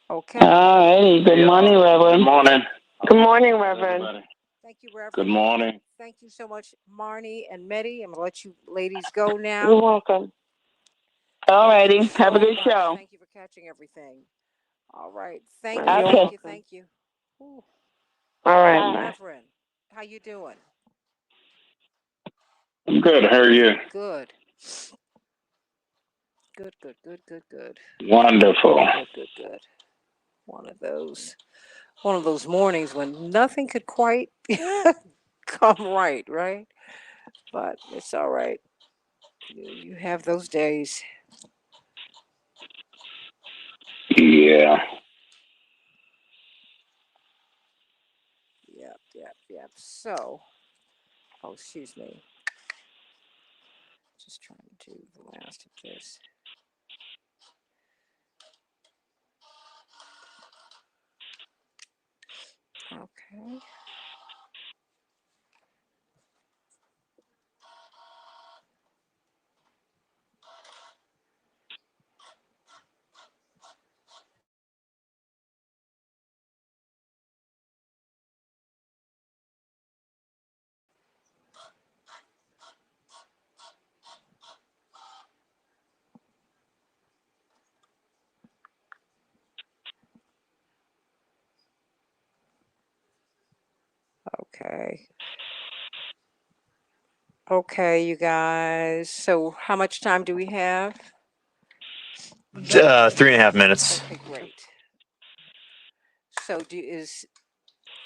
Okay. All righty. Good morning, Good Reverend. morning. Good morning, How's Reverend. everybody? Thank you, Good Reverend. morning. Thank you so much, Marnie and Medi. I'm gonna let you ladies go You're now. welcome. All Thank you righty. Have a so good much. show. Thank you for catching everything. All right. Thank you. Okay. Thank you. Thank you. Ooh, All right, bye. Reverend, how you doing? I'm good. How are you? Good. Good. Good. Good. Good. Good. Wonderful. Good. Good. Good. One of those. One of those mornings when nothing could quite come right, right? But it's all right. You have those days. Yeah. Yep. Yep. Yep. So, oh, excuse me. Just trying to do the last of this. Okay. Okay. Okay, you guys. So, how much time do we have? 3.5 minutes. Okay, great. So,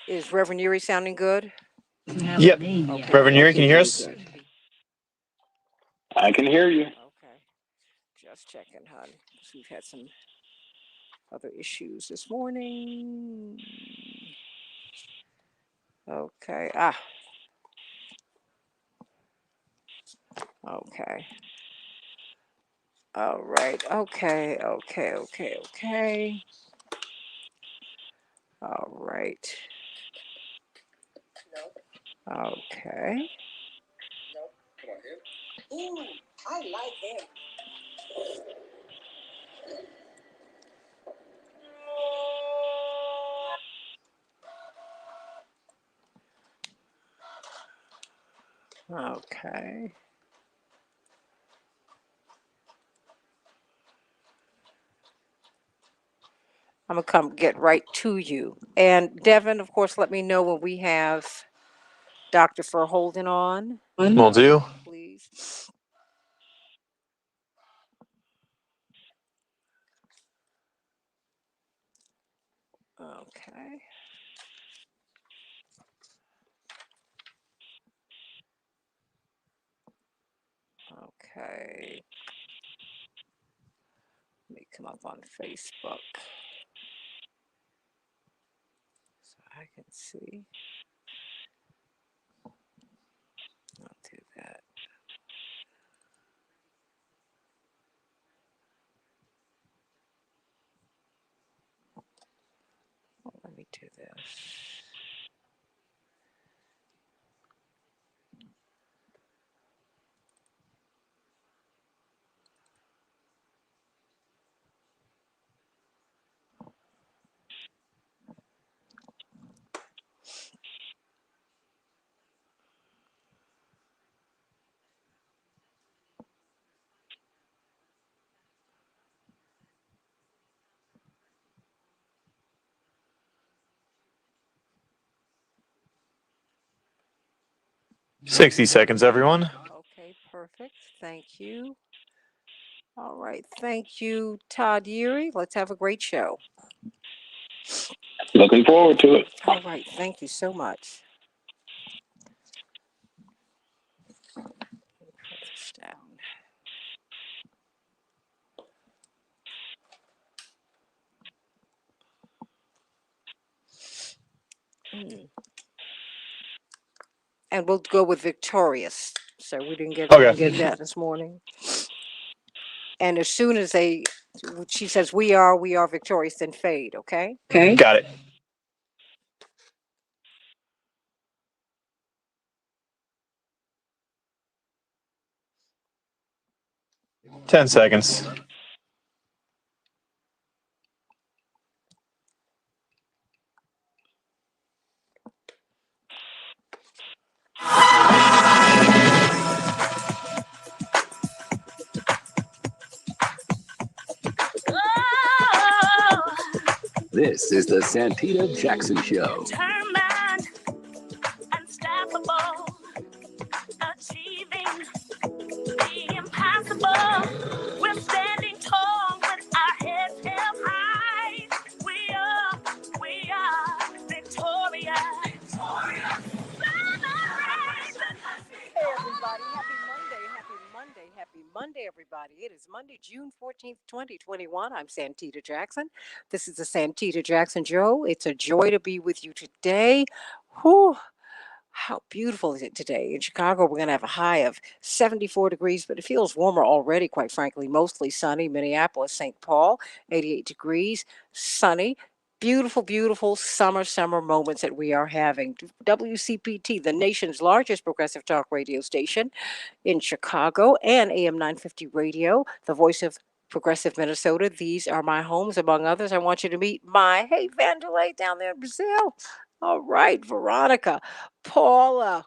is Reverend Yuri sounding good? Yep. Okay. Reverend Yuri, can you hear us? Good. I can hear you. Okay. Just checking, hon. 'Cause we've had some other issues this morning. Okay. Ah. Okay. All right. Okay. Okay. Okay. Okay. All right. Okay. Okay. I'm gonna come get right to you. And Devin, of course, let me know when we have Dr. Furholden on. Will do. Please. Okay. Okay. Let me come up on Facebook so I can see. I'll do that. Oh, let me do this. Sixty seconds, everyone. Okay, perfect. Thank you. All right. Thank you, Todd Yuri. Let's have a great show. Looking forward to it. All right. Thank you so much. Let me put this down. Mm. And we'll go with victorious. So we didn't get Okay. that this morning. And as soon as she says we are victorious, then fade. Okay. Got it. 10 seconds. This is the Santita Jackson Show. Determined, unstoppable, achieving the impossible. We're standing tall with our heads held high. We are victorious. Hey everybody, happy Monday, everybody. It is Monday, June 14th, 2021. I'm Santita Jackson. This is the Santita Jackson Show. It's a joy to be with you today. Whew, how beautiful is it today? In Chicago, we're going to have a high of 74 degrees, but it feels warmer already, quite frankly. Mostly sunny. Minneapolis, St. Paul, 88 degrees, sunny. Beautiful summer moments that we are having. WCPT, the nation's largest progressive talk radio station in Chicago, and AM 950 Radio, the voice of progressive Minnesota. These are my homes, among others. I want you to meet hey, Vanderlei down there in Brazil. All right, Veronica, Paula,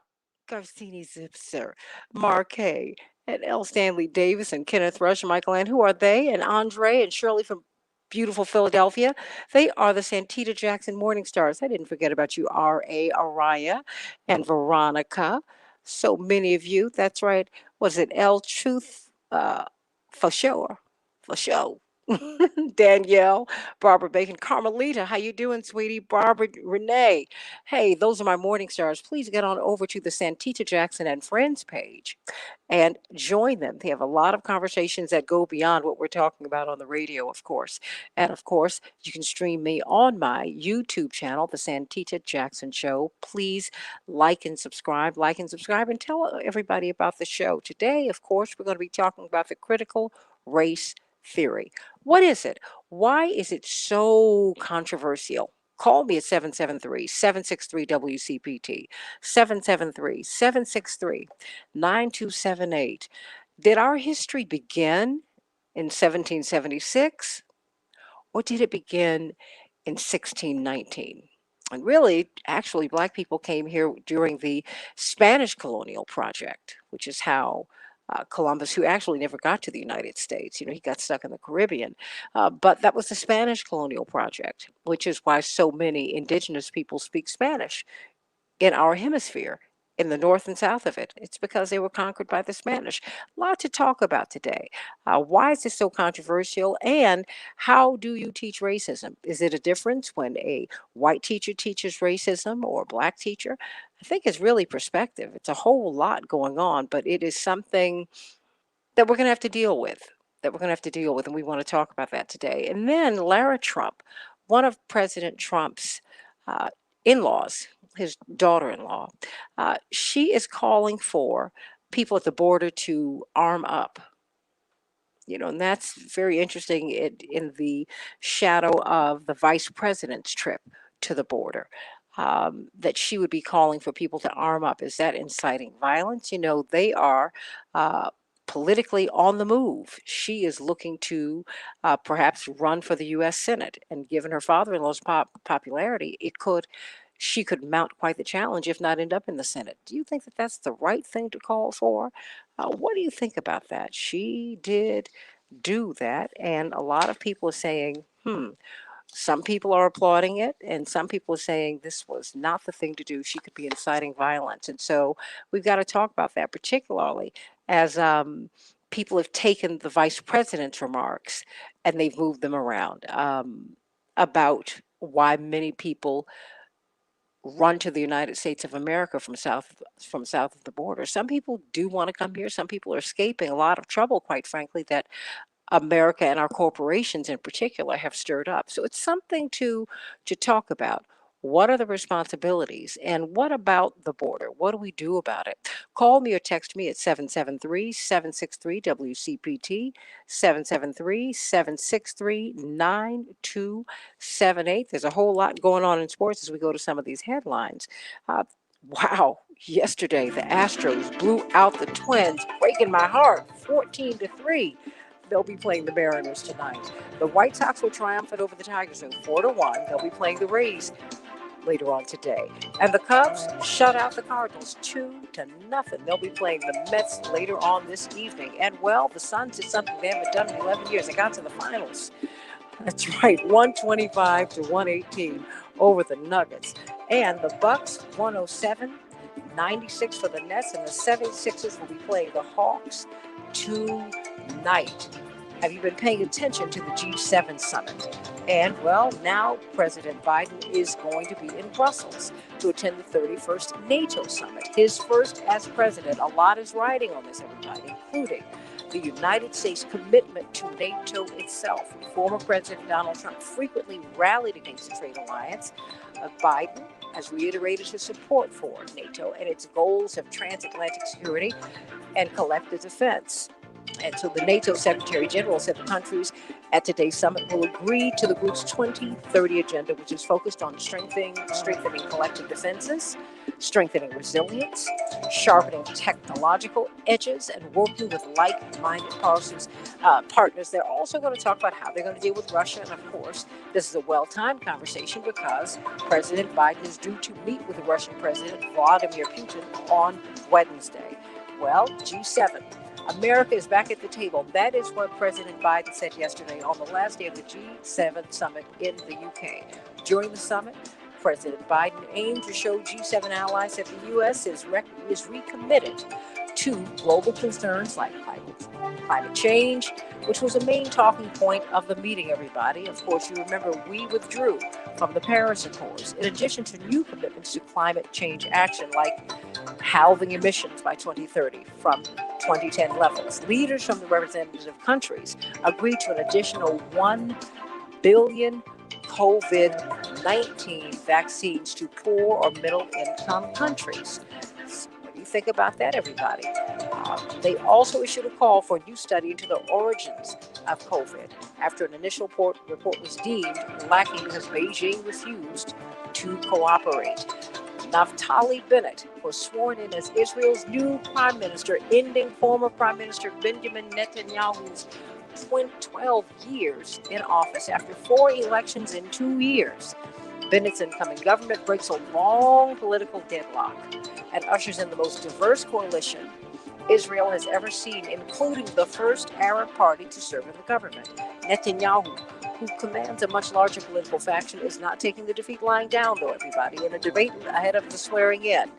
Garcini Zipser, Marquet, and L. Stanley Davis, and Kenneth Rush, and Michael Ann. Who are they? And Andre and Shirley from beautiful Philadelphia. They are the Santita Jackson Morning Stars. I didn't forget about you, R.A. Araya and Veronica. So many of you. That's right. Was it L Truth? For sure. For sure. Danielle, Barbara Bacon, Carmelita, how you doing, sweetie? Barbara, Renee. Hey, those are my morning stars. Please get on over to the Santita Jackson and Friends page and join them. They have a lot of conversations that go beyond what we're talking about on the radio, of course. And of course, you can stream me on my YouTube channel, The Santita Jackson Show. Please like and subscribe, and tell everybody about the show. Today, of course, we're going to be talking about the critical race theory. What is it? Why is it so controversial? Call me at 773-763-WCPT, 773-763-9278. Did our history begin in 1776, or did it begin in 1619? And really, actually, Black people came here during the Spanish colonial project, which is how Columbus, who actually never got to the United States, he got stuck in the Caribbean. But that was the Spanish colonial project, which is why so many indigenous people speak Spanish in our hemisphere, in the north and south of it. It's because they were conquered by the Spanish. A lot to talk about today. Why is this so controversial? And how do you teach racism? Is it a difference when a white teacher teaches racism or a Black teacher? I think it's really perspective. It's a whole lot going on, but it is something that we're going to have to deal with, and we want to talk about that today. And then Lara Trump, one of President Trump's uh, in-laws, his daughter-in-law, she is calling for people at the border to arm up. And that's very interesting in the shadow of the vice president's trip to the border. That she would be calling for people to arm up. Is that inciting violence? They are uh, politically on the move. She is looking to perhaps run for the U.S. Senate, and given her father-in-law's popularity, she could mount quite the challenge, if not end up in the Senate. Do you think that that's the right thing to call for? What do you think about that? She did do that, and a lot of people are saying, some people are applauding it, and some people are saying this was not the thing to do. She could be inciting violence. And so we've got to talk about that, particularly as people have taken the vice president's remarks and they've moved them around about why many people run to the United States of America from south of the border. Some people do want to come here. Some people are escaping a lot of trouble, quite frankly, that America and our corporations in particular have stirred up. So it's something to talk about. What are the responsibilities, and what about the border? What do we do about it? Call me or text me at 773-763-WCPT, 773-763-9278. There's a whole lot going on in sports as we go to some of these headlines. Wow, yesterday the Astros blew out the Twins, breaking my heart, 14-3. They'll be playing the Mariners tonight. The White Sox were triumphant over the Tigers in 4-1. They'll be playing the Rays later on today. And the Cubs shut out the Cardinals 2-0. They'll be playing the Mets later on this evening. And well, the Suns did something they haven't done in 11 years. They got to the finals. That's right, 125 to 118 over the Nuggets. And the Bucks 107-96 for the Nets, and the 76ers will be playing the Hawks tonight. Have you been paying attention to the G7 summit? And well, now President Biden is going to be in Brussels to attend the 31st NATO summit, his first as president. A lot is riding on this, everybody, including the United States commitment to NATO itself. Former President Donald Trump frequently rallied against the trade alliance. Biden has reiterated his support for NATO and its goals of transatlantic security and collective defense. And so the NATO Secretary General said the countries at today's summit will agree to the group's 2030 agenda, which is focused on strengthening collective defenses, strengthening resilience, sharpening technological edges, and working with like-minded partners. They're also going to talk about how they're going to deal with Russia. And of course, this is a well-timed conversation because President Biden is due to meet with the Russian President Vladimir Putin on Wednesday. Well, G7. America is back at the table. That is what President Biden said yesterday on the last day of the G7 summit in the UK. During the summit, President Biden aimed to show G7 allies that the U.S. is recommitted to global concerns like climate change, which was a main talking point of the meeting, everybody. Of course, you remember we withdrew from the Paris Accords, in addition to new commitments to climate change action like halving emissions by 2030 from 2010 levels. Leaders from the representative countries agreed to an additional 1 billion COVID-19 vaccines to poor or middle-income countries. What do you think about that, everybody? They also issued a call for a new study into the origins of COVID after an initial report was deemed lacking because Beijing refused to cooperate. Naftali Bennett was sworn in as Israel's new prime minister, ending former Prime Minister Benjamin Netanyahu's 12 years in office after 4 elections in 2 years. Bennett's incoming government breaks a long political deadlock and ushers in the most diverse coalition Israel has ever seen, including the first Arab party to serve in the government. Netanyahu, who commands a much larger political faction, is not taking the defeat lying down, though, everybody. In a debate ahead of the swearing in,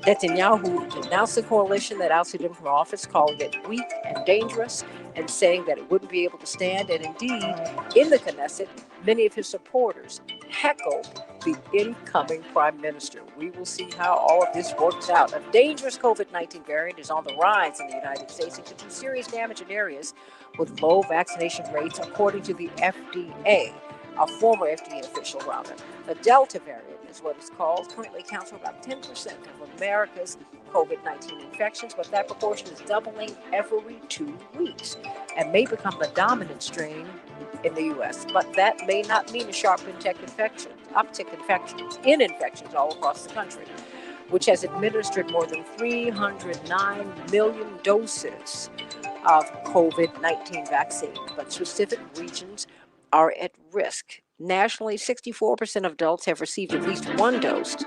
Netanyahu denounced the coalition that ousted him from office, calling it weak and dangerous, and saying that it wouldn't be able to stand. And indeed, in the Knesset, many of his supporters heckled the incoming prime minister. We will see how all of this works out. A dangerous COVID-19 variant is on the rise in the United States and could do serious damage in areas with low vaccination rates, according to the FDA, a former FDA official, rather. The Delta variant is what it's called, currently accounts for about 10% of America's COVID-19 infections, but that proportion is doubling every 2 weeks and may become the dominant strain in the U.S. But that may not mean a sharp uptick in infections all across the country, which has administered more than 309 million doses of COVID-19 vaccine. But specific regions are at risk. Nationally, 64% of adults have received at least one dose.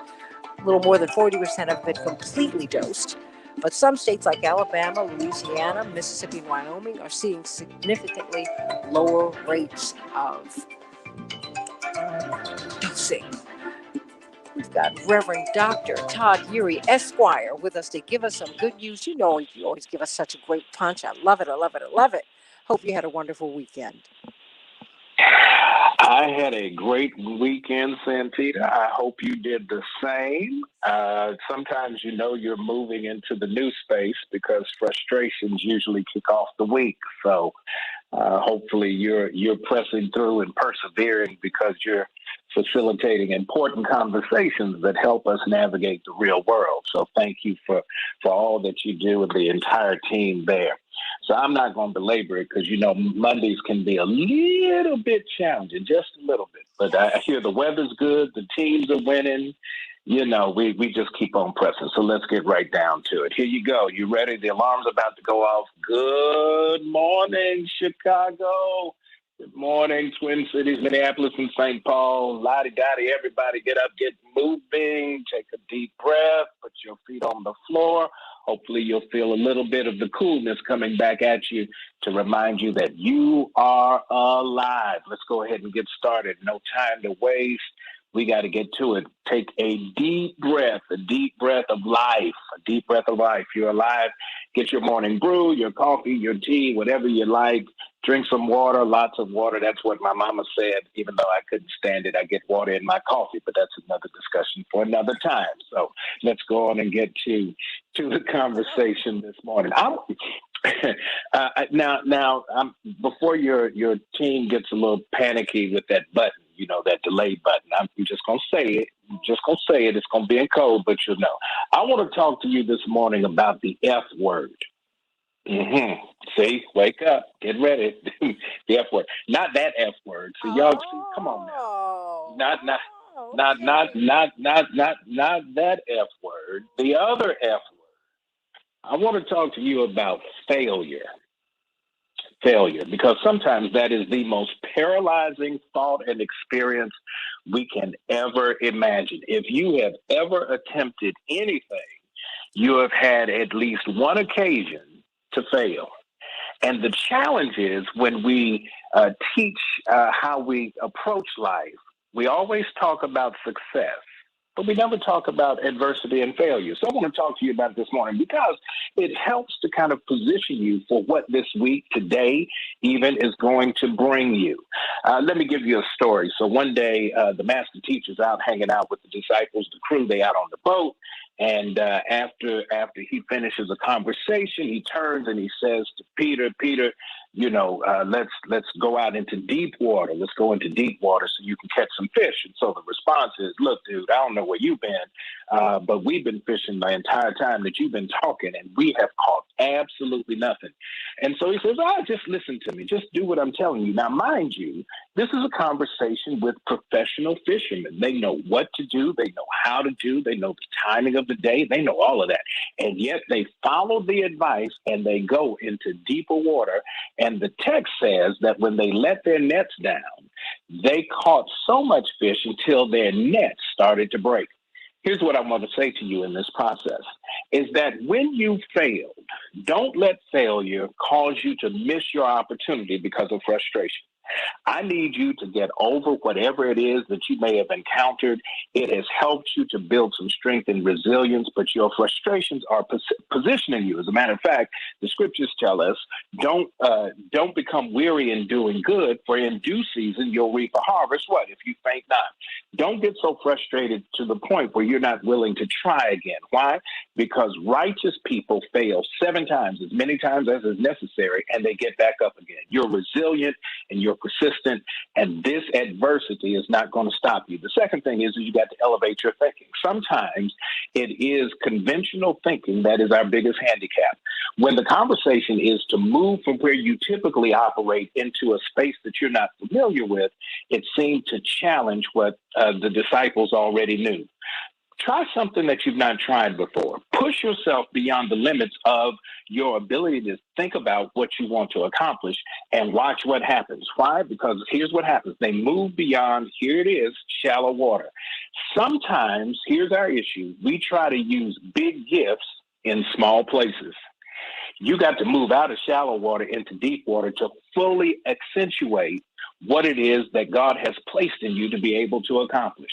A little more than 40% have been completely dosed. But some states like Alabama, Louisiana, Mississippi, and Wyoming are seeing significantly lower rates of dosing. We've got Reverend Dr. Todd Urey, Esquire, with us to give us some good news. You know, you always give us such a great punch. I love it. I love it. I love it. Hope you had a wonderful weekend. I had a great weekend, Santita. I hope you did the same. Sometimes you know you're moving into the new space because frustrations usually kick off the week. So hopefully you're pressing through and persevering because you're facilitating important conversations that help us navigate the real world. So thank you for all that you do with the entire team there. So I'm not going to belabor it because, you know, Mondays can be a little bit challenging, just a little bit. But I hear the weather's good, the teams are winning. You know, we just keep on pressing. So let's get right down to it. Here you go. You ready? The alarm's about to go off. Good morning, Chicago. Good morning, Twin Cities, Minneapolis, and St. Paul. Lottie-dottie, everybody get up, get moving. Take a deep breath. Put your feet on the floor Hopefully you'll feel a little bit of the coolness coming back at you to remind you that you are alive. Let's go ahead and get started. No time to waste. We got to get to it. Take a deep breath of life, a deep breath of life. You're alive. Get your morning brew, your coffee, your tea, whatever you like. Drink some water, lots of water. That's what my mama said. Even though I couldn't stand it, I get water in my coffee, but that's another discussion for another time. So let's go on and get to the conversation this morning. Now, before your team gets a little panicky with that button, you know, that delay button, I'm just going to say it. It's going to be in code, but you'll know. I want to talk to you this morning about the F word. See, wake up, get ready. The F word, not that F word. So y'all, see, come on now, not that F word. The other F word. I want to talk to you about failure. Failure, because sometimes that is the most paralyzing thought and experience we can ever imagine. If you have ever attempted anything, you have had at least one occasion to fail. And the challenge is when we teach how we approach life, we always talk about success, but we never talk about adversity and failure. So I want to talk to you about it this morning because it helps to kind of position you for what this week, today, even is going to bring you. Let me give you a story. So one day, the master teacher's out hanging out with the disciples, the crew, they out on the boat. And after he finishes a conversation, he turns and he says to Peter, you know, let's go out into deep water. Let's go into deep water so you can catch some fish. And so the response is, look, dude, I don't know where you've been, but we've been fishing the entire time that you've been talking, and we have caught absolutely nothing. And so he says, just listen to me. Just do what I'm telling you. Now, mind you, this is a conversation with professional fishermen. They know what to do. They know how to do. They know the timing of the day. They know all of that. And yet they follow the advice and they go into deeper water. And the text says that when they let their nets down, they caught so much fish until their nets started to break. Here's what I want to say to you in this process, is that when you failed, don't let failure cause you to miss your opportunity because of frustration. I need you to get over whatever it is that you may have encountered. It has helped you to build some strength and resilience, but your frustrations are positioning you. As a matter of fact, the scriptures tell us, don't become weary in doing good, for in due season you'll reap a harvest. What? If you faint not. Don't get so frustrated to the point where you're not willing to try again. Why? Because righteous people fail 7 times, as many times as is necessary, and they get back up again. You're resilient and you're persistent, and this adversity is not going to stop you. The second thing is you got to elevate your thinking. Sometimes it is conventional thinking that is our biggest handicap. When the conversation is to move from where you typically operate into a space that you're not familiar with, it seemed to challenge what the disciples already knew. Try something that you've not tried before. Push yourself beyond the limits of your ability to think about what you want to accomplish and watch what happens. Why? Because here's what happens. They move beyond, here it is, shallow water. Sometimes, here's our issue, we try to use big gifts in small places. You got to move out of shallow water into deep water to fully accentuate what it is that God has placed in you to be able to accomplish.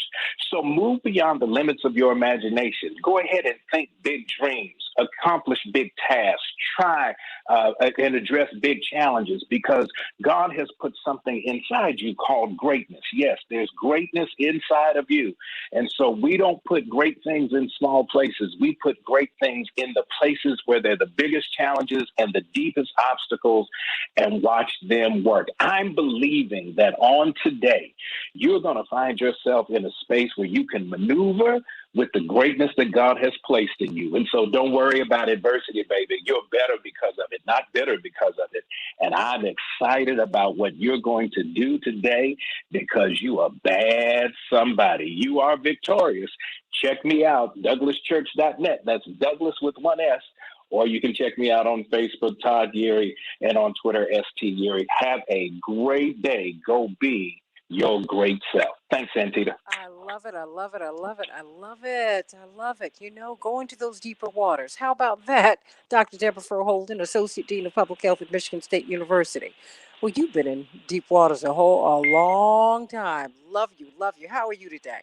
So move beyond the limits of your imagination. Go ahead and think big dreams, accomplish big tasks, try and address big challenges, because God has put something inside you called greatness. Yes, there's greatness inside of you. And so we don't put great things in small places. We put great things in the places where they're the biggest challenges and the deepest obstacles, and watch them work. I'm believing that on today, you're going to find yourself in a space where you can maneuver with the greatness that God has placed in you. And so don't worry about adversity, baby. You're better because of it, not bitter because of it. And I'm excited about what you're going to do today, because you are bad somebody. You are victorious. Check me out, douglaschurch.net. That's Douglas with 1 S. Or you can check me out on Facebook, Todd Yeary, and on Twitter, ST Yeary. Have a great day. Go be your great self. Thanks, Santita. I love love it. I love it. I love it. I love it. I love it. Going to those deeper waters. How about that, Dr. Deborah Holden, Associate Dean of Public Health at Michigan State University? Well, you've been in deep waters a long time. Love you. Love you. How are you today?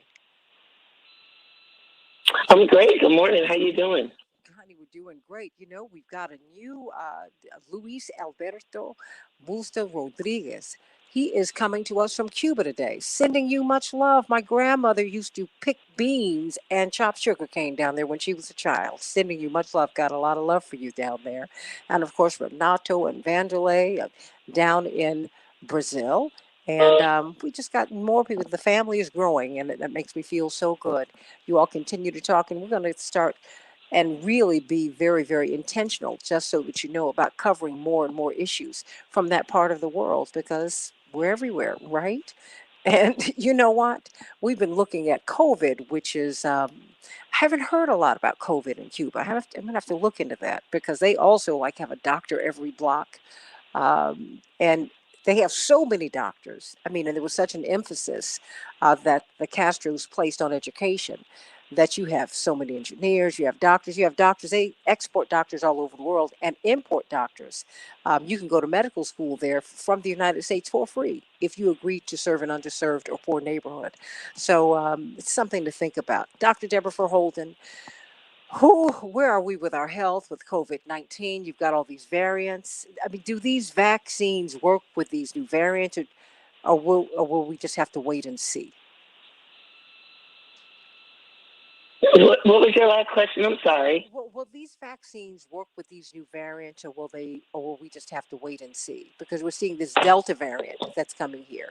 I'm great. Good morning. How you doing? Honey, we're doing great. We've got a new Luis Alberto Busta Rodriguez. He is coming to us from Cuba today, sending you much love. My grandmother used to pick beans and chop sugar cane down there when she was a child. Sending you much love. Got a lot of love for you down there. And of course, Renato and Vanderlei down in Brazil. And we just got more people. The family is growing, and that makes me feel so good. You all continue to talk, and we're going to start and really be very, very intentional, just so that you know about covering more and more issues from that part of the world, because we're everywhere, right? And you know what? We've been looking at COVID, which is, I haven't heard a lot about COVID in Cuba. I'm going to have to look into that because they also like have a doctor every block. And they have so many doctors. I mean, and there was such an emphasis that the Castros placed on education that you have so many engineers, you have doctors. They export doctors all over the world and import doctors. You can go to medical school there from the United States for free if you agree to serve an underserved or poor neighborhood. So it's something to think about. Dr. Deborah Holden, where are we with our health with COVID-19? You've got all these variants. I mean, do these vaccines work with these new variants, or will we just have to wait and see? What was your last question? I'm sorry. Will these vaccines work with these new variants, or will we just have to wait and see? Because we're seeing this Delta variant that's coming here,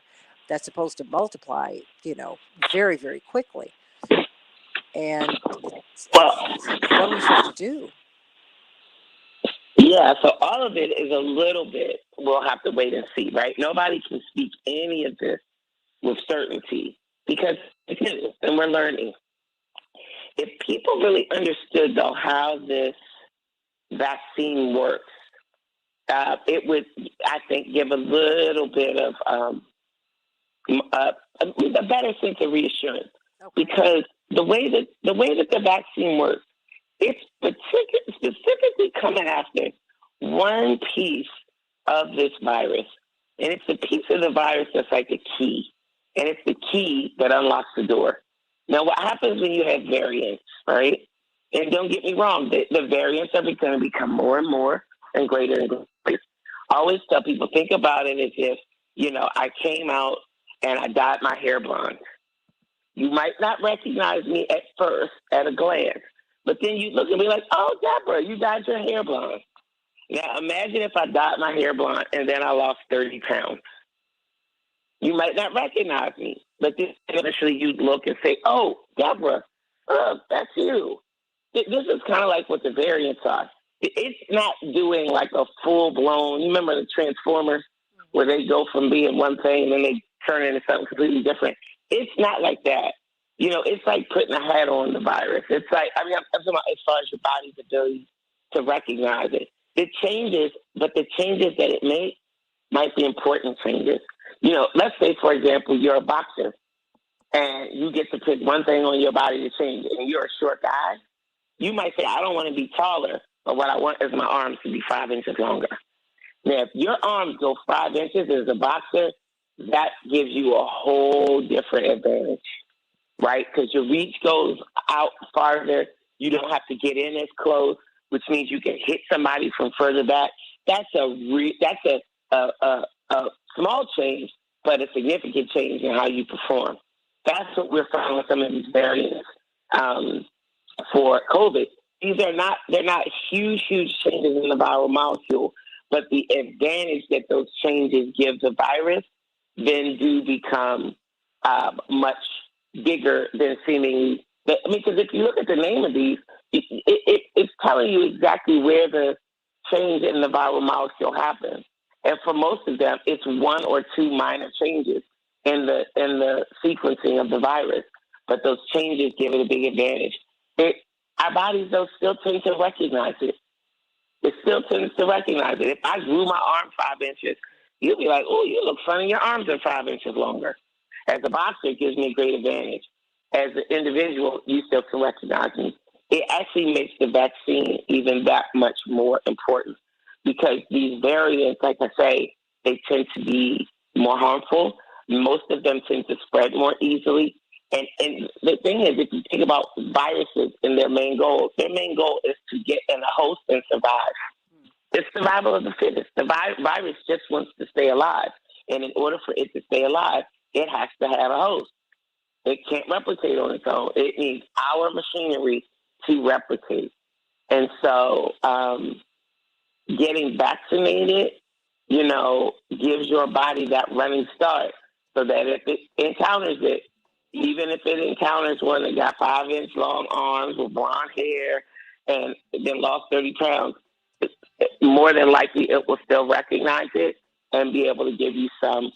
that's supposed to multiply, very, very quickly. And Well, what are we supposed to do? yeah, so all of it is a little bit, we'll have to wait and see, right? Nobody can speak any of this with certainty because it's new and we're learning. If people really understood, though, how this vaccine works, it would, I think, give a little bit of a better sense of reassurance. Okay. Because the way that the vaccine works, it's specifically coming after one piece of this virus, and it's the piece of the virus that's like the key, and it's the key that unlocks the door. Now, what happens when you have variants, right? And don't get me wrong, the variants are going to become more and more and greater and greater. I always tell people, think about it as if, I came out and I dyed my hair blonde. You might not recognize me at first at a glance, but then you look at me like, oh, Deborah, you dyed your hair blonde. Now, imagine if I dyed my hair blonde and then I lost 30 pounds. You might not recognize me, but then eventually you look and say, oh, Deborah, that's you. This is kind of like what the variants are. It's not doing like a full-blown, you remember the Transformers, where they go from being one thing and then they turn into something completely different. It's not like that. It's like putting a hat on the virus. It's like, I'm talking about as far as your body's ability to recognize it. It changes, but the changes that it makes might be important changes. Let's say, for example, you're a boxer and you get to pick one thing on your body to change it, and you're a short guy. You might say, I don't want to be taller, but what I want is my arms to be 5 inches longer. Now, if your arms go 5 inches as a boxer, that gives you a whole different advantage, right? Because your reach goes out farther. You don't have to get in as close, which means you can hit somebody from further back. That's a small change, but a significant change in how you perform. That's what we're finding with some of these variants for COVID. They're not huge changes in the viral molecule, but the advantage that those changes give the virus then do become much bigger than seemingly. Because if you look at the name of these, it's telling you exactly where the change in the viral molecule happens. And for most of them, it's one or two minor changes in the sequencing of the virus. But those changes give it a big advantage. Our bodies, though, still tend to recognize it. It still tends to recognize it. If I grew my arm 5 inches, you'll be like, oh, you look funny. Your arms are 5 inches longer. As a boxer, it gives me a great advantage. as an individual, you still can recognize me. It actually makes the vaccine even that much more important because these variants, like I say, they tend to be more harmful. Most of them tend to spread more easily. And the thing is, if you think about viruses and their main goal is to get in a host and survive. It's survival of the fittest. The virus just wants to stay alive. And in order for it to stay alive, it has to have a host. It can't replicate on its own. It needs our machinery to replicate. And so getting vaccinated, gives your body that running start so that if it encounters it, even if it encounters one that got 5-inch long arms with blonde hair and then lost 30 pounds, more than likely it will still recognize it and be able to give you some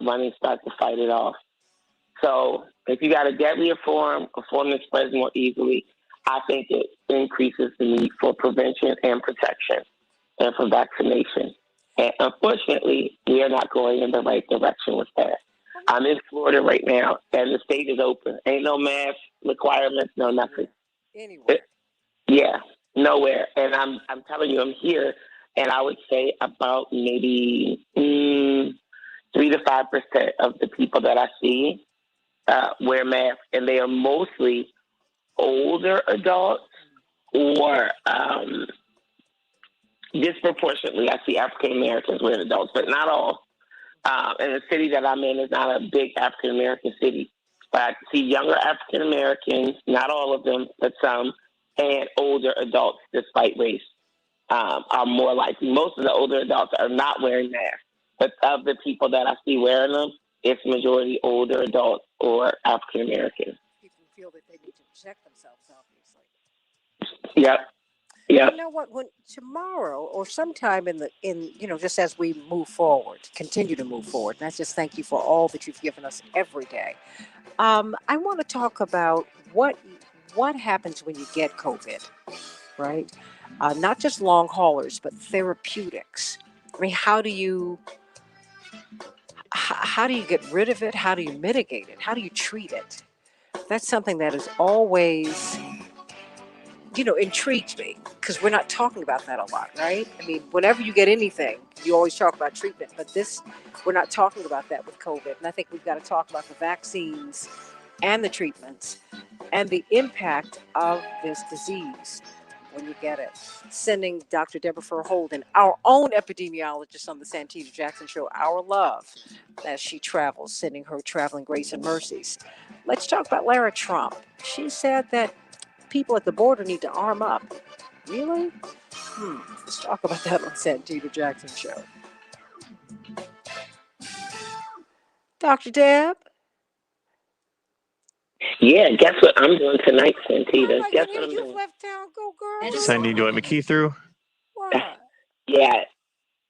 running start to fight it off. So if you got a deadlier form, a form that spreads more easily, I think it increases the need for prevention and protection and for vaccination. And unfortunately, we are not going in the right direction with that. I'm in Florida right now, and the state is open. Ain't no mask requirements, no nothing. Anywhere. Yeah, nowhere. And I'm telling you, I'm here, and I would say about maybe 3 to 5% of the people that I see wear masks, and they are mostly older adults or disproportionately. I see African Americans wearing adults, but not all. And the city that I'm in is not a big African American city, but I see younger African Americans, not all of them, but some, and older adults, despite race, are more likely. Most of the older adults are not wearing masks, but of the people that I see wearing them, it's majority older adults or African Americans. People feel that they need to protect themselves, obviously. Yep. Yep. You know what? When tomorrow or sometime just as we move forward, continue to move forward, and I just thank you for all that you've given us every day. I want to talk about what happens when you get COVID, right? Not just long haulers, but therapeutics. I mean, how do you get rid of it? How do you mitigate it? How do you treat it? That's something that is always intrigues me because we're not talking about that a lot, right? I mean, whenever you get anything, you always talk about treatment, but we're not talking about that with COVID. And I think we've got to talk about the vaccines and the treatments and the impact of this disease when you get it. Sending Dr. Deborah Holden, our own epidemiologist on the Santita Jackson Show, our love as she travels, sending her traveling grace and mercies. Let's talk about Lara Trump. She said that people at the border need to arm up. Really? Let's talk about that on Santita Jackson Show. Dr. Deb? Yeah, guess what I'm doing tonight, Santita? Oh, Guess you what I'm you've doing? left town. Go, girl. Sending Joy McKee through. What? Yeah,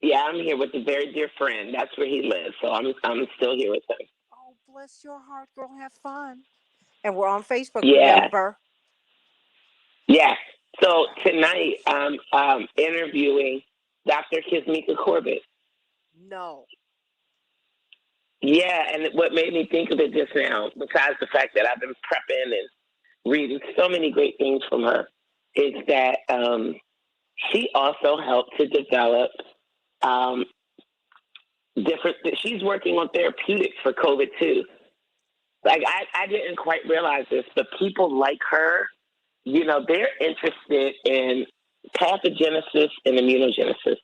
yeah, I'm here with a very dear friend. That's where he lives, so I'm still here with him. Oh, bless your heart, girl. Have fun. And we're on Facebook, Yeah, remember? yeah. So tonight I'm interviewing Dr. Kismika Corbett. No. Yeah, and what made me think of it just now, besides the fact that I've been prepping and reading so many great things from her, is that she also helped to develop um, different. She's working on therapeutics for COVID too. Like I didn't quite realize this, but people like her, they're interested in pathogenesis and immunogenesis.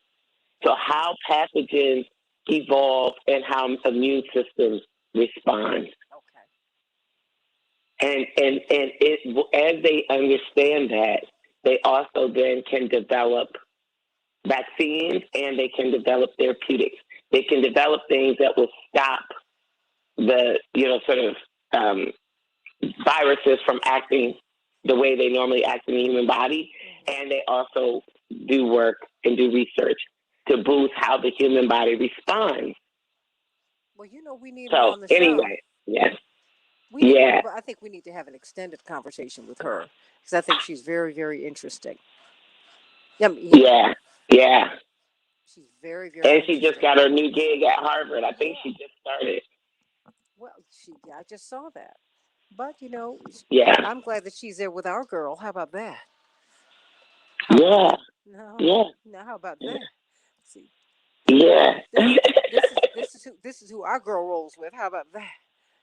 So how pathogens evolve and how immune systems respond. And as they understand that, they also then can develop vaccines and they can develop therapeutics. They can develop things that will stop the viruses from acting the way they normally act in the human body, and they also do work and do research to boost how the human body responds. Well, we need her on the show. Anyway, yes. I think we need to have an extended conversation with her because I think she's very, very interesting. Yeah. She's very, very and she just got her new gig at Harvard. I think she just started. Well, I just saw that. But Yeah. I'm glad that she's there with our girl. How about that? How about Yeah. no? Yeah. Now how about that? See, Yeah. this is who our girl rolls with. How about that?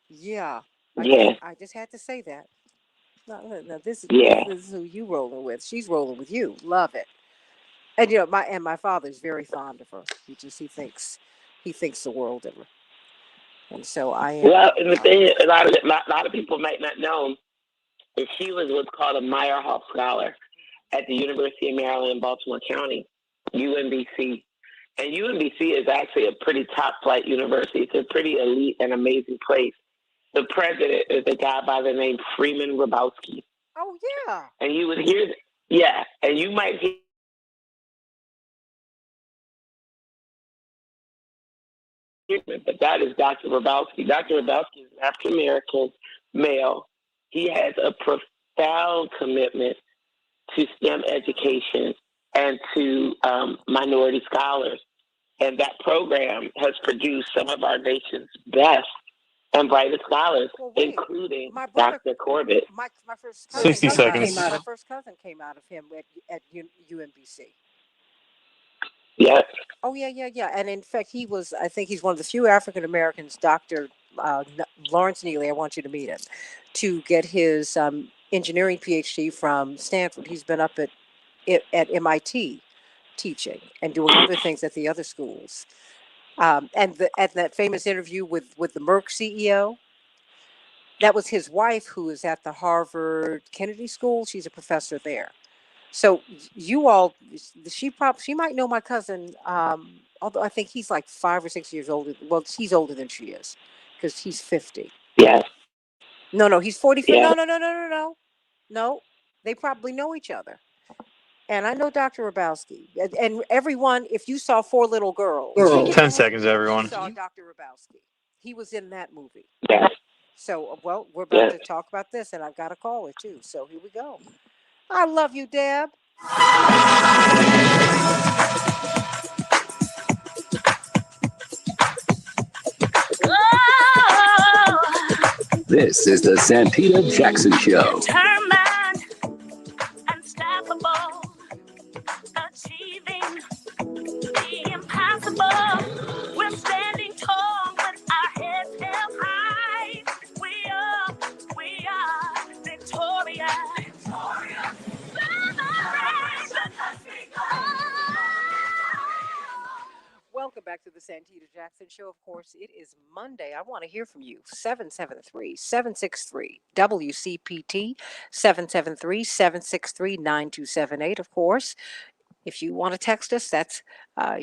Yeah, I just Yeah. I just had to say that. No, no, no, this is this, Yeah. this is who you rolling with. She's rolling with you. Love it. And my father's very fond of her. He thinks the world of her, and so I am. Well, and the thing is, a lot of people might not know is she was what's called a Meyerhoff Scholar at the University of Maryland in Baltimore County, UMBC. And UMBC is actually a pretty top flight university. It's a pretty elite and amazing place. The president is a guy by the name Freeman Rabowski. Oh yeah. And you would hear, yeah, and you might hear, but that is Dr. Rabowski. Dr. Rabowski is an African American male. He has a profound commitment to STEM education and to minority scholars. And that program has produced some of our nation's best and brightest scholars, Well, wait. including My brother, Dr. Corbett. my first cousin 60 came out of seconds. my first cousin came out of him at UMBC. Yes, Oh yeah, yeah, yeah. And in fact, I think he's one of the few African Americans, Dr. Lawrence Neely. I want you to meet him to get his engineering PhD from Stanford. He's been up at MIT teaching and doing other things at the other schools. At that famous interview with the Merck CEO, that was his wife who is at the Harvard Kennedy School. She's a professor there. So you all, she might know my cousin. Although I think he's like 5 or 6 years older. Well, he's older than she is because he's 50. yes, No, no, he's 40. yes. No, no, no, no, no, no, no. They probably know each other. And I know Dr. Rabowski. And everyone, if you saw Four Little Girls, 10 seconds, you everyone. saw Dr. Rabowski. He was in that movie. Yes, So, well, we're about yes. to talk about this, and I've got a caller too. So here we go. I love you, Deb. Oh, This is the Santita Jackson Show. determined, unstoppable, achieving the impossible. We're standing tall with our heads held high. We are victorious. Welcome back to the Santita Jackson Show. Of course, it is Monday. I want to hear from you. 773-763 WCPT, 773-763-9278. Of course, if you want to text us, that's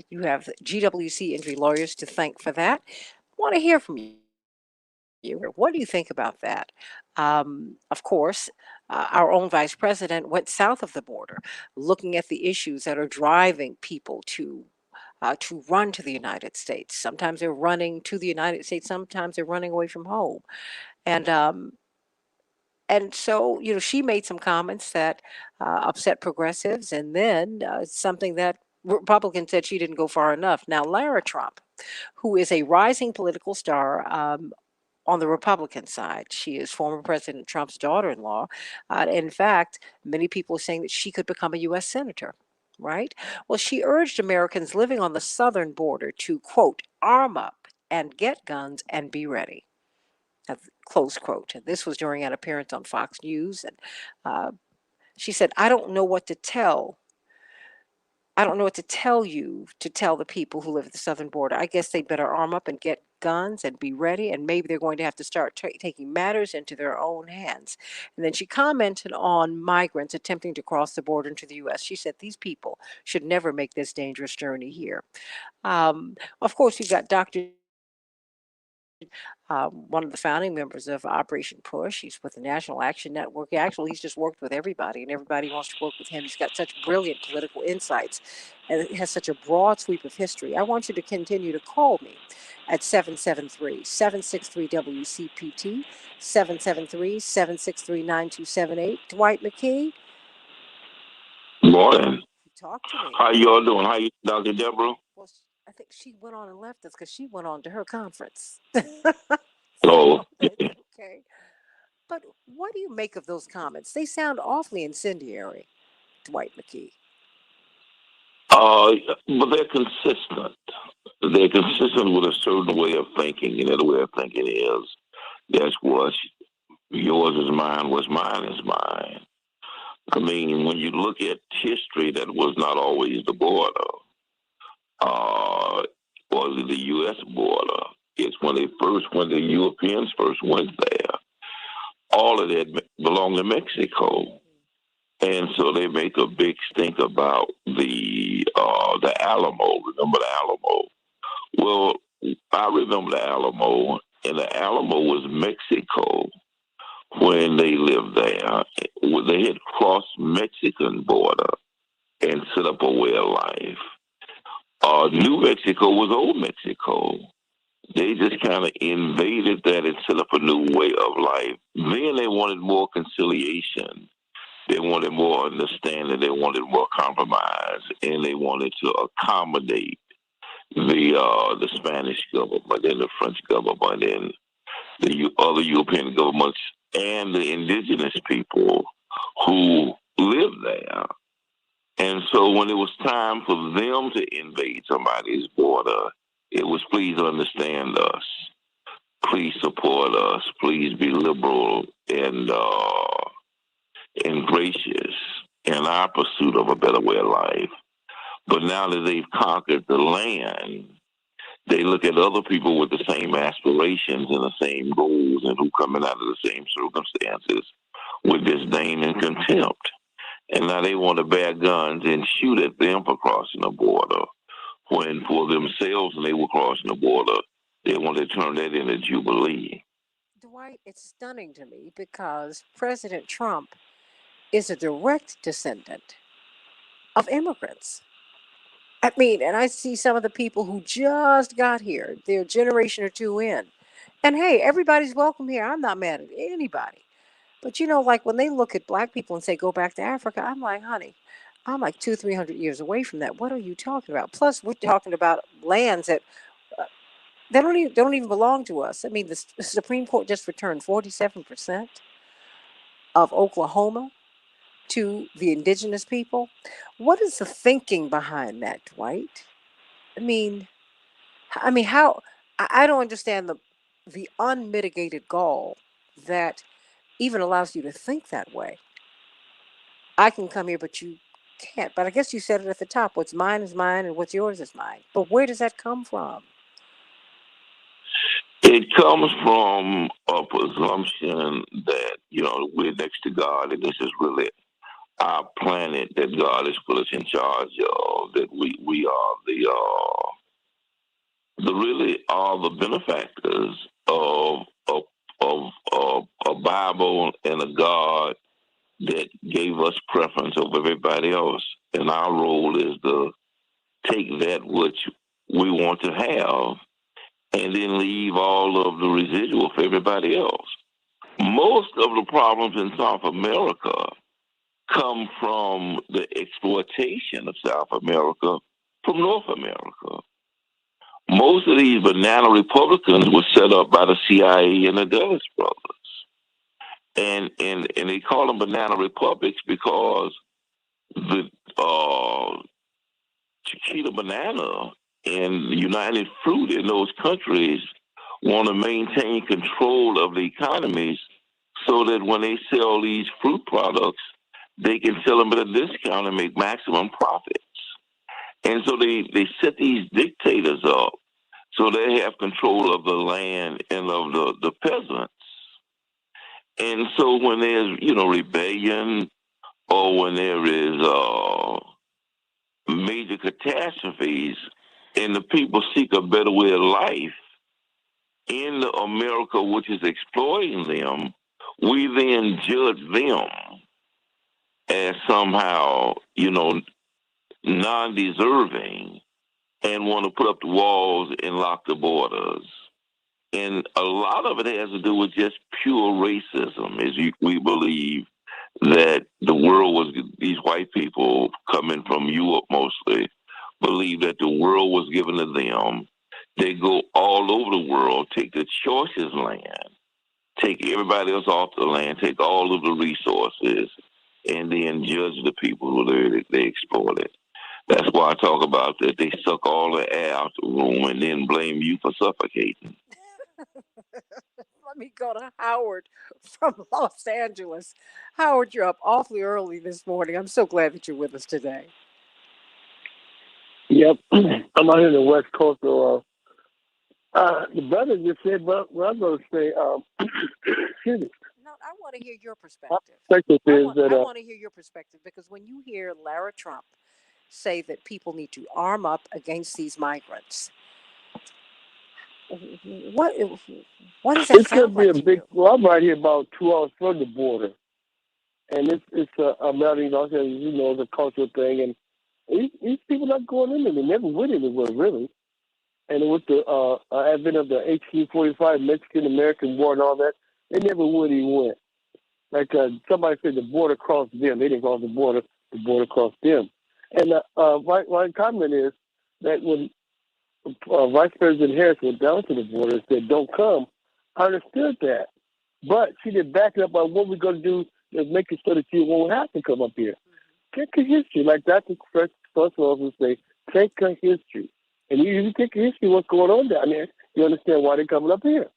you have GWC Injury Lawyers to thank for that. Want to hear from you. What do you think about that? Of course, our own vice president went south of the border, looking at the issues that are driving people to run to the United States. Sometimes they're running to the United States. Sometimes they're running away from home. And so she made some comments that upset progressives, and then something that Republicans said she didn't go far enough. Now, Lara Trump, who is a rising political star on the Republican side. She is former President Trump's daughter in law. In fact, many people are saying that she could become a U.S. Senator, right? Well, she urged Americans living on the southern border to, quote, arm up and get guns and be ready. Close quote. And this was during an appearance on Fox News. And uh, she said, I don't know what to tell you to tell the people who live at the southern border. I guess they better arm up and get guns and be ready. And maybe they're going to have to start taking matters into their own hands. And then she commented on migrants attempting to cross the border into the U.S. She said these people should never make this dangerous journey here. Of course, you've got Dr. One of the founding members of Operation Push. He's with the National Action Network. Actually, he's just worked with everybody, and everybody wants to work with him. He's got such brilliant political insights, and he has such a broad sweep of history. I want you to continue to call me at 773-763-WCPT, 773-763-9278. Dwight McKee, Morning. talk to me. How you all doing? How you, Dr. Deborah? Well, I think she went on and left us because she went on to her conference. Oh, So it's okay. you make of those comments? They sound awfully incendiary, Dwight McKee. Uh, but they're consistent. They're consistent with a certain way of thinking, and that way of thinking is that's what's yours is mine, what's mine is mine. I mean, when you look at history, that was not always the border, uh, or the U.S. border. It's when the Europeans first went there. All of that belonged to Mexico. And so they make a big stink about the Alamo. Remember the Alamo? Well, I remember the Alamo, and the Alamo was Mexico when they lived there. They had crossed Mexican border and set up a way of life. New Mexico was old Mexico. They just kind of invaded that and set up a new way of life. Then they wanted more conciliation. They wanted more understanding. They wanted more compromise, and they wanted to accommodate the Spanish government and the French government and the other European governments and the indigenous people who lived there. And so when it was time for them to invade somebody's border, it was please understand us, please support us, please be liberal and gracious in our pursuit of a better way of life. But now that they've conquered the land, they look at other people with the same aspirations and the same goals and who coming out of the same circumstances with disdain and contempt. And now they want to bear guns and shoot at them for crossing the border. When for themselves, when they were crossing the border, they want to turn that into jubilee. Dwight, it's stunning to me because President Trump is a direct descendant of immigrants. I mean, and I see some of the people who just got here, they're a generation or two in. And hey, everybody's welcome here. I'm not mad at anybody. But like when they look at black people and say, go back to Africa, I'm like, honey, I'm like 300 years away from that. What are you talking about? Plus, we're talking about lands that they don't even belong to us. I mean, the Supreme Court just returned 47% of Oklahoma to the indigenous people. What is the thinking behind that, Dwight? I mean, how? I don't understand the unmitigated gall that even allows you to think that way. I can come here, but you can't. But I guess you said it at the top. What's mine is mine, and what's yours is mine. But where does that come from? It comes from a presumption that, we're next to God and this is really our planet that God has put us in charge of, that we are the really are the benefactors of a Bible and a God that gave us preference over everybody else. And our role is to take that which we want to have and then leave all of the residual for everybody else. Most of the problems in South America come from the exploitation of South America from North America. Most of these banana republicans were set up by the CIA and the Dulles brothers. And they call them banana republics because the Chiquita banana and United Fruit in those countries want to maintain control of the economies so that when they sell these fruit products, they can sell them at a discount and make maximum profits. And so they set these dictators up so they have control of the land and of the peasants. And so when there's, rebellion or when there is major catastrophes and the people seek a better way of life in America, which is exploiting them, we then judge them as somehow, non-deserving and want to put up the walls and lock the borders. And a lot of it has to do with just pure racism, we believe that the world was, these white people coming from Europe mostly, believe that the world was given to them. They go all over the world, take the choicest land, take everybody else off the land, take all of the resources, and then judge the people who they exploited. That's why I talk about that they suck all the air out the room and then blame you for suffocating. Let me go to Howard from Los Angeles. Howard, you're up awfully early this morning. I'm so glad that you're with us today. Yep, I'm out here in the West Coast. So, the brother just said, well, I'm going to say, excuse me, No, I want to hear your perspective. perspective I is want that I want to hear your perspective because when you hear Lara Trump say that people need to arm up against these migrants, what what does that it sound could be like a to big. you? Well, I'm right here about 2 hours from the border, and it's a matter, the cultural thing, and these people not going in there. They never went anywhere really. And with the advent of the 1845 Mexican American War and all that, they never really went. Like somebody said, the border crossed them. They didn't cross the border crossed them. And my comment is that when Vice President Harris went down to the border and said, "Don't come," I understood that, but she did back it up by what we're going to do is make it so that you won't have to come up here. Take a history, like Dr. First would say, take a history. And you take a history of what's going on down there, you understand why they're coming up here.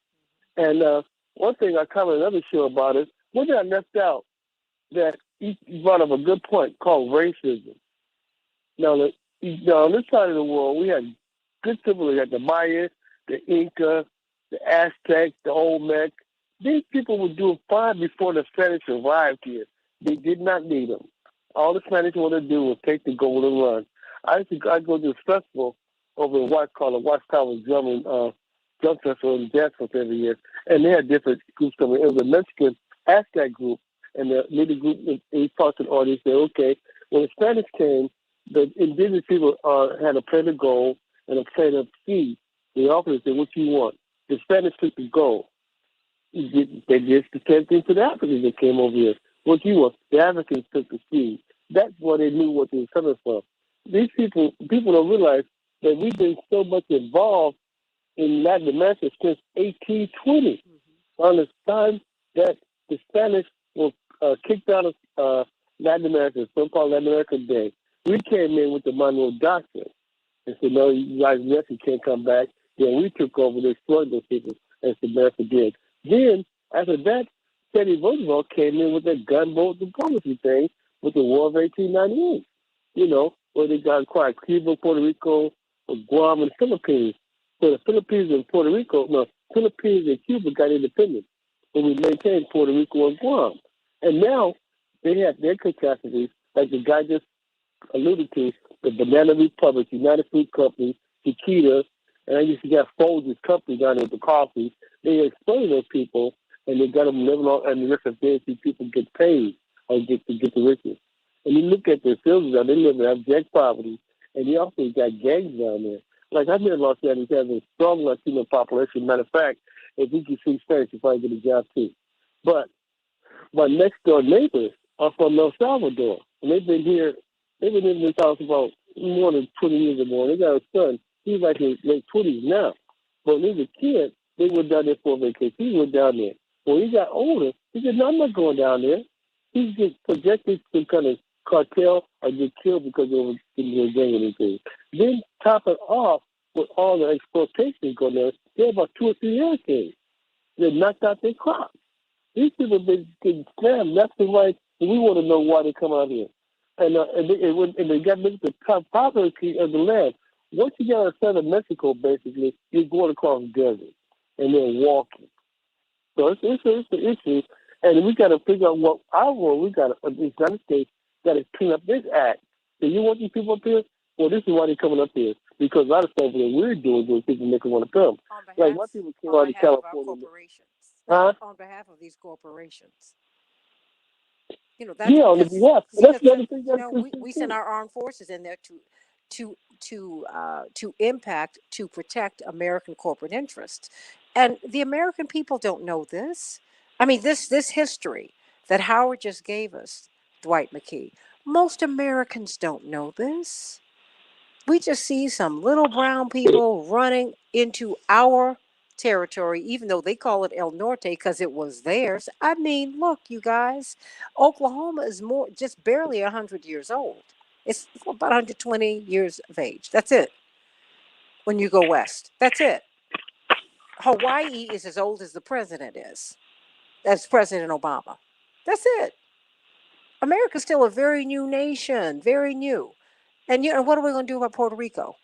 And one thing I covered another show about is, one thing I left out that he brought up a good point called racism. Now, on this side of the world, we had good civilization, like the Maya, the Inca, the Aztecs, the Olmec. These people were doing fine before the Spanish arrived here. They did not need them. All the Spanish wanted to do was take the gold and run. I go to a festival over in White Collar, White Collar drum festival and dance festival every year, and they had different groups coming. It was a Mexican Aztec group, and the leader group, they talked to the audience, said, okay, when the Spanish came, the indigenous people had a plate of gold and a plate of seed. They offered it, said, what you want? The Spanish took the gold. They did the same thing to the Africans that came over here. What you want? The Africans took the seed. That's why they knew what they were coming from. These people don't realize that we've been so much involved in Latin America since 1820. On the time that the Spanish were kicked out of Latin America, so-called Latin American Day, we came in with the Monroe Doctrine and said, no, you guys you can't come back. Then we took over and exploited those people as America did. Then, after that, Teddy Roosevelt came in with that gunboat diplomacy thing with the War of 1898, where they got acquired Cuba, Puerto Rico, Guam, and Philippines. So the Philippines and Puerto Rico, no, Philippines and Cuba got independence, but we maintained Puerto Rico and Guam. And now they have their catastrophes, like the guy just alluded to, the Banana Republic, United Fruit Company, Chiquita, and I used to get Folgers company down there with the coffee. They exploited those people, and they got them living on, and the rest of the people get paid or get the riches. And you look at the citizens, they live in abject poverty, and you also got gangs down there. Like I here in Los Angeles, has a strong Latino population. Matter of fact, if you can see Spanish, you probably get a job too. But my next door neighbors are from El Salvador, and they've been here. They've been in this house about more than 20 years or more. They got a son. He's like in his late 20s now. But when he was a kid, they went down there for a vacation. He went down there. When he got older, he said, no, I'm not going down there. He's just projected to kind of cartel or get killed because they were getting their gang and anything. Then top it off with all the exploitation going there, they had about 2 or 3 hurricanes. They knocked out their crops. These people have been getting slammed left and right, and we want to know why they come out here. And they got the topography of the land. Once you get outside of Mexico, basically, you're going across the desert and then walking. So it's an issue, and we got to figure out what our role. We got to, the United States got to clean up this act. So you want these people up here? Well, this is why they're coming up here, because a lot of stuff that we're doing, those people make them want to come. Like, what people came out of Of our California. corporations, Huh? on behalf of these corporations. That's Yeah, on the behalf. But that's the other thing that's we send too. our armed forces in there to impact, to protect American corporate interests, and the American people don't know this. I mean, this history that Howard just gave us, Dwight McKee. Most Americans don't know this. We just see some little brown people running into our territory, even though they call it El Norte because it was theirs. I mean, look, you guys, Oklahoma is more just barely 100 years old. It's about 120 years of age. That's it. When you go west, that's it. Hawaii is as old as the president is. That's President Obama. That's it. America's still a very new nation, very new. And what are we going to do about Puerto Rico,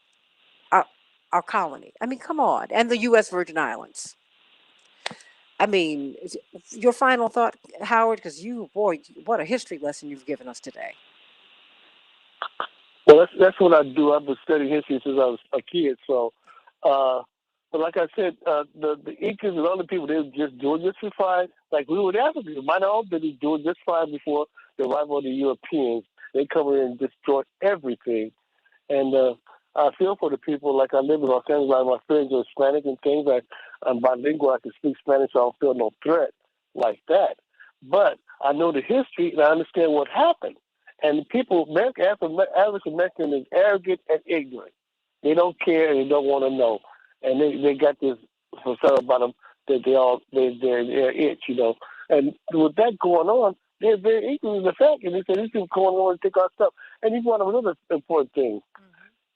our, our colony? I mean, come on, and the U.S. Virgin Islands. I mean, your final thought, Howard, because boy, what a history lesson you've given us today. Well, that's what I do. I've been studying history since I was a kid. So, but like I said, the Incas and other people, they were just doing just fine. Like we were Africans, might have all been doing just fine before the arrival of the Europeans. They come in and destroy everything. And I feel for the people. Like I live in Los Angeles, a lot of my friends are Hispanic and things. I'm bilingual. I can speak Spanish, so I don't feel no threat like that. But I know the history and I understand what happened. And people, African American is arrogant and ignorant. They don't care and they don't want to know. And they got this concern about them that they're itch, you know. And with that going on, they're very ignorant of the fact. And they say these people going on and take our stuff. And here's one of another important thing.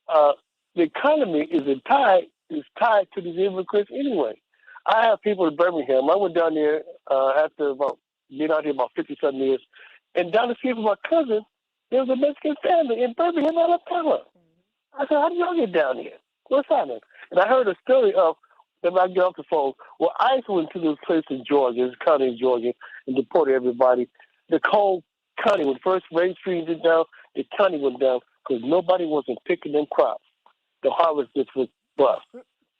The economy is tied to these immigrants anyway. I have people in Birmingham. I went down there after being out here about 50-something years. And down the street from my cousin, there was a Mexican family in Birmingham, Alabama. I said, how did y'all get down here? What's happening? And I heard a story of, when I get off the phone, well, ICE went to this place in Georgia, this county in Georgia, and deported everybody. The whole county, when first Main Street went down, the county went down because nobody wasn't picking them crops. The harvest just was bust.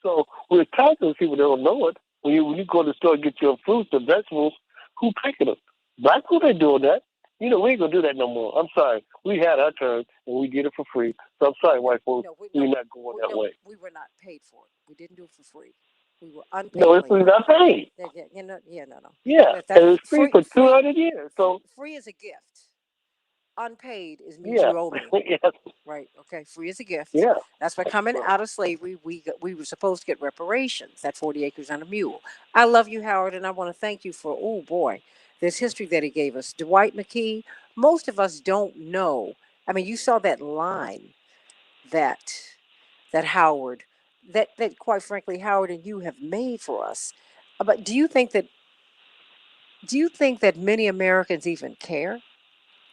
So we're tied to those people that don't know it. When you go to the store and get your fruits and vegetables, who picking them? Black people ain't doing that. You know, we ain't going to do that no more. I'm sorry. We had our turn, and we did it for free. So I'm sorry, white folks. We're not going that way. We were not paid for it. We didn't do it for free. We were unpaid. No, it's not paid. No. Yeah, and it's free for 200 years. So free is a gift. Unpaid means you owe me. Yes. Right. Okay. Free is a gift. Yeah. That's by coming out of slavery. We were supposed to get reparations. That 40 acres and a mule. I love you, Howard, and I want to thank you for, oh boy, this history that he gave us. Dwight McKee, most of us don't know. I mean, you saw that line that Howard, that quite frankly, Howard and you have made for us. But do you think that many Americans even care?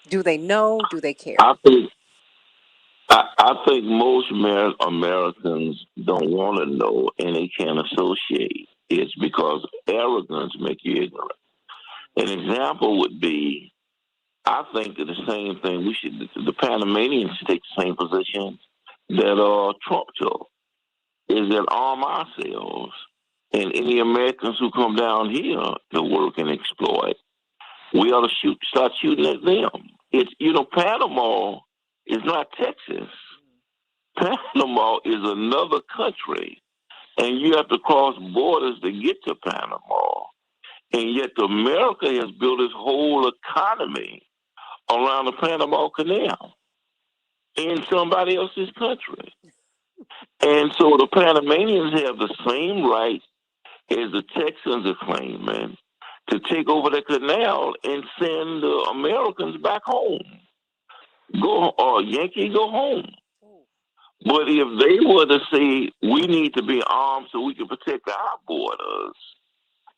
Do they know? Do they care? I think most Americans don't want to know and they can't associate. It's because arrogance makes you ignorant. An example would be, I think that the same thing the Panamanians should take the same position that Trump took, is that arm ourselves and any Americans who come down here to work and exploit, we ought to start shooting at them. It's, Panama is not Texas. Panama is another country, and you have to cross borders to get to Panama. And yet America has built its whole economy around the Panama Canal in somebody else's country. And so the Panamanians have the same right as the Texans are claiming to take over the canal and send the Americans back home. Yankee, go home. But if they were to say, we need to be armed so we can protect our borders,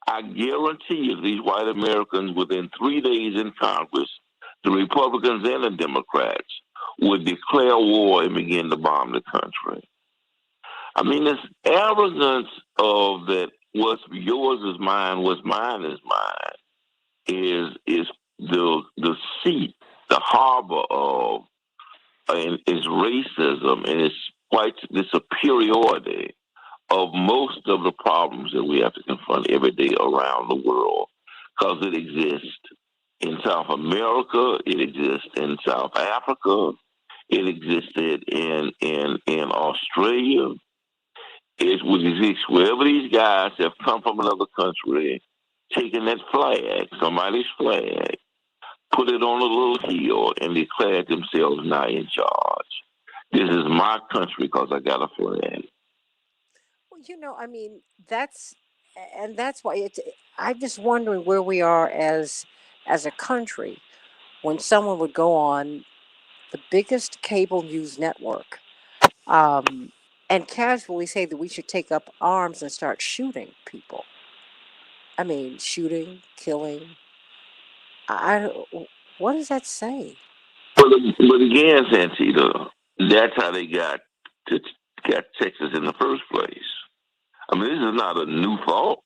I guarantee you these white Americans within 3 days in Congress, the Republicans and the Democrats, would declare war and begin to bomb the country. I mean, this arrogance of that what's yours is mine, what's mine is mine, is the seat, the harbor of and is racism and it's quite the superiority of most of the problems that we have to confront every day around the world, because it exists in South America, it exists in South Africa, it existed in Australia. It would exist wherever these guys have come from another country, taking that flag, somebody's flag, put it on a little hill, and declared themselves now in charge. This is my country because I got a flag. Well, I mean, that's why I'm just wondering where we are as a country when someone would go on the biggest cable news network, um, and casually say that we should take up arms and start shooting people. I mean, shooting, killing. What does that say? But again, Santita, that's how they to, got Texas in the first place. I mean, this is not a new thought.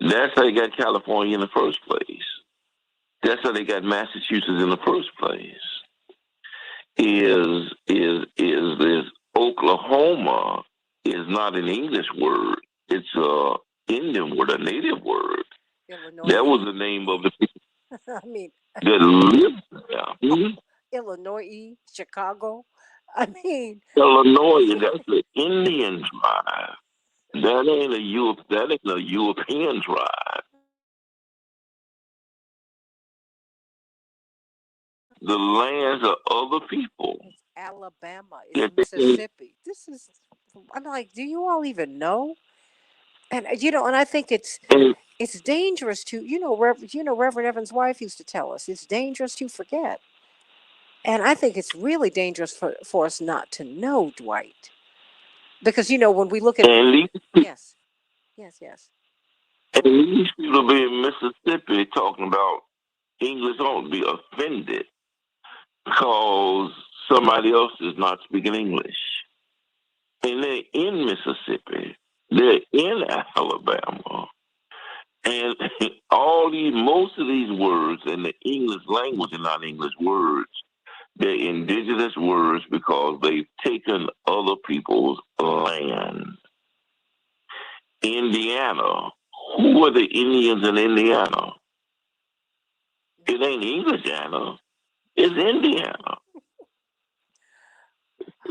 That's how they got California in the first place. That's how they got Massachusetts in the first place. Is Oklahoma is not an English word. It's a Indian word, a native word. That was Illinois. the name of the people I mean, that lived there. Illinois, Chicago. I mean, Illinois, that's the Indian tribe. That ain't a European tribe. The lands of other people. it's Alabama, it's That they, Mississippi. I'm like, do you all even know? And and I think and, it's dangerous to, Reverend Evans' wife used to tell us, it's dangerous to forget. And I think it's really dangerous for us not to know, Dwight. Because, when we look at, and yes, yes, yes. these people be in Mississippi talking about English don't be offended because somebody else is not speaking English. And they're in Mississippi. They're in Alabama. And most of these words in the English language are not English words. They're indigenous words because they've taken other people's land. Indiana. Who are the Indians in Indiana? It ain't Englishana. It's Indiana.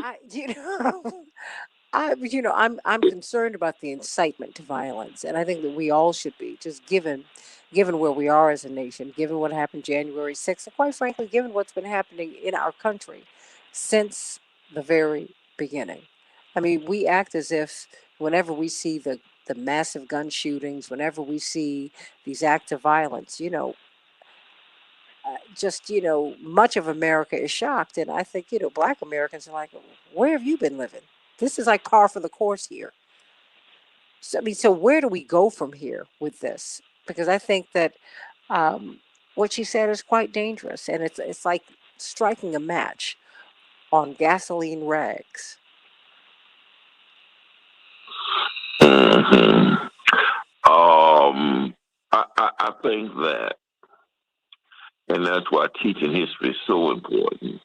I, you know, I'm concerned about the incitement to violence, and I think that we all should be, just given where we are as a nation, given what happened January 6th, and quite frankly, given what's been happening in our country since the very beginning. I mean, we act as if whenever we see the massive gun shootings, whenever we see these acts of violence, just much of America is shocked, and I think Black Americans are like, where have you been living? This is like par for the course here. So I mean, so where do we go from here with this? Because I think that um, what she said is quite dangerous, and it's like striking a match on gasoline rags. hmm I think that, and that's why teaching history is so important.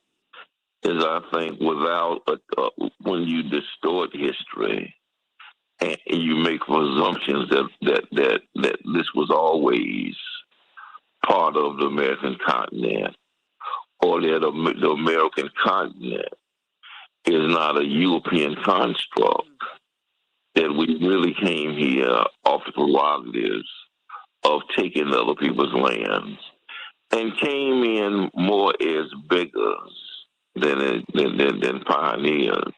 Is I think when you distort history and you make presumptions that this was always part of the American continent, or that the American continent is not a European construct, that we really came here off the prerogatives of taking other people's lands and came in more as beggars than pioneers.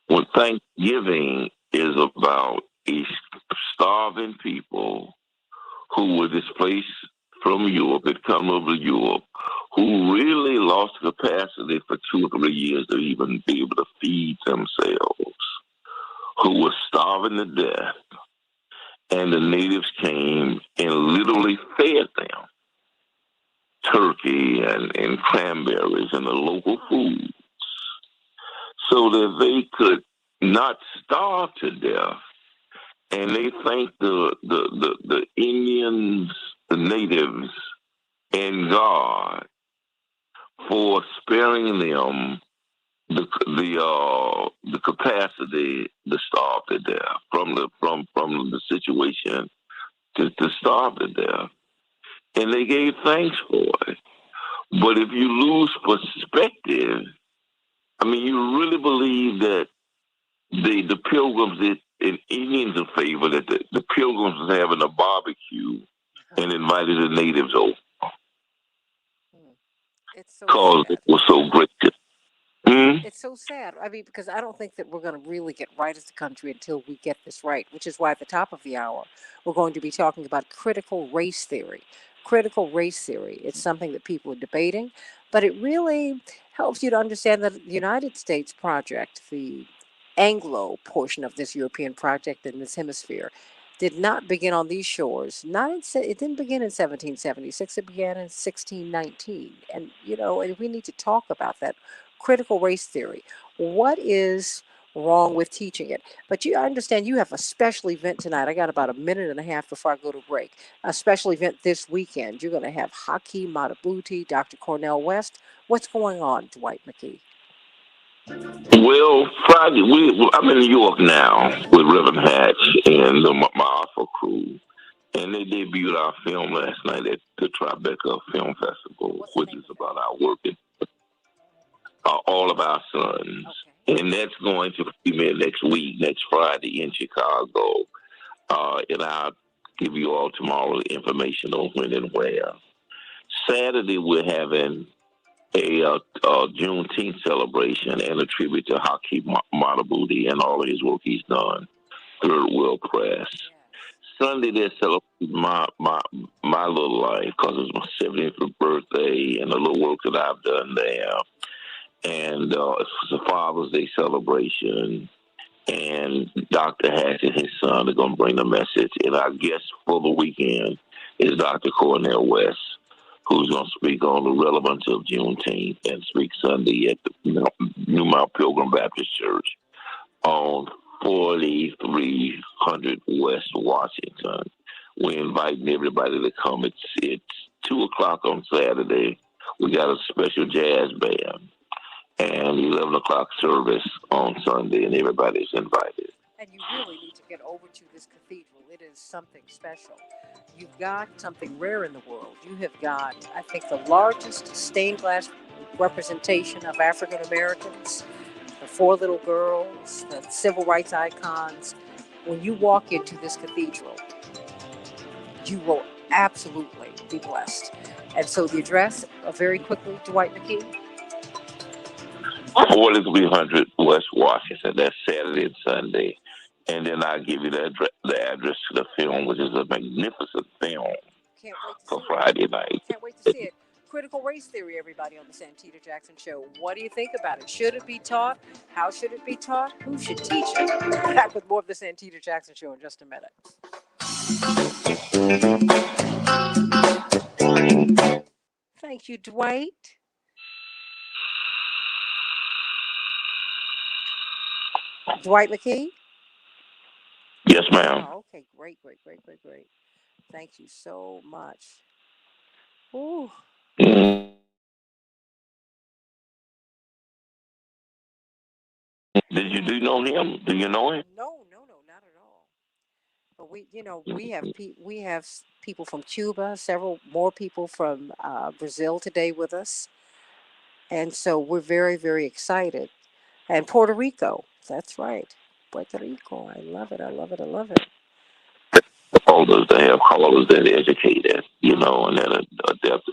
When Thanksgiving is about a starving people who were displaced from Europe, had come over to Europe, who really lost capacity for 2 or 3 years to even be able to feed themselves, who were starving to death, and the natives came and literally fed them turkey and cranberries and the local food so that they could not starve to death. And they thanked the Indians, the natives, and God for sparing them the capacity to starve to death from the situation to starve to death, and they gave thanks for it. But if you lose perspective, I mean, you really believe that the pilgrims and Indians in favor that the pilgrims was having a barbecue and invited the natives over It's so because it sad. was so great. Hmm? it's so sad. I mean, because I don't think that we're going to really get right as a country until we get this right, which is why at the top of the hour, we're going to be talking about critical race theory. Critical race theory. It's something that people are debating, but it really helps you to understand that the United States project, the Anglo portion of this European project in this hemisphere, did not begin on these shores. Not in, it didn't begin in 1776. It began in 1619. And and we need to talk about that critical race theory. What is wrong with teaching it? But I understand you have a special event tonight. I got about a minute and a half before I go to break. A special event this weekend. You're going to have Hakeem Matabuti, Dr. Cornell West. What's going on, Dwight McKee? Well, Friday, I'm in New York now with Reverend Hatch and my Alpha crew. And they debuted our film last night at the Tribeca Film Festival, What's the which name is of about our work in All of Our Sons. that? Okay. And that's going to premiere next week, next Friday in Chicago. And I'll give you all tomorrow the information on when and where. Saturday, we're having a Juneteenth celebration and a tribute to Hakeem Matabuti and all of his work he's done. Third World Press. Sunday, they're celebrating my little life because it's my 70th birthday and the little work that I've done there. And it's a Father's Day celebration. And Dr. Hatch and his son are going to bring the message. And our guest for the weekend is Dr. Cornell West, who's going to speak on the relevance of Juneteenth and speak Sunday at the New Mount Pilgrim Baptist Church on 4300 West Washington. We're inviting everybody to come. It's 2:00 on Saturday. We got a special jazz band and 11:00 service on Sunday, and everybody's invited. And you really need to get over to this cathedral. It is something special. You've got something rare in the world. You have got, I think, the largest stained glass representation of African Americans, the four little girls, the civil rights icons. When you walk into this cathedral, you will absolutely be blessed. And so the address, very quickly, Dwight McKee. 4300 West Washington. That's Saturday and Sunday. And then I'll give you the address to the film, which is a magnificent film Can't wait to for see Friday it. night. Can't wait to see it. Critical race theory, everybody, on the Santita Jackson Show. What do you think about it? Should it be taught? How should it be taught? Who should teach it? Back with more of the Santita Jackson Show in just a minute. Thank you, Dwight. Dwight McKee? Yes, ma'am. Oh, okay. Great, great, great, great, great. Thank you so much. Ooh. Mm. Do you know him? Do you know him? No, no, no, not at all. But we have people from Cuba, several more people from Brazil today with us, and so we're very, very excited. And Puerto Rico, that's right, Puerto Rico. I love it. I love it. I love it. Callers, they have callers that are educated, and that are adept.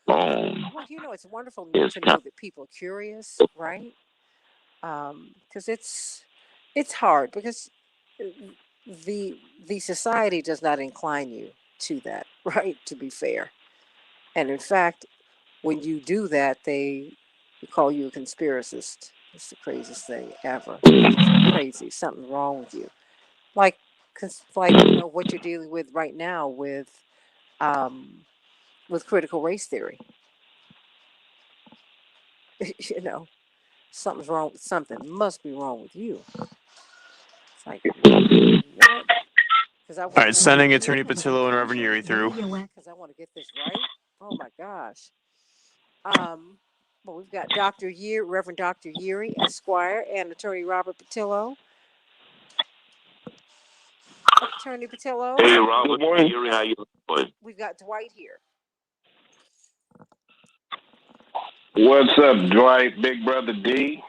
Well, it's wonderful It's to kind know that people are curious, right? Because it's hard because uh, the society does not incline you to that, right? To be fair, and in fact, when you do that, they call you a conspiracist. It's the craziest thing ever. Crazy, something wrong with you. Like, what you're dealing with right now um, with critical race theory. you know, something's wrong with something. Must be wrong with you. It's like what? Because I All want right, sending Attorney Patillo and Reverend Yuri through. because I want to get this right. Oh my gosh. Um, well, we've got Dr. Year, Reverend Dr. Yuri, Esquire, and Attorney Robert Patillo. Attorney Patillo. Hey, Robert, Yuri, how you doing? We've got Dwight here. What's up, Dwight? Big brother D.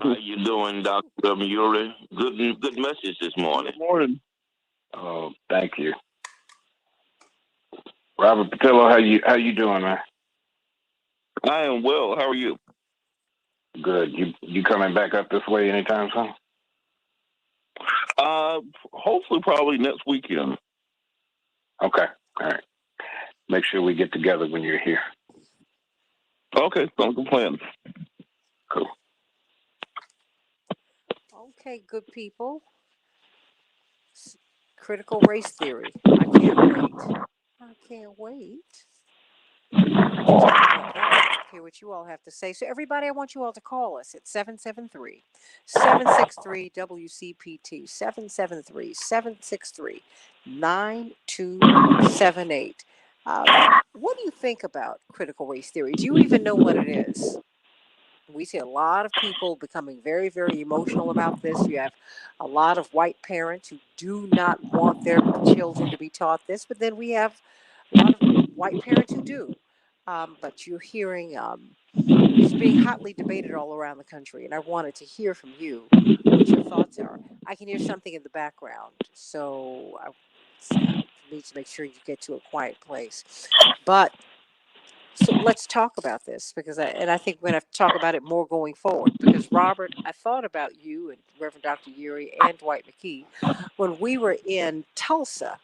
How you doing, Dr. Yuri? Good message this morning. Good morning. Oh, thank you, Robert Patillo. How you doing, man? I am well. How are you? Good. You coming back up this way anytime soon? Hopefully, probably next weekend. Okay. All right. Make sure we get together when you're here. Okay, sounds like a plan. Cool. Okay, good people. Critical race theory. I can't wait. I can't wait to talk about that. Hear what you all have to say. So, everybody, I want you all to call us at 773 763 WCPT, 773 763 9278. What do you think about critical race theory? Do you even know what it is? We see a lot of people becoming very, very emotional about this. You have a lot of white parents who do not want their children to be taught this, but then we have a lot of white parents who do. But you're hearing it's being hotly debated all around the country, and I wanted to hear from you what your thoughts are. I can hear something in the background, so I need to make sure you get to a quiet place. But so let's talk about this because I think we're going to have to talk about it more going forward. Because Robert, I thought about you and Reverend Dr. Yuri and Dwight McKee when we were in Tulsa.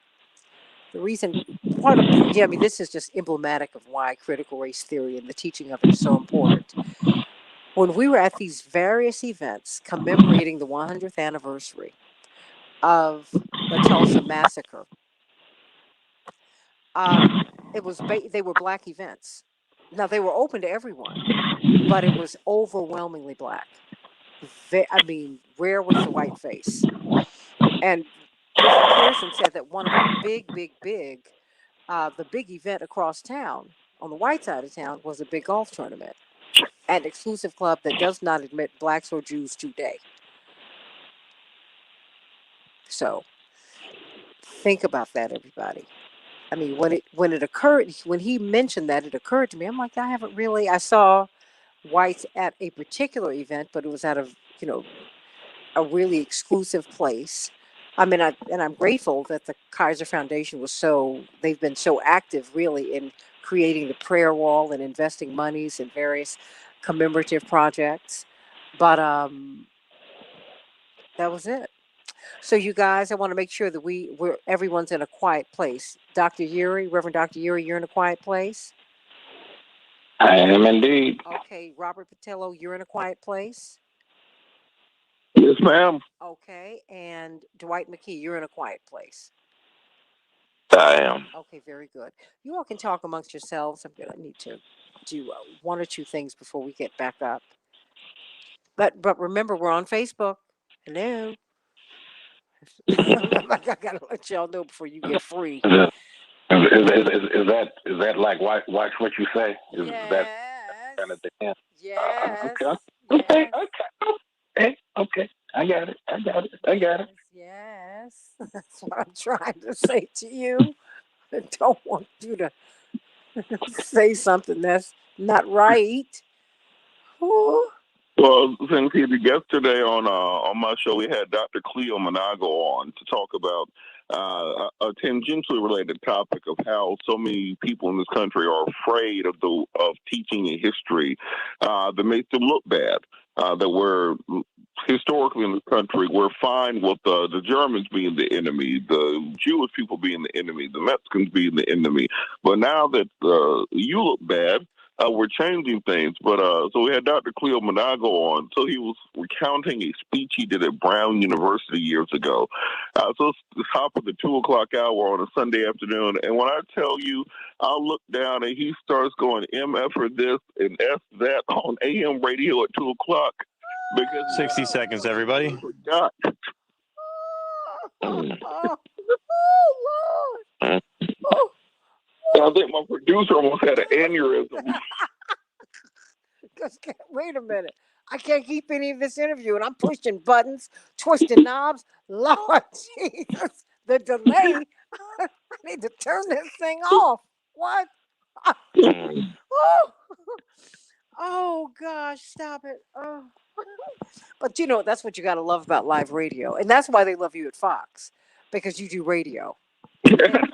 The reason, part of, yeah, I mean, this is just emblematic of why critical race theory and the teaching of it is so important. When we were at these various events commemorating the 100th anniversary of the Tulsa massacre, it was they were black events. Now they were open to everyone, but it was overwhelmingly black. I mean, rare was the white face. And Mr. Pearson said that one of the the big event across town on the white side of town was a big golf tournament, an exclusive club that does not admit blacks or Jews today. So think about that, everybody. I mean, when it occurred, when he mentioned that, it occurred to me. I'm like, I haven't really. I saw whites at a particular event, but it was out of a really exclusive place. I mean, I'm grateful that the Kaiser Foundation they've been so active really in creating the prayer wall and investing monies in various commemorative projects. But that was it. So you guys, I want to make sure that we're everyone's in a quiet place. Dr. Yuri, Reverend Dr. Yuri, you're in a quiet place. I am indeed. Okay, Robert Patello, you're in a quiet place. Yes, ma'am. Okay, and Dwight McKee, you're in a quiet place. I am. Okay, very good. You all can talk amongst yourselves. I'm gonna need to do one or two things before we get back up. But remember, we're on Facebook. Hello. I gotta let y'all know before you get free. Is that like watch what you say? Is that Yes. kind of the hint? Yes. Okay. Okay. Yes. Okay. I got it. I got it. I got it. Yes. That's what I'm trying to say to you. I don't want you to say something that's not right. Ooh. Well, since he did yesterday on my show, we had Dr. Cleo Monago on to talk about a tangentially related topic of how so many people in this country are afraid of teaching a history that makes them look bad. That we're historically in this country, we're fine with the Germans being the enemy, the Jewish people being the enemy, the Mexicans being the enemy. But now that you look bad, we're changing things. But so we had Dr. Cleo Monago on. So he was recounting a speech he did at Brown University years ago. So it's the top of the 2 o'clock hour on a Sunday afternoon. And when I tell you, I'll look down and he starts going MF for this and S that on AM radio at 2 o'clock. Because 60 seconds, everybody. forgot. Oh, Lord. Oh, I think my producer almost had an aneurysm. wait a minute. I can't keep any of this interview, and I'm pushing buttons, twisting knobs. Lord Jesus, the delay. I need to turn this thing off. What? Oh, oh gosh, stop it. Oh. But that's what you got to love about live radio. And that's why they love you at Fox, because you do radio.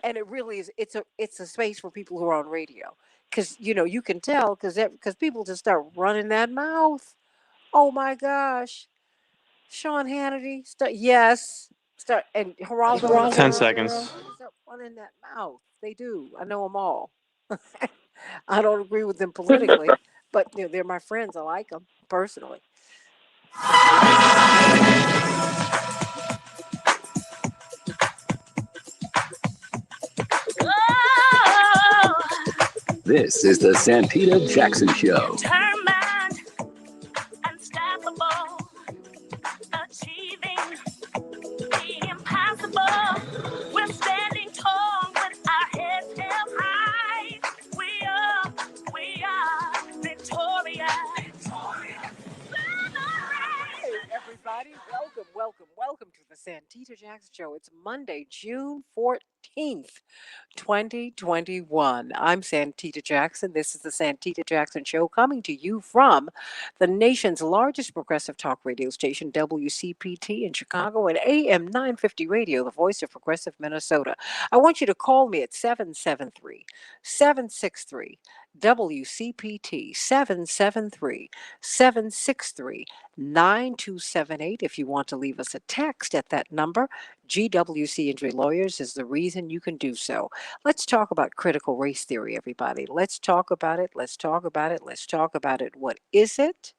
And it really is, it's a space for people who are on radio. Because, you can tell, because people just start running that mouth. Oh my gosh. Sean Hannity. Yes. Start and Geraldo 10 Rivera. seconds. Start running that mouth. They do. I know them all. I don't agree with them politically, but they're my friends. I like them personally. Oh, This is the Santita Jackson Show. determined, unstoppable, achieving the impossible. We're standing tall with our heads held high. We are victorious. Hey, everybody. Welcome to the Santita Jackson Show. It's Monday, June 14th. 2021. I'm Santita Jackson. This is the Santita Jackson Show coming to you from the nation's largest progressive talk radio station, WCPT in Chicago, and AM 950 Radio, the voice of progressive Minnesota. I want you to call me at 773 763 WCPT 773 763 9278. If you want to leave us a text at that number, GWC Injury Lawyers is the reason you can do so. Let's talk about critical race theory, everybody. Let's talk about it. Let's talk about it. Let's talk about it. What is it?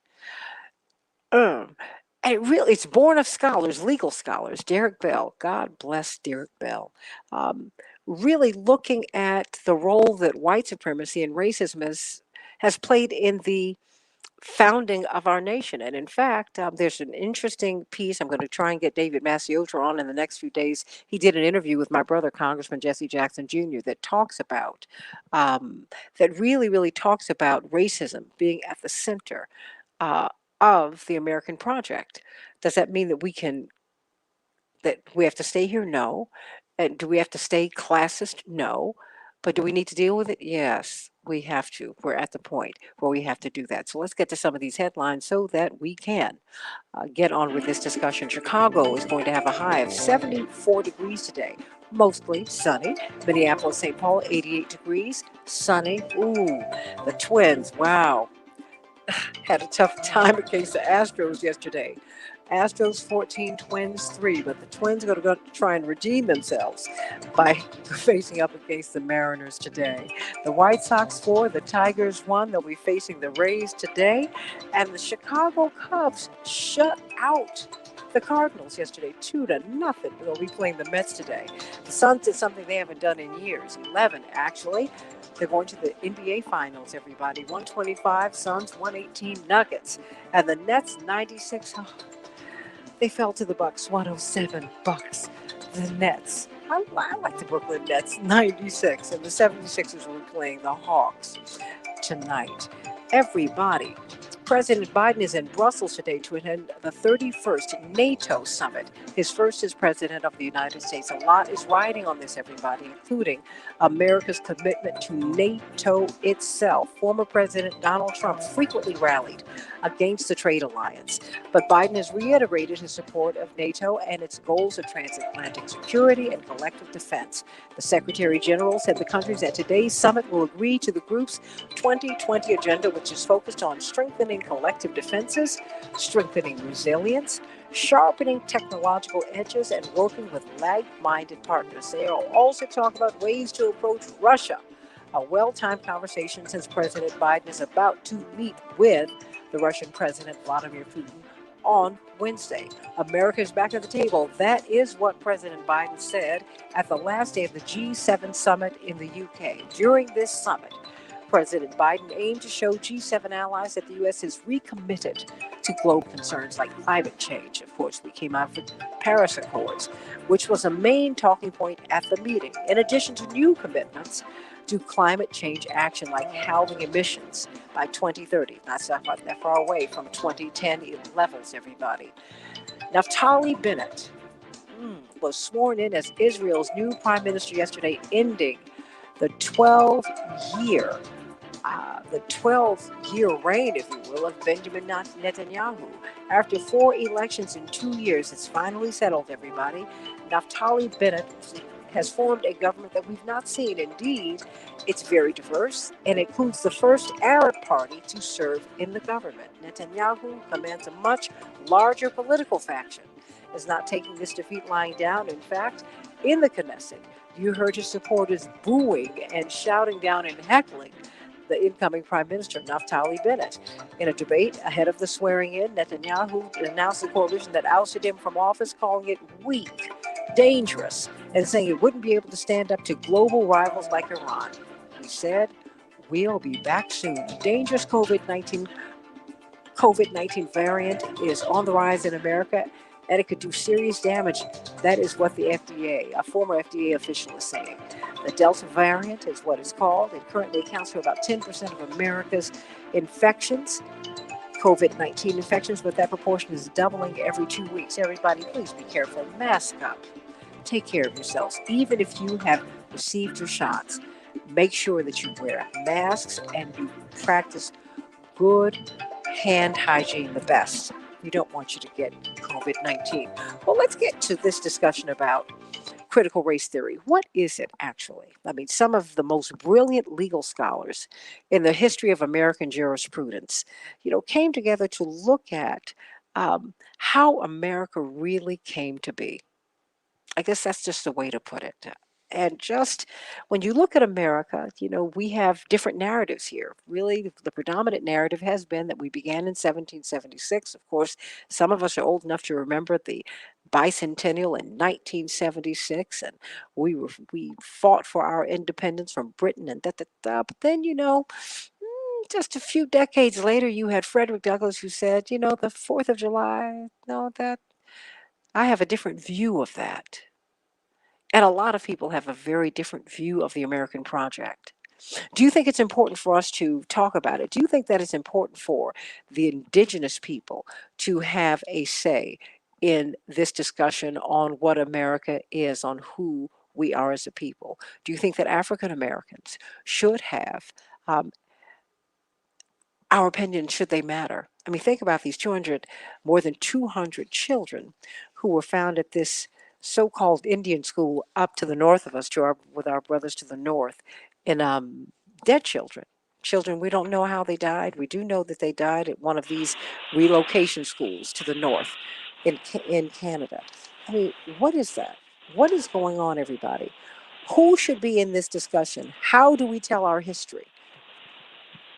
Um, and it's born of scholars, legal scholars. Derek Bell, God bless Derek Bell. Um, really looking at the role that white supremacy and racism has played in the founding of our nation. And in fact, there's an interesting piece. I'm going to try and get David Masiotra on in the next few days. He did an interview with my brother, Congressman Jesse Jackson Jr., that really talks about racism being at the center uh, of the American project. Does that mean that we have to stay here? No. And do we have to stay classist? No. But do we need to deal with it? Yes, we have to. We're at the point where we have to do that. So let's get to some of these headlines so that we can get on with this discussion. Chicago is going to have a high of 74 degrees today, mostly sunny. Minneapolis, St. Paul, 88 degrees, sunny. Ooh, the Twins, wow, had a tough time against the Astros yesterday. Astros 14, Twins 3, but the Twins are going to try and redeem themselves by facing up against the Mariners today. The White Sox 4, the Tigers 1. They'll be facing the Rays today. And the Chicago Cubs shut out the Cardinals yesterday, 2-0. They'll be playing the Mets today. The Suns did something they haven't done in years, 11 actually. They're going to the NBA Finals, everybody. 125 Suns, 118 Nuggets. And the Nets, 96. Oh, they fell to the Bucks, 107 Bucks. The Nets. I like the Brooklyn Nets, 96. And the 76ers will be playing the Hawks tonight. Everybody. President Biden is in Brussels today to attend the 31st NATO summit, his first as president of the United States. A lot is riding on this, everybody, including America's commitment to NATO itself. Former President Donald Trump frequently rallied against the trade alliance, but Biden has reiterated his support of NATO and its goals of transatlantic security and collective defense. The Secretary General said the countries at today's summit will agree to the group's 2020 agenda, which is focused on strengthening collective defenses, strengthening resilience, sharpening technological edges, and working with like-minded partners. They will also talk about ways to approach Russia. A well-timed conversation since President Biden is about to meet with the Russian President Vladimir Putin on Wednesday. America is back at the table. That is what President Biden said at the last day of the G7 summit in the UK. During this summit, President Biden aimed to show G7 allies that the U.S. is recommitted to global concerns like climate change. Of course, we came out with Paris Accords, which was a main talking point at the meeting, in addition to new commitments to climate change action like halving emissions by 2030. Not that far away from 2010 levels, everybody. Naftali Bennett was sworn in as Israel's new prime minister yesterday, ending the 12-year the 12-year reign, if you will, of Benjamin Netanyahu. After 4 elections in 2 years, it's finally settled, everybody. Naftali Bennett has formed a government that we've not seen. Indeed, it's very diverse and includes the first Arab party to serve in the government. Netanyahu commands a much larger political faction, is not taking this defeat lying down. In fact, in the Knesset, you heard his supporters booing and shouting down and heckling the incoming Prime Minister, Naftali Bennett. In a debate ahead of the swearing in, Netanyahu announced the coalition that ousted him from office, calling it weak, dangerous, and saying it wouldn't be able to stand up to global rivals like Iran. He said, "We'll be back soon." Dangerous COVID-19 variant is on the rise in America, and it could do serious damage. That is what the FDA, a former FDA official, is saying. The Delta variant is what it's called. It currently accounts for about 10% of America's infections, COVID 19 infections, but that proportion is doubling every 2 weeks. Everybody, please be careful. Mask up. Take care of yourselves. Even if you have received your shots, make sure that you wear masks and you practice good hand hygiene the best. We don't want you to get COVID 19. Well, let's get to this discussion about critical race theory. What is it actually? I mean, some of the most brilliant legal scholars in the history of American jurisprudence, came together to look at how America really came to be. I guess that's just the way to put it. And just when you look at America, we have different narratives here. Really, the predominant narrative has been that we began in 1776. Of course, some of us are old enough to remember the bicentennial in 1976, and we fought for our independence from Britain and da da da. But then, just a few decades later, you had Frederick Douglass who said, the 4th of July, no, that I have a different view of that. And a lot of people have a very different view of the American project. Do you think it's important for us to talk about it? Do you think that it's important for the indigenous people to have a say in this discussion on what America is, on who we are as a people? Do you think that African Americans should have um, our opinion, should they matter? I mean, think about these more than 200 children who were found at this so-called Indian school up to the north of us, with our brothers to the north, in dead children. Children, we don't know how they died. We do know that they died at one of these relocation schools to the north in Canada. I mean, what is that? What is going on, everybody? Who should be in this discussion? How do we tell our history?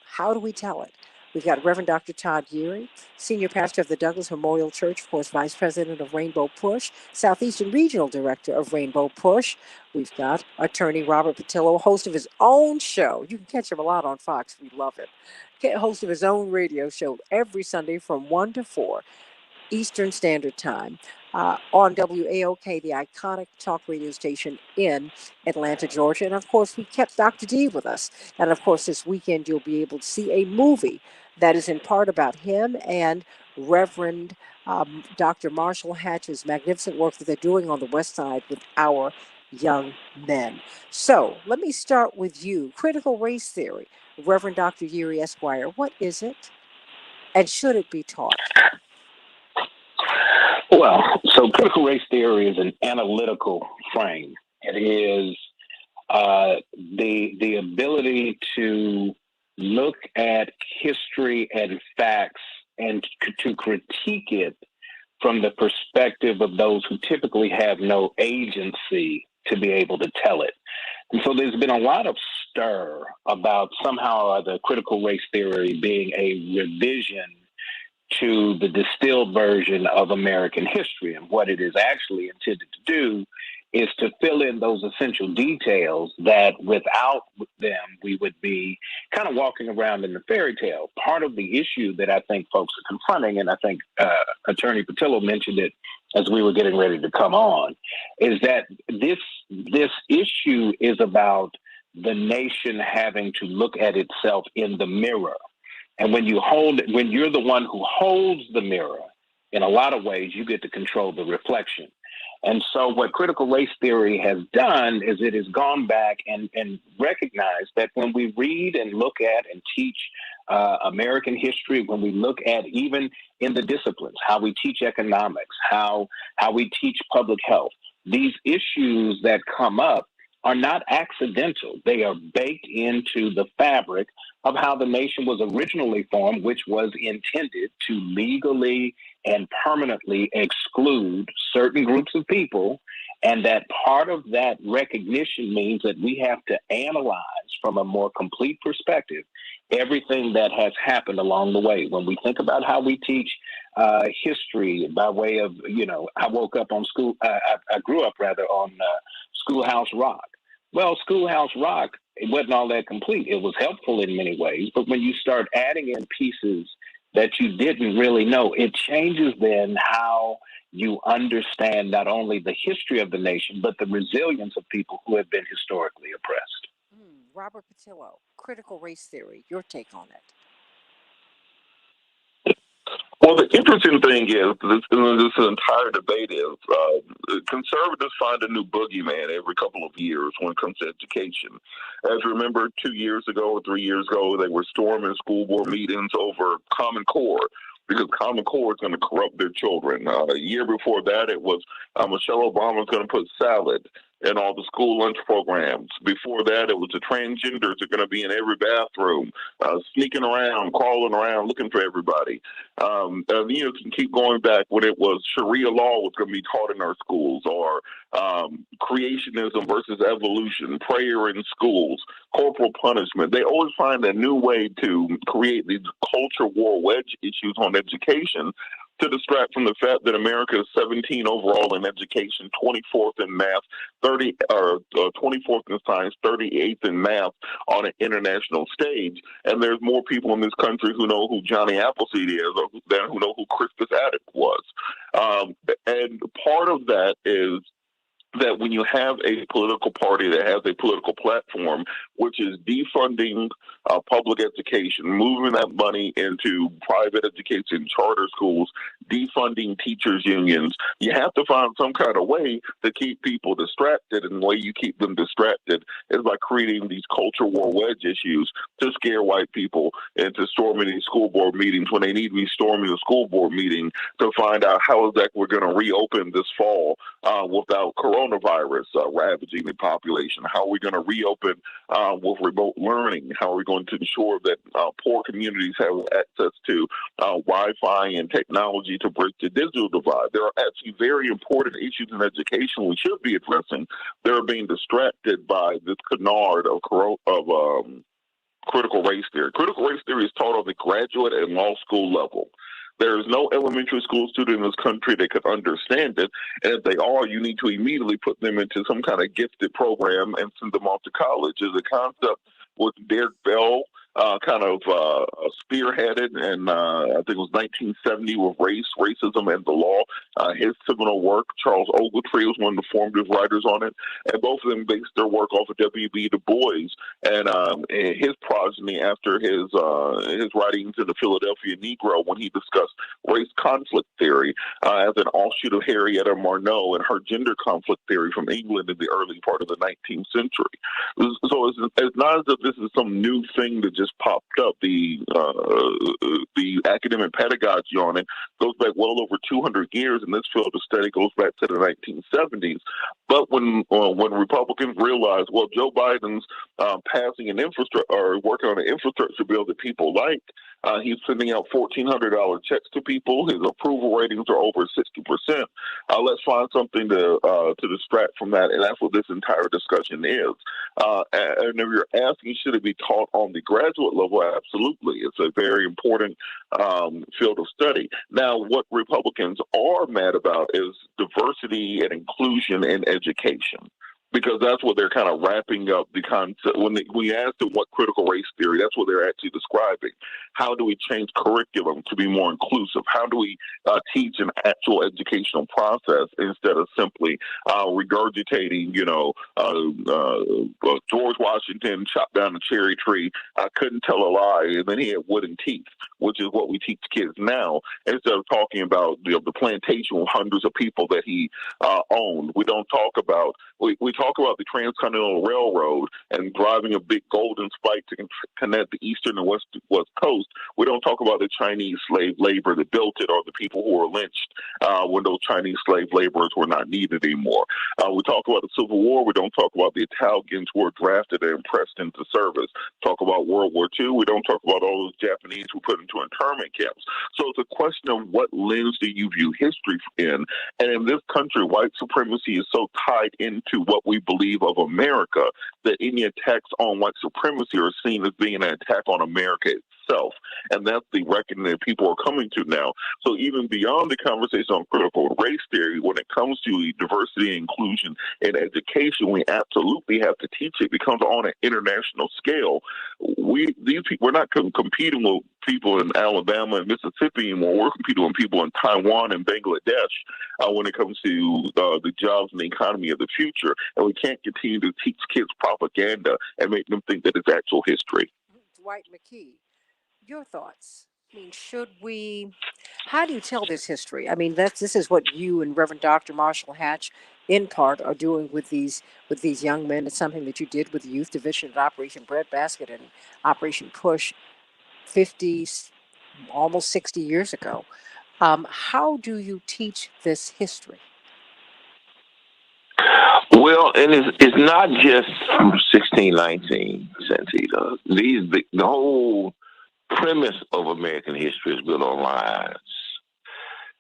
How do we tell it? We've got Reverend Dr. Todd Geary, Senior Pastor of the Douglas Memorial Church, of course, Vice President of Rainbow Push, Southeastern Regional Director of Rainbow Push. We've got Attorney Robert Patillo, host of his own show. You can catch him a lot on Fox. We love it. Host of his own radio show every Sunday from 1 to 4 Eastern Standard Time on WAOK, the iconic talk radio station in Atlanta, Georgia. And of course, we kept Dr. D with us. And of course, this weekend, you'll be able to see a movie that is in part about him and Reverend Dr. Marshall Hatch's magnificent work that they're doing on the West Side with our young men. So let me start with you. Critical race theory, Reverend Dr. Geary Esquire, what is it? And should it be taught? Well, so critical race theory is an analytical frame. It is the ability to look at history and facts and to critique it from the perspective of those who typically have no agency to be able to tell it. And so there's been a lot of stir about somehow the critical race theory being a revision to the distilled version of American history. And what it is actually intended to do is to fill in those essential details that without them, we would be kind of walking around in the fairy tale. Part of the issue that I think folks are confronting, and I think Attorney Patillo mentioned it as we were getting ready to come on, is that this issue is about the nation having to look at itself in the mirror. And when you're the one who holds the mirror, in a lot of ways, you get to control the reflection. And so what critical race theory has done is it has gone back and recognized that when we read and look at and teach American history, when we look at even in the disciplines, how we teach economics, how we teach public health, these issues that come up are not accidental. They are baked into the fabric of how the nation was originally formed, which was intended to legally and permanently exclude certain groups of people. And that part of that recognition means that we have to analyze from a more complete perspective everything that has happened along the way. When we think about how we teach history by way of, I woke up on I grew up rather on Schoolhouse Rock. Well, Schoolhouse Rock, it wasn't all that complete. It was helpful in many ways, but when you start adding in pieces that you didn't really know, it changes then how you understand not only the history of the nation, but the resilience of people who have been historically oppressed. Robert Patillo, critical race theory. Your take on it? Well, the interesting thing is this entire debate is conservatives find a new boogeyman every couple of years when it comes to education. As you remember, 2 years ago or 3 years ago, they were storming school board meetings over Common Core because Common Core is going to corrupt their children. A year before that, it was Michelle Obama is going to put salad in all the school lunch programs. Before that, it was the transgenders are going to be in every bathroom, sneaking around, crawling around, looking for everybody. You can keep going back when it was Sharia law was going to be taught in our schools, or creationism versus evolution, prayer in schools, corporal punishment. They always find a new way to create these culture war wedge issues on education to distract from the fact that America is 17 overall in education, 24th in math, 24th in science, 38th in math on an international stage. And there's more people in this country who know who Johnny Appleseed is than who know who Crispus Attucks was. And part of that is that when you have a political party that has a political platform, which is defunding public education, moving that money into private education, charter schools, defunding teachers' unions, you have to find some kind of way to keep people distracted. And the way you keep them distracted is by creating these culture war wedge issues to scare white people into storming these school board meetings when they need to be storming a school board meeting to find out how exactly we're going to reopen this fall without coronavirus ravaging the population. How are we going to reopen with remote learning? How are we going to ensure that poor communities have access to Wi-Fi and technology to bridge the digital divide? There are actually very important issues in education we should be addressing. They're being distracted by this canard of critical race theory. Critical race theory is taught on the graduate and law school level. There is no elementary school student in this country that could understand it. And if they are, you need to immediately put them into some kind of gifted program and send them off to college. Is a concept with Derek Bell spearheaded, and I think it was 1970 with Racism and the Law. His seminal work, Charles Ogletree was one of the formative writers on it, and both of them based their work off of W.B. Du Bois and his progeny after his writings in the Philadelphia Negro when he discussed race conflict theory as an offshoot of Henrietta Martineau and her gender conflict theory from England in the early part of the 19th century. So it's not as if this is some new thing that just popped up. The academic pedagogy on it goes back well over 200 years, and this field of study goes back to the 1970s. But when Republicans realized, well, Joe Biden's passing an infrastructure or working on an infrastructure bill that people like, he's sending out $1,400 checks to people. His approval ratings are over 60%. Let's find something to distract from that, and that's what this entire discussion is. And if you're asking, should it be taught on the graduate level? Absolutely. It's a very important field of study. Now, what Republicans are mad about is diversity and inclusion in education, because that's what they're kind of wrapping up the concept. When we ask them what critical race theory, that's what they're actually describing. How do we change curriculum to be more inclusive? How do we teach an actual educational process instead of simply regurgitating, George Washington chopped down a cherry tree, couldn't tell a lie, and then he had wooden teeth, which is what we teach kids now, instead of talking about the plantation with hundreds of people that he owned. We don't talk about, we talk talk about the Transcontinental Railroad and driving a big golden spike to connect the eastern and west coast, we don't talk about the Chinese slave labor that built it or the people who were lynched when those Chinese slave laborers were not needed anymore. We talk about the Civil War. We don't talk about the Italians who were drafted and pressed into service. Talk about World War II. We don't talk about all those Japanese who put into internment camps. So it's a question of what lens do you view history in? And in this country, white supremacy is so tied into what we believe of America that any attacks on white supremacy are seen as being an attack on America itself. And that's the reckoning that people are coming to now. So even beyond the conversation on critical race theory, when it comes to diversity and inclusion in education, we absolutely have to teach it because on an international scale, we're not competing with people in Alabama and Mississippi anymore. We're competing with people in Taiwan and Bangladesh when it comes to the jobs and the economy of the future. And we can't continue to teach kids propaganda and make them think that it's actual history. Dwight McKee, your thoughts? I mean, how do you tell this history? I mean, this is what you and Reverend Dr. Marshall Hatch, in part, are doing with these young men. It's something that you did with the youth division at Operation Breadbasket and Operation Push 50, almost 60 years ago. How do you teach this history? Well, and it's not just from 1619, Santita. The whole premise of American history is built on lies.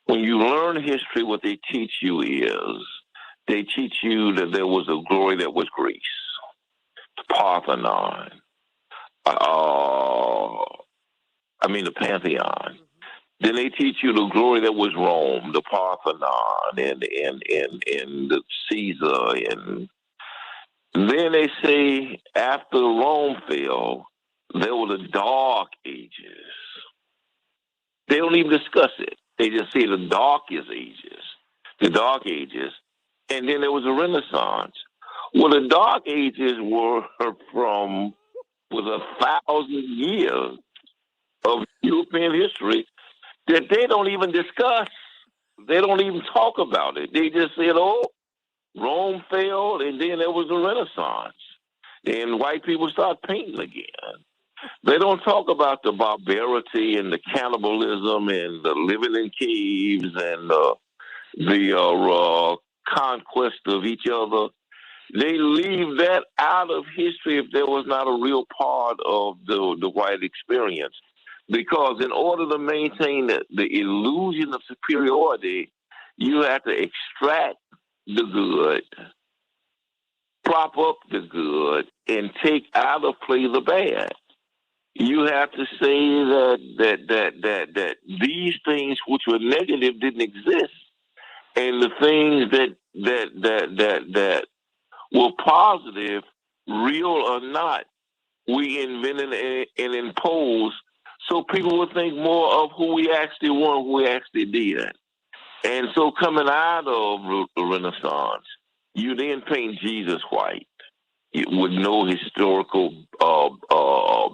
When you learn history, what they teach you is they teach you that there was a glory that was Greece, the Parthenon, the Pantheon. Then they teach you the glory that was Rome, the Parthenon, and the Caesar, and then they say after Rome fell, there were the Dark Ages. They don't even discuss it. They just say the Dark Ages, and then there was a Renaissance. Well, the Dark Ages was 1,000 years of European history that they don't even discuss. They don't even talk about it. They just said, Rome fell, and then there was a Renaissance. And white people start painting again. They don't talk about the barbarity and the cannibalism and the living in caves and the conquest of each other. They leave that out of history if there was not a real part of the white experience. Because in order to maintain the illusion of superiority, you have to extract the good, prop up the good, and take out of play the bad. You have to say that these things which were negative didn't exist, and the things that were positive, real or not, we invented and imposed, so people would think more of who we actually were, who we actually did. And so coming out of the Renaissance, you then paint Jesus white with no historical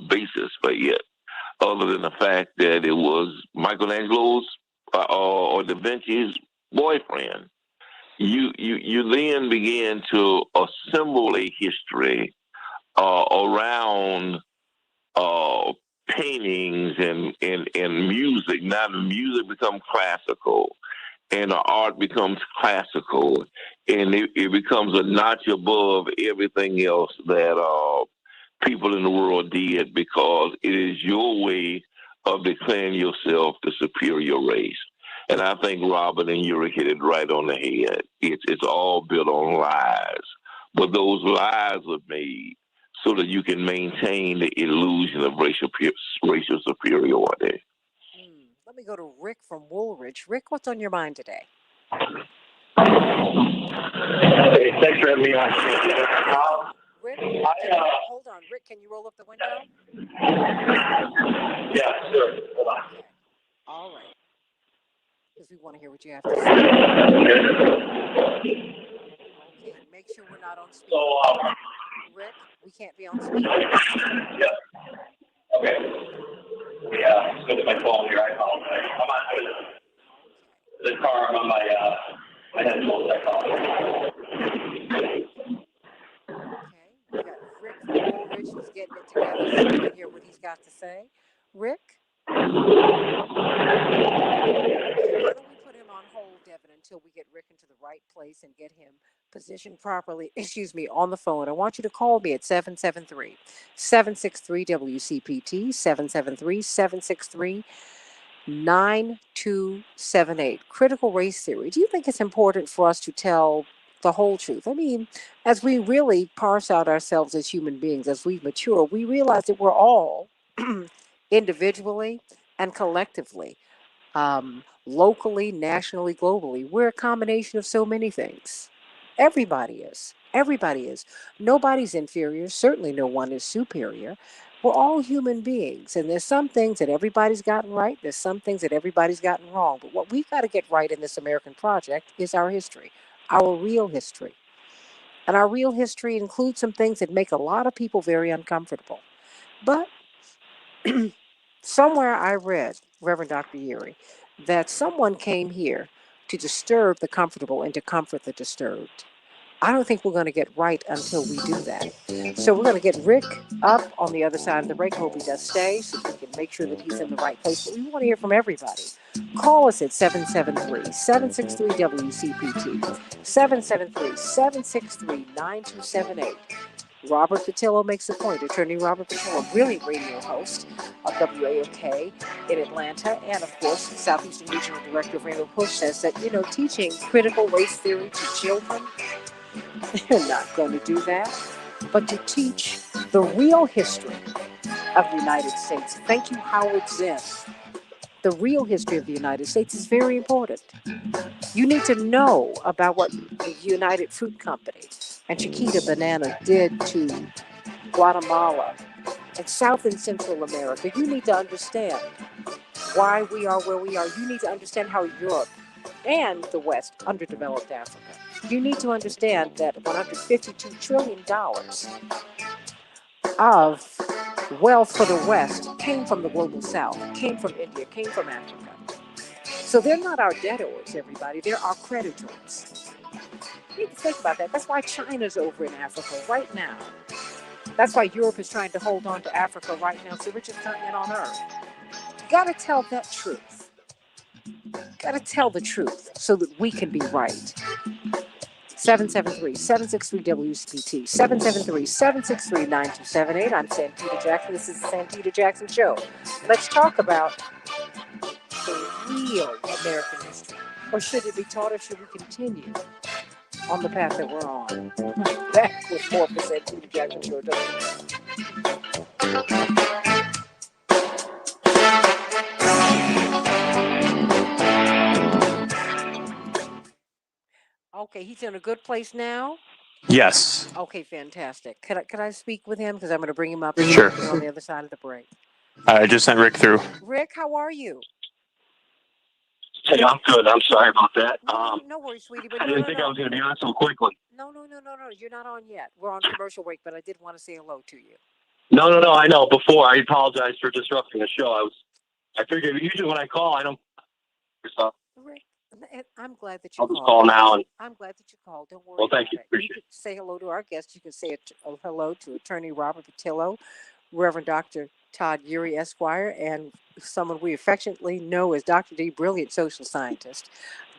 basis for it, other than the fact that it was Michelangelo's or Da Vinci's boyfriend. You then began to assemble a history around paintings and music. Now the music becomes classical, and the art becomes classical, and it becomes a notch above everything else that people in the world did, because it is your way of declaring yourself the superior race. And I think Robert and Yuri hit it right on the head. It's all built on lies, but those lies are made so that you can maintain the illusion of racial superiority. Let me go to Rick from Woolridge. Rick, what's on your mind today? Hey, thanks for having me on. Rick, hold on. Rick, can you roll up the window? Yeah, sure. Hold on. Okay. All right. Because we want to hear what you have to say. Okay, make sure we're not on speaker. Rick, we can't be on speaker. Yeah. Okay. Yeah, let's go to my phone here. I apologize. I'm on the car. I'm on my headphones. I apologize. getting it together so we can hear what he's got to say. Rick? Okay, why don't we put him on hold, Devin, until we get Rick into the right place and get him positioned properly, excuse me, on the phone. I want you to call me at 773 WCPT, 773 9278. Critical race theory. Do you think it's important for us to tell the whole truth? I mean, as we really parse out ourselves as human beings, as we mature, we realize that we're all individually and collectively, locally, nationally, globally. We're a combination of so many things. Everybody is. Everybody is. Nobody's inferior. Certainly, no one is superior. We're all human beings, and there's some things that everybody's gotten right. There's some things that everybody's gotten wrong. But what we've got to get right in this American project is our history, our real history. And our real history includes some things that make a lot of people very uncomfortable. But somewhere I read, Reverend Dr. Yuri, that someone came here to disturb the comfortable and to comfort the disturbed. I don't think we're going to get right until we do that. So we're going to get Rick up on the other side of the break. I hope he does stay so we can make sure that he's in the right place. But we want to hear from everybody. Call us at 773 WCPT, 773 Robert Patillo makes a point. Attorney Robert Patillo, brilliant radio host of WAOK in Atlanta, and of course, Southeastern Regional Director of Rainbow Push, says that, teaching critical race theory to children, they're not going to do that, but to teach the real history of the United States. Thank you, Howard Zinn. The real history of the United States is very important. You need to know about what the United Fruit Company and Chiquita Banana did to Guatemala and South and Central America. You need to understand why we are where we are. You need to understand how Europe and the West underdeveloped Africa. You need to understand that $152 trillion of wealth for the West came from the global South, came from India, came from Africa. So they're not our debtors, everybody. They're our creditors. You need to think about that. That's why China's over in Africa right now. That's why Europe is trying to hold on to Africa right now. It's the richest continent on earth. You got to tell that truth. Got to tell the truth so that we can be right. 773-763-WCPT, 773-763-9278. I'm Santita Jackson. This is the Santita Jackson Show. Let's talk about the real American history. Or should it be taught, or should we continue on the path that we're on? Back with more of the Santita Jackson Show. Okay, he's in a good place now. Yes. Okay, fantastic. Could I speak with him? Because I'm going to bring him up Sure. on the other side of the break. I just sent Rick through. Rick, how are you? Hey, I'm good. I'm sorry about that. No worries, sweetie. But I didn't think I was going to be on so quickly. No. You're not on yet. We're on commercial break, but I did want to say hello to you. No. I know. Before, I apologize for disrupting the show. I figured usually when I call, I don't. Rick, I'm glad that you I'll just called. call now. I'm glad that you called. Don't worry. Well, thank you. About it. Appreciate You can say hello to our guest. You can say a hello to Attorney Robert Patillo, Reverend Dr. Todd Yuri Esquire, and someone we affectionately know as Dr. D, brilliant social scientist,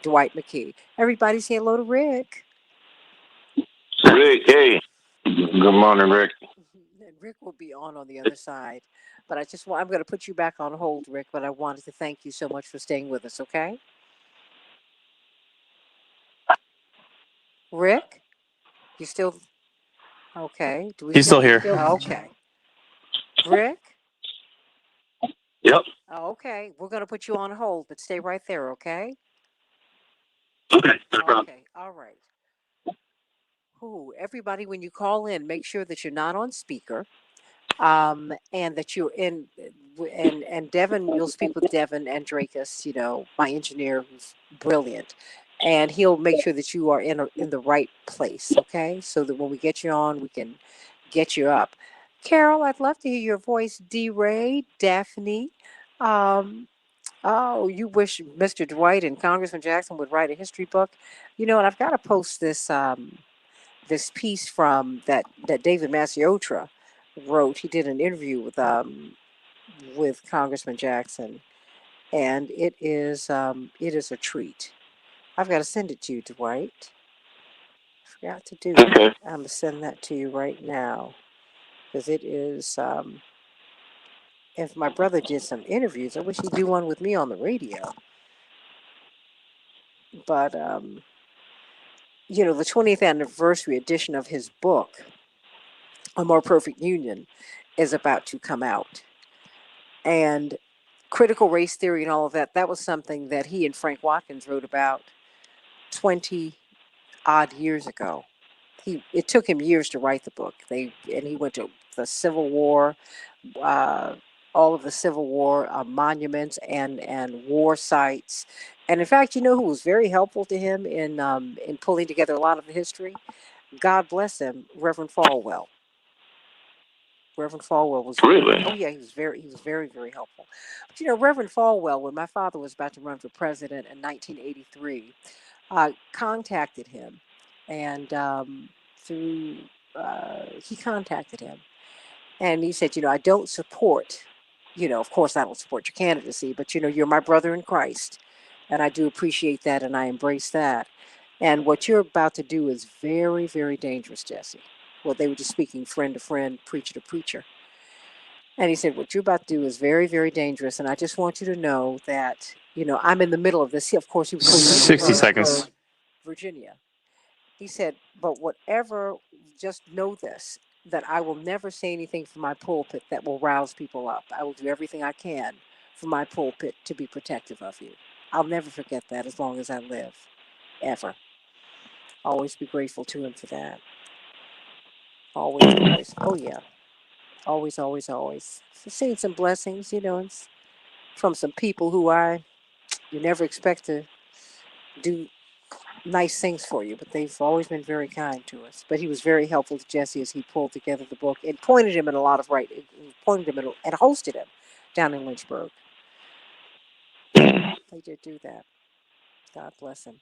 Dwight McKee. Everybody say hello to Rick. Rick, hey. Good morning, Rick. And Rick will be on the other side. But I'm going to put you back on hold, Rick, but I wanted to thank you so much for staying with us, okay? Rick? You still... Okay. He's still here. Okay. Rick? Yep. Okay. We're going to put you on hold, but stay right there, okay? Okay. No problem. Okay. All right. Ooh, everybody, when you call in, make sure that you're not on speaker, and that you're in, and Devin, you'll speak with Devin Andrakus, my engineer who's brilliant, and he'll make sure that you are in the right place, okay? So that when we get you on, we can get you up. Carol, I'd love to hear your voice. D. Ray, Daphne. Oh, you wish Mr. Dwight and Congressman Jackson would write a history book. And I've got to post this piece from that David Masiotra wrote. He did an interview with Congressman Jackson, and it is a treat. I've got to send it to you, Dwight. Forgot to do Okay. that. I'm gonna send that to you right now because it is. If my brother did some interviews, I wish he'd do one with me on the radio. But the 20th anniversary edition of his book, A More Perfect Union, is about to come out, and critical race theory and all of that. That was something that he and Frank Watkins wrote about 20 odd years ago. It took him years to write the book. He went to the Civil War, uh, all of the Civil War monuments and war sites. And in fact, you know who was very helpful to him in pulling together a lot of the history? God bless him, Reverend Falwell. Reverend Falwell was very, Really? oh yeah, he was very, very helpful. But Reverend Falwell, when my father was about to run for president in 1983, contacted him, and through he contacted him, and he said, I don't support, of course I don't support your candidacy, but you're my brother in Christ, and I do appreciate that, and I embrace that. And what you're about to do is very, very dangerous, Jesse. Well, they were just speaking friend to friend, preacher to preacher. And he said, what you're about to do is very, very dangerous. And I just want you to know that, I'm in the middle of this. Of course, he was in 60 seconds. Virginia. He said, but whatever, just know this, that I will never say anything from my pulpit that will rouse people up. I will do everything I can from my pulpit to be protective of you. I'll never forget that as long as I live, ever. Always be grateful to him for that. Always, always. Oh, yeah. Always, always, always. So seeing some blessings, from some people who you never expect to do nice things for you, but they've always been very kind to us. But he was very helpful to Jesse as he pulled together the book and pointed him in a lot of pointed him and hosted him down in Lynchburg. They did do that. God bless him.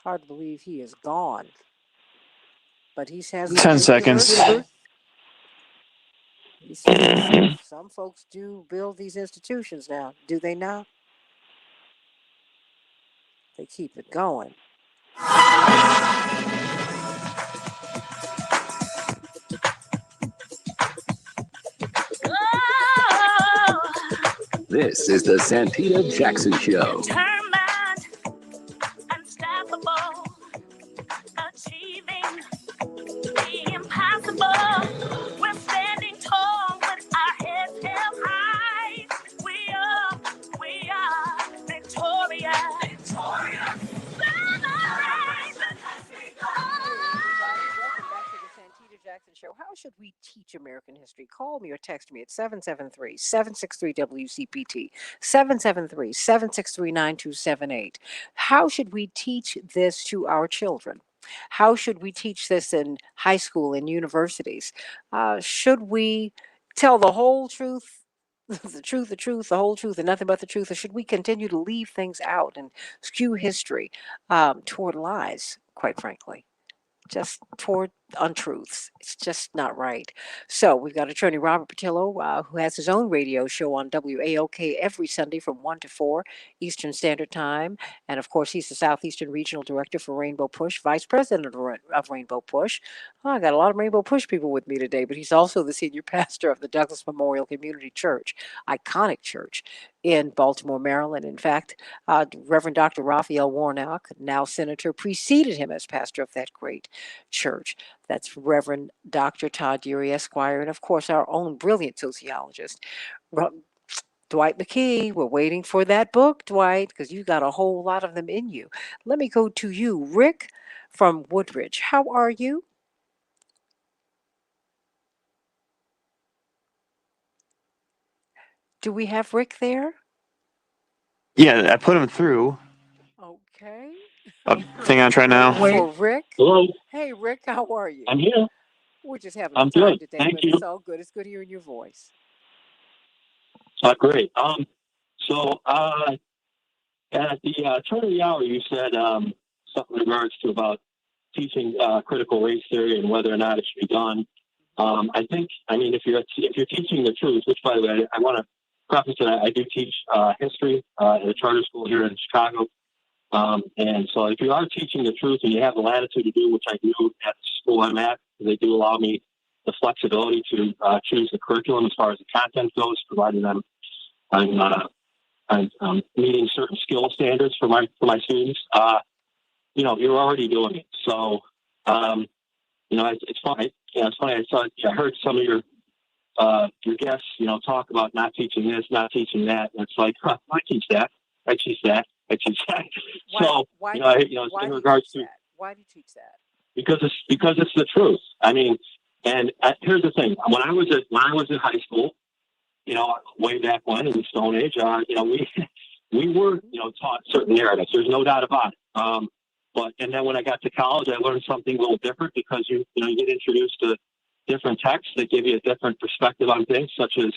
Hard to believe he is gone, but he has 10 seconds. He said some folks do build these institutions now, do they not? They keep it going. This is the Santita Jackson Show. Determined, unstoppable, achieving the impossible. We're standing tall with our heads held high. We are victorious. Jackson Show. How should we teach American history? Call me or text me at 773-763-WCPT, 773-763-9278. How should we teach this to our children? How should we teach this in high school and universities? Should we tell the whole truth, the truth, the whole truth, and nothing but the truth? Or should we continue to leave things out and skew history toward lies, quite frankly? Just toward untruths. It's just not right. So we've got attorney Robert Patillo, who has his own radio show on WAOK every Sunday from 1 to 4 Eastern Standard Time. And of course, he's the Southeastern Regional Director for Rainbow Push, Vice President of Rainbow Push. Oh, I got a lot of Rainbow Push people with me today, but he's also the senior pastor of the Douglas Memorial Community Church, iconic church in Baltimore, Maryland. In fact, Reverend Dr. Raphael Warnock, now senator, preceded him as pastor of that great church. That's Reverend Dr. Todd Urey, Esquire, and of course, our own brilliant sociologist, Dwight McKee. We're waiting for that book, Dwight, because you got a whole lot of them in you. Let me go to you, Rick from Woodridge. How are you? Do we have Rick there? Yeah, I put him through. Okay. Thing on try now. For Rick? Hello, Hey, Rick, how are you? I'm here. We're just having I'm a time good. today, Thank but you. it's all good. It's good hearing your voice. Great. So at the turn of the hour, you said something in regards to about teaching critical race theory and whether or not it should be done. I think, I mean, if you're teaching the truth, which by the way, I want to preface that I do teach history at a charter school here in Chicago. And so if you are teaching the truth and you have the latitude to do, which I do at the school I'm at, they do allow me the flexibility to choose the curriculum as far as the content goes, providing them I'm meeting certain skill standards for my students. You're already doing it. So, it's funny. It's funny. I heard some of your guests, talk about not teaching this, not teaching that. And it's like, I teach that. I teach that. I teach that. Why It's in regards to why do you teach that? because it's the truth. I mean, and here's the thing: when I was in high school, way back when in the Stone Age, we were taught certain narratives. There's no doubt about it. And then when I got to college, I learned something a little different because you get introduced to different texts that give you a different perspective on things, such as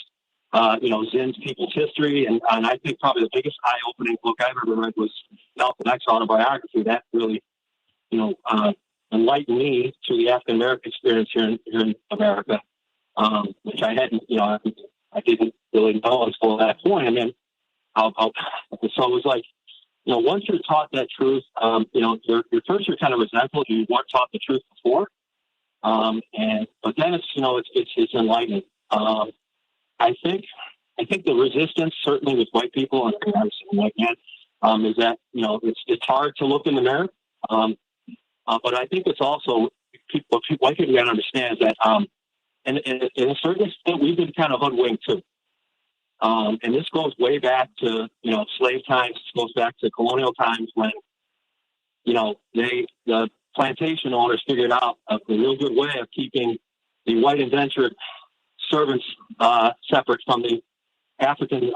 Zinn's People's History, and I think probably the biggest eye-opening book I've ever read was Malcolm X's autobiography. That really enlightened me to the African American experience here in America, which I hadn't, I didn't really know until that point. And then so it was like, once you're taught that truth, you're kind of resentful. You weren't taught the truth before, but then it's enlightening. I think the resistance, certainly with white people, and I'm a white man, is that it's hard to look in the mirror. But I think it's also white people got to understand that, and in a certain extent, we've been kind of hoodwinked too. And this goes way back to slave times. This goes back to colonial times when the plantation owners figured out a real good way of keeping the white indentured servants separate from the African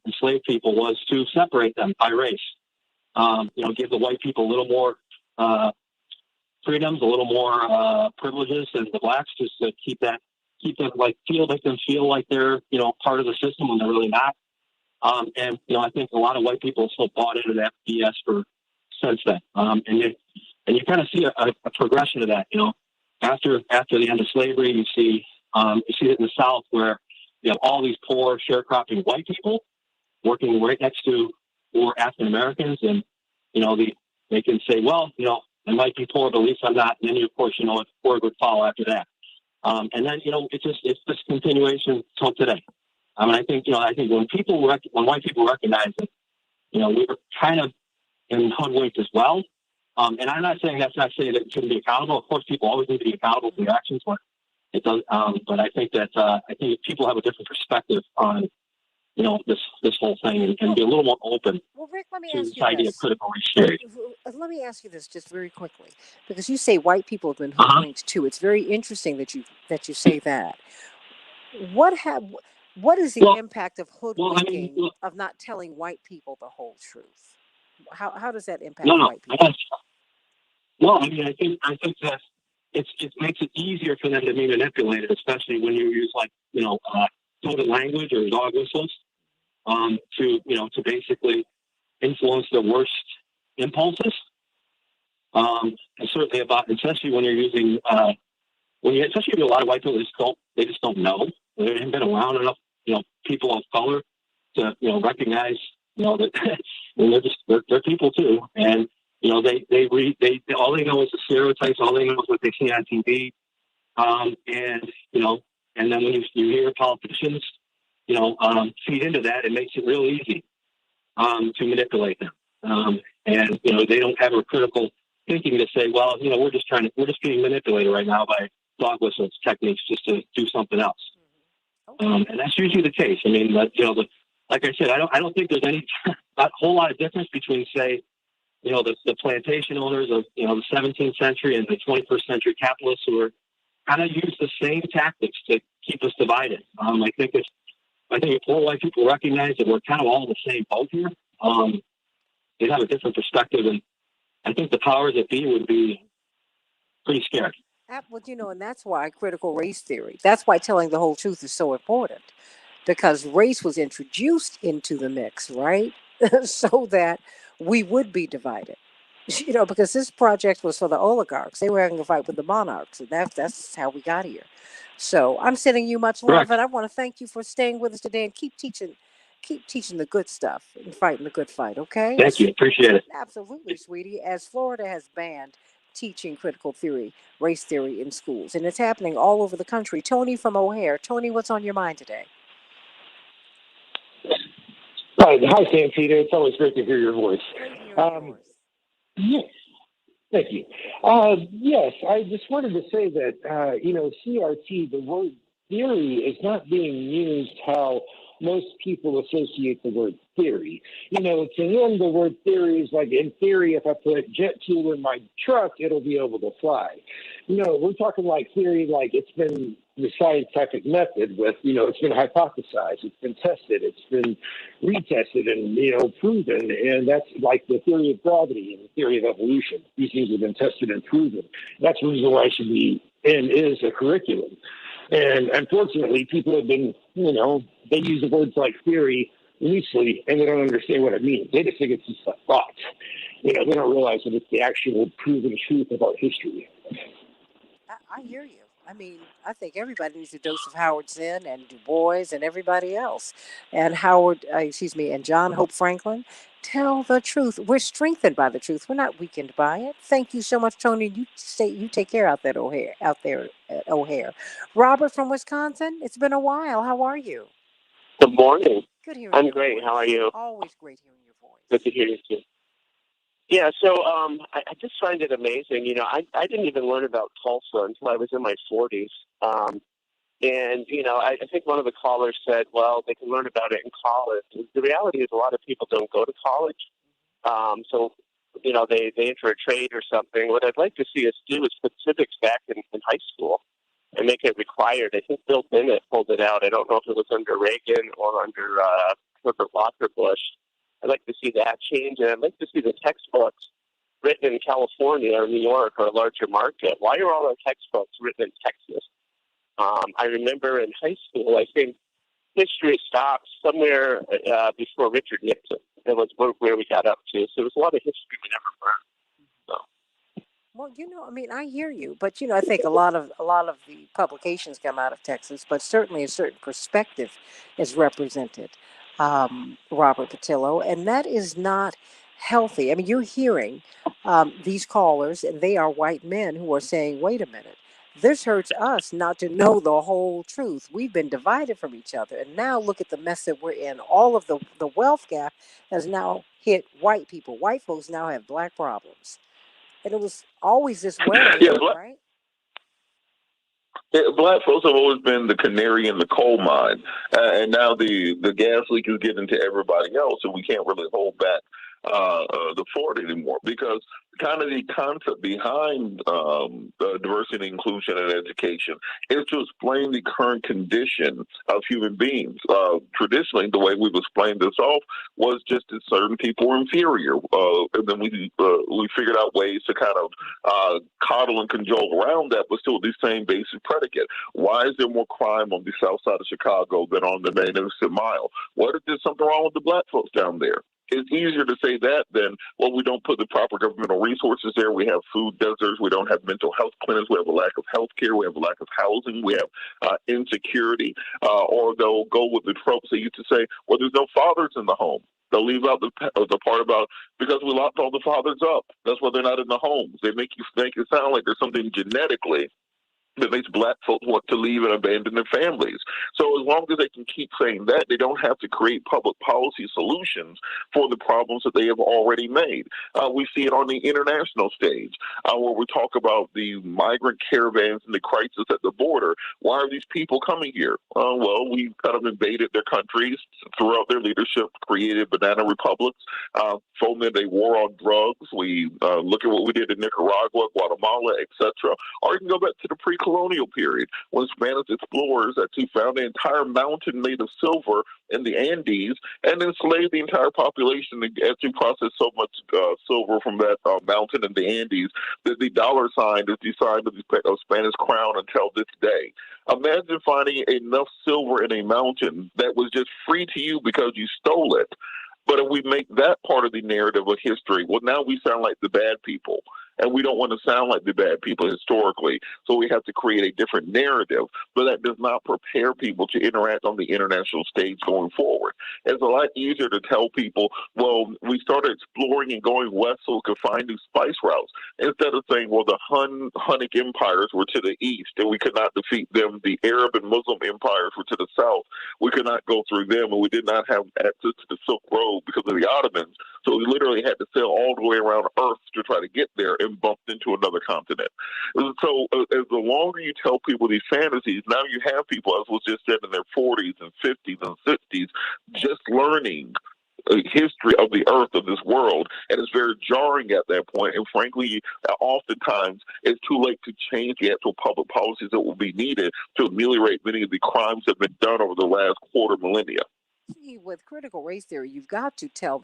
enslaved people was to separate them by race. Give the white people a little more freedoms, a little more privileges than the blacks, just to make them feel like they're part of the system when they're really not. I think a lot of white people still bought into that BS since then. And you kind of see a progression of that. After the end of slavery, you see it in the South where you have all these poor sharecropping white people working right next to poor African Americans, and they can say, well, I might be poor, but at least I'm not. And then of course, poor would follow after that. And then it's this continuation till today. I mean, I think when white people recognize that we were kind of in hoodwinked as well. And I'm not saying that's not saying that it shouldn't be accountable. Of course, people always need to be accountable for their actions, but it does. But I think that people have a different perspective on this whole thing and be a little more open. Well, Rick, let me to ask this you idea this. of critical race theory. Let me ask you this just very quickly, because you say white people have been hoodwinked too. It's very interesting that you say that. What is the impact of hoodwinking, of not telling white people the whole truth? How does that impact white people? I think that it makes it easier for them to be manipulated, especially when you use coded language or dog whistles to basically influence their worst impulses. And certainly especially when you're using especially a lot of white people just don't know. They haven't been around enough people of color to recognize that they're people too, and they all they know is the stereotypes, all they know is what they see on TV, and then when you hear politicians feed into that, it makes it real easy to manipulate them, and they don't have a critical thinking to say, well, we're just being manipulated right now by dog whistles techniques just to do something else. And that's usually the case. I mean, like I said, I don't think there's a whole lot of difference between, say, the plantation owners of the 17th century and the 21st century capitalists who are kind of use the same tactics to keep us divided. I think if more white people recognize that we're kind of all in the same boat here, they'd have a different perspective, and I think the powers that be would be pretty scared. Well, and that's why critical race theory. That's why telling the whole truth is so important, because race was introduced into the mix, right? So that we would be divided. Because this project was for the oligarchs. They were having a fight with the monarchs, and that's how we got here. So I'm sending you much love, Correct. and I want to thank you for staying with us today and keep teaching the good stuff and fighting the good fight. Okay, Thank you. Appreciate it. absolutely, sweetie. As Florida has banned teaching critical theory, race theory in schools, and it's happening all over the country. Tony from O'Hare. Tony, what's on your mind today? Hi, Santita. It's always great to hear your voice. Great hearing Um, yours. yes, thank you. Yes, I just wanted to say that, CRT, the word theory is not being used how most people associate the word theory. To them, the word theory is like, in theory, if I put jet fuel in my truck, it'll be able to fly. We're talking like theory, like it's been the scientific method with, it's been hypothesized, it's been tested, it's been retested and, proven. And that's like the theory of gravity and the theory of evolution. These things have been tested and proven. That's the reason why it should be and is a curriculum. And unfortunately, people have been, they use the words like theory loosely and they don't understand what it means. They just think it's just a thought. They don't realize that it's the actual proven truth of our history. I hear you. I mean, I think everybody needs a dose of Howard Zinn and Du Bois and everybody else. And and John Hope Franklin. Tell the truth. We're strengthened by the truth. We're not weakened by it. Thank you so much, Tony. You take care out there at O'Hare. Robert from Wisconsin. It's been a while. How are you? Good morning. Good hearing I'm your great. How are voice. you? Always great hearing your Good voice. to hear you too. Yeah, so I just find it amazing. I didn't even learn about Tulsa until I was in my 40s. I think one of the callers said, well, they can learn about it in college. The reality is a lot of people don't go to college. They enter a trade or something. What I'd like to see us do is put civics back in high school and make it required. I think Bill Bennett pulled it out. I don't know if it was under Reagan or under Herbert Walker Bush. I'd like to see that change, and I'd like to see the textbooks written in California or New York or a larger market. Why are all our textbooks written in Texas? I remember in high school, I think history stopped somewhere before Richard Nixon. That was where we got up to. So there was a lot of history we never learned. So. Well, I mean, I hear you, but I think a lot of the publications come out of Texas, but certainly a certain perspective is represented, Robert Patillo, and that is not healthy. I mean, you're hearing these callers, and they are white men who are saying, "Wait a minute, this hurts us not to know the whole truth. We've been divided from each other, and now look at the mess that we're in. All of the wealth gap has now hit white people. White folks now have black problems." And it was always this way, Yeah, right? black folks have always been the canary in the coal mine, and now the gas leak is getting to everybody else, and we can't really hold back the fort anymore because kind of the concept behind diversity, inclusion, and education is to explain the current condition of human beings. Traditionally, the way we've explained this off was just that certain people were inferior, and then we figured out ways to kind of coddle and cajole around that, but still the same basic predicate. Why is there more crime on the south side of Chicago than on the Magnificent Mile? What if there's something wrong with the black folks down there? It's easier to say that than, well, we don't put the proper governmental resources there. We have food deserts. We don't have mental health clinics. We have a lack of health care. We have a lack of housing. We have insecurity. Or they'll go with the tropes they used to say, well, there's no fathers in the home. They'll leave out the part about because we locked all the fathers up. That's why they're not in the homes. They make it sound like there's something genetically that makes black folks want to leave and abandon their families. So as long as they can keep saying that, they don't have to create public policy solutions for the problems that they have already made. We see it on the international stage where we talk about the migrant caravans and the crisis at the border. Why are these people coming here? Well, we kind of invaded their countries throughout their leadership, created banana republics, fomented a war on drugs. We look at what we did in Nicaragua, Guatemala, etc. Or you can go back to the pre-colonial period when Spanish explorers actually found an entire mountain made of silver in the Andes and enslaved the entire population as they processed so much silver from that mountain in the Andes that the dollar sign is the sign of the Spanish crown until this day. Imagine finding enough silver in a mountain that was just free to you because you stole it. But if we make that part of the narrative of history, well, now we sound like the bad people. And we don't want to sound like the bad people historically. So we have to create a different narrative, but that does not prepare people to interact on the international stage going forward. It's a lot easier to tell people, well, we started exploring and going west so we could find new spice routes, instead of saying, well, the Hunnic empires were to the east and we could not defeat them. The Arab and Muslim empires were to the south. We could not go through them, and we did not have access to the Silk Road because of the Ottomans. So we literally had to sail all the way around Earth to try to get there and bumped into another continent. So as the longer you tell people these fantasies, now you have people, as was just said, in their 40s and 50s and 60s, just learning history of the earth, of this world, and it's very jarring at that point. And frankly, oftentimes it's too late to change the actual public policies that will be needed to ameliorate many of the crimes that have been done over the last quarter millennia. See, with critical race theory, you've got to tell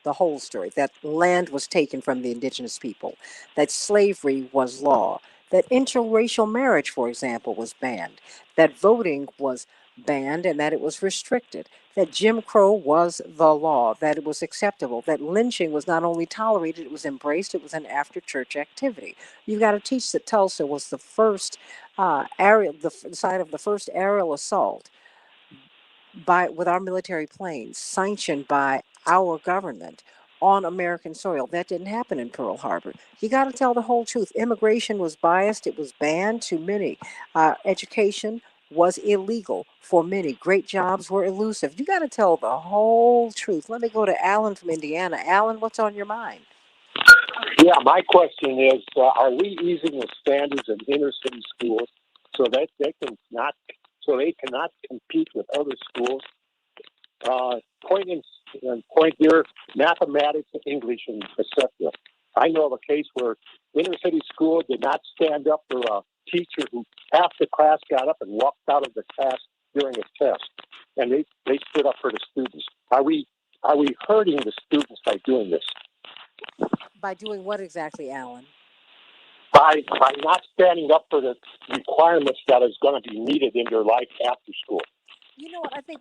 the whole story. That land was taken from the indigenous people, that slavery was law, that interracial marriage, for example, was banned, that voting was banned and that it was restricted, that Jim Crow was the law, that it was acceptable, that lynching was not only tolerated, it was embraced, it was an after church activity. You've got to teach that Tulsa was the first site of the first aerial assault with our military planes, sanctioned by our government on American soil. That didn't happen in Pearl Harbor. You got to tell the whole truth. Immigration was biased. It was banned to many. Education was illegal for many. Great jobs were elusive. You got to tell the whole truth. Let me go to Alan from Indiana. Alan, what's on your mind? Yeah, my question is, are we easing the standards in inner city schools so that they cannot compete with other schools? Point here, mathematics, English, and etc. I know of a case where inner city school did not stand up for a teacher who half the class got up and walked out of the class during a test, and they stood up for the students. Are we hurting the students by doing this? By doing what exactly, Alan? By not standing up for the requirements that is going to be needed in your life after school. You know what? I think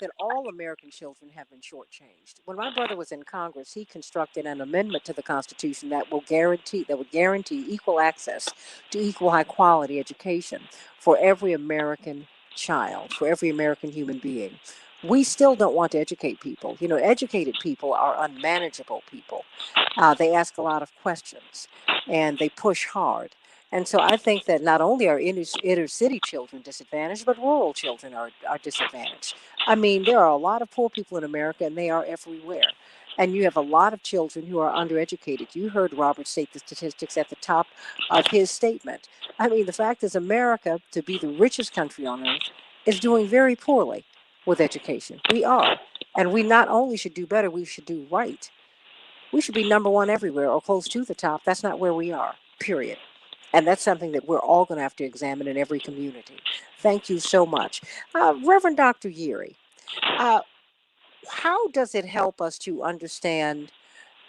that all American children have been shortchanged. When my brother was in Congress, he constructed an amendment to the Constitution that would guarantee equal access to equal high quality education for every American child, for every American human being. We still don't want to educate people. You know, educated people are unmanageable people. They ask a lot of questions and they push hard. And so I think that not only are inner city children disadvantaged, but rural children are disadvantaged. I mean, there are a lot of poor people in America, and they are everywhere. And you have a lot of children who are undereducated. You heard Robert state the statistics at the top of his statement. I mean, the fact is, America, to be the richest country on earth, is doing very poorly with education. We are. And we not only should do better, we should do right. We should be number one everywhere or close to the top. That's not where we are, period. And that's something that we're all going to have to examine in every community. Thank you so much. Reverend Dr. Yeary, how does it help us to understand,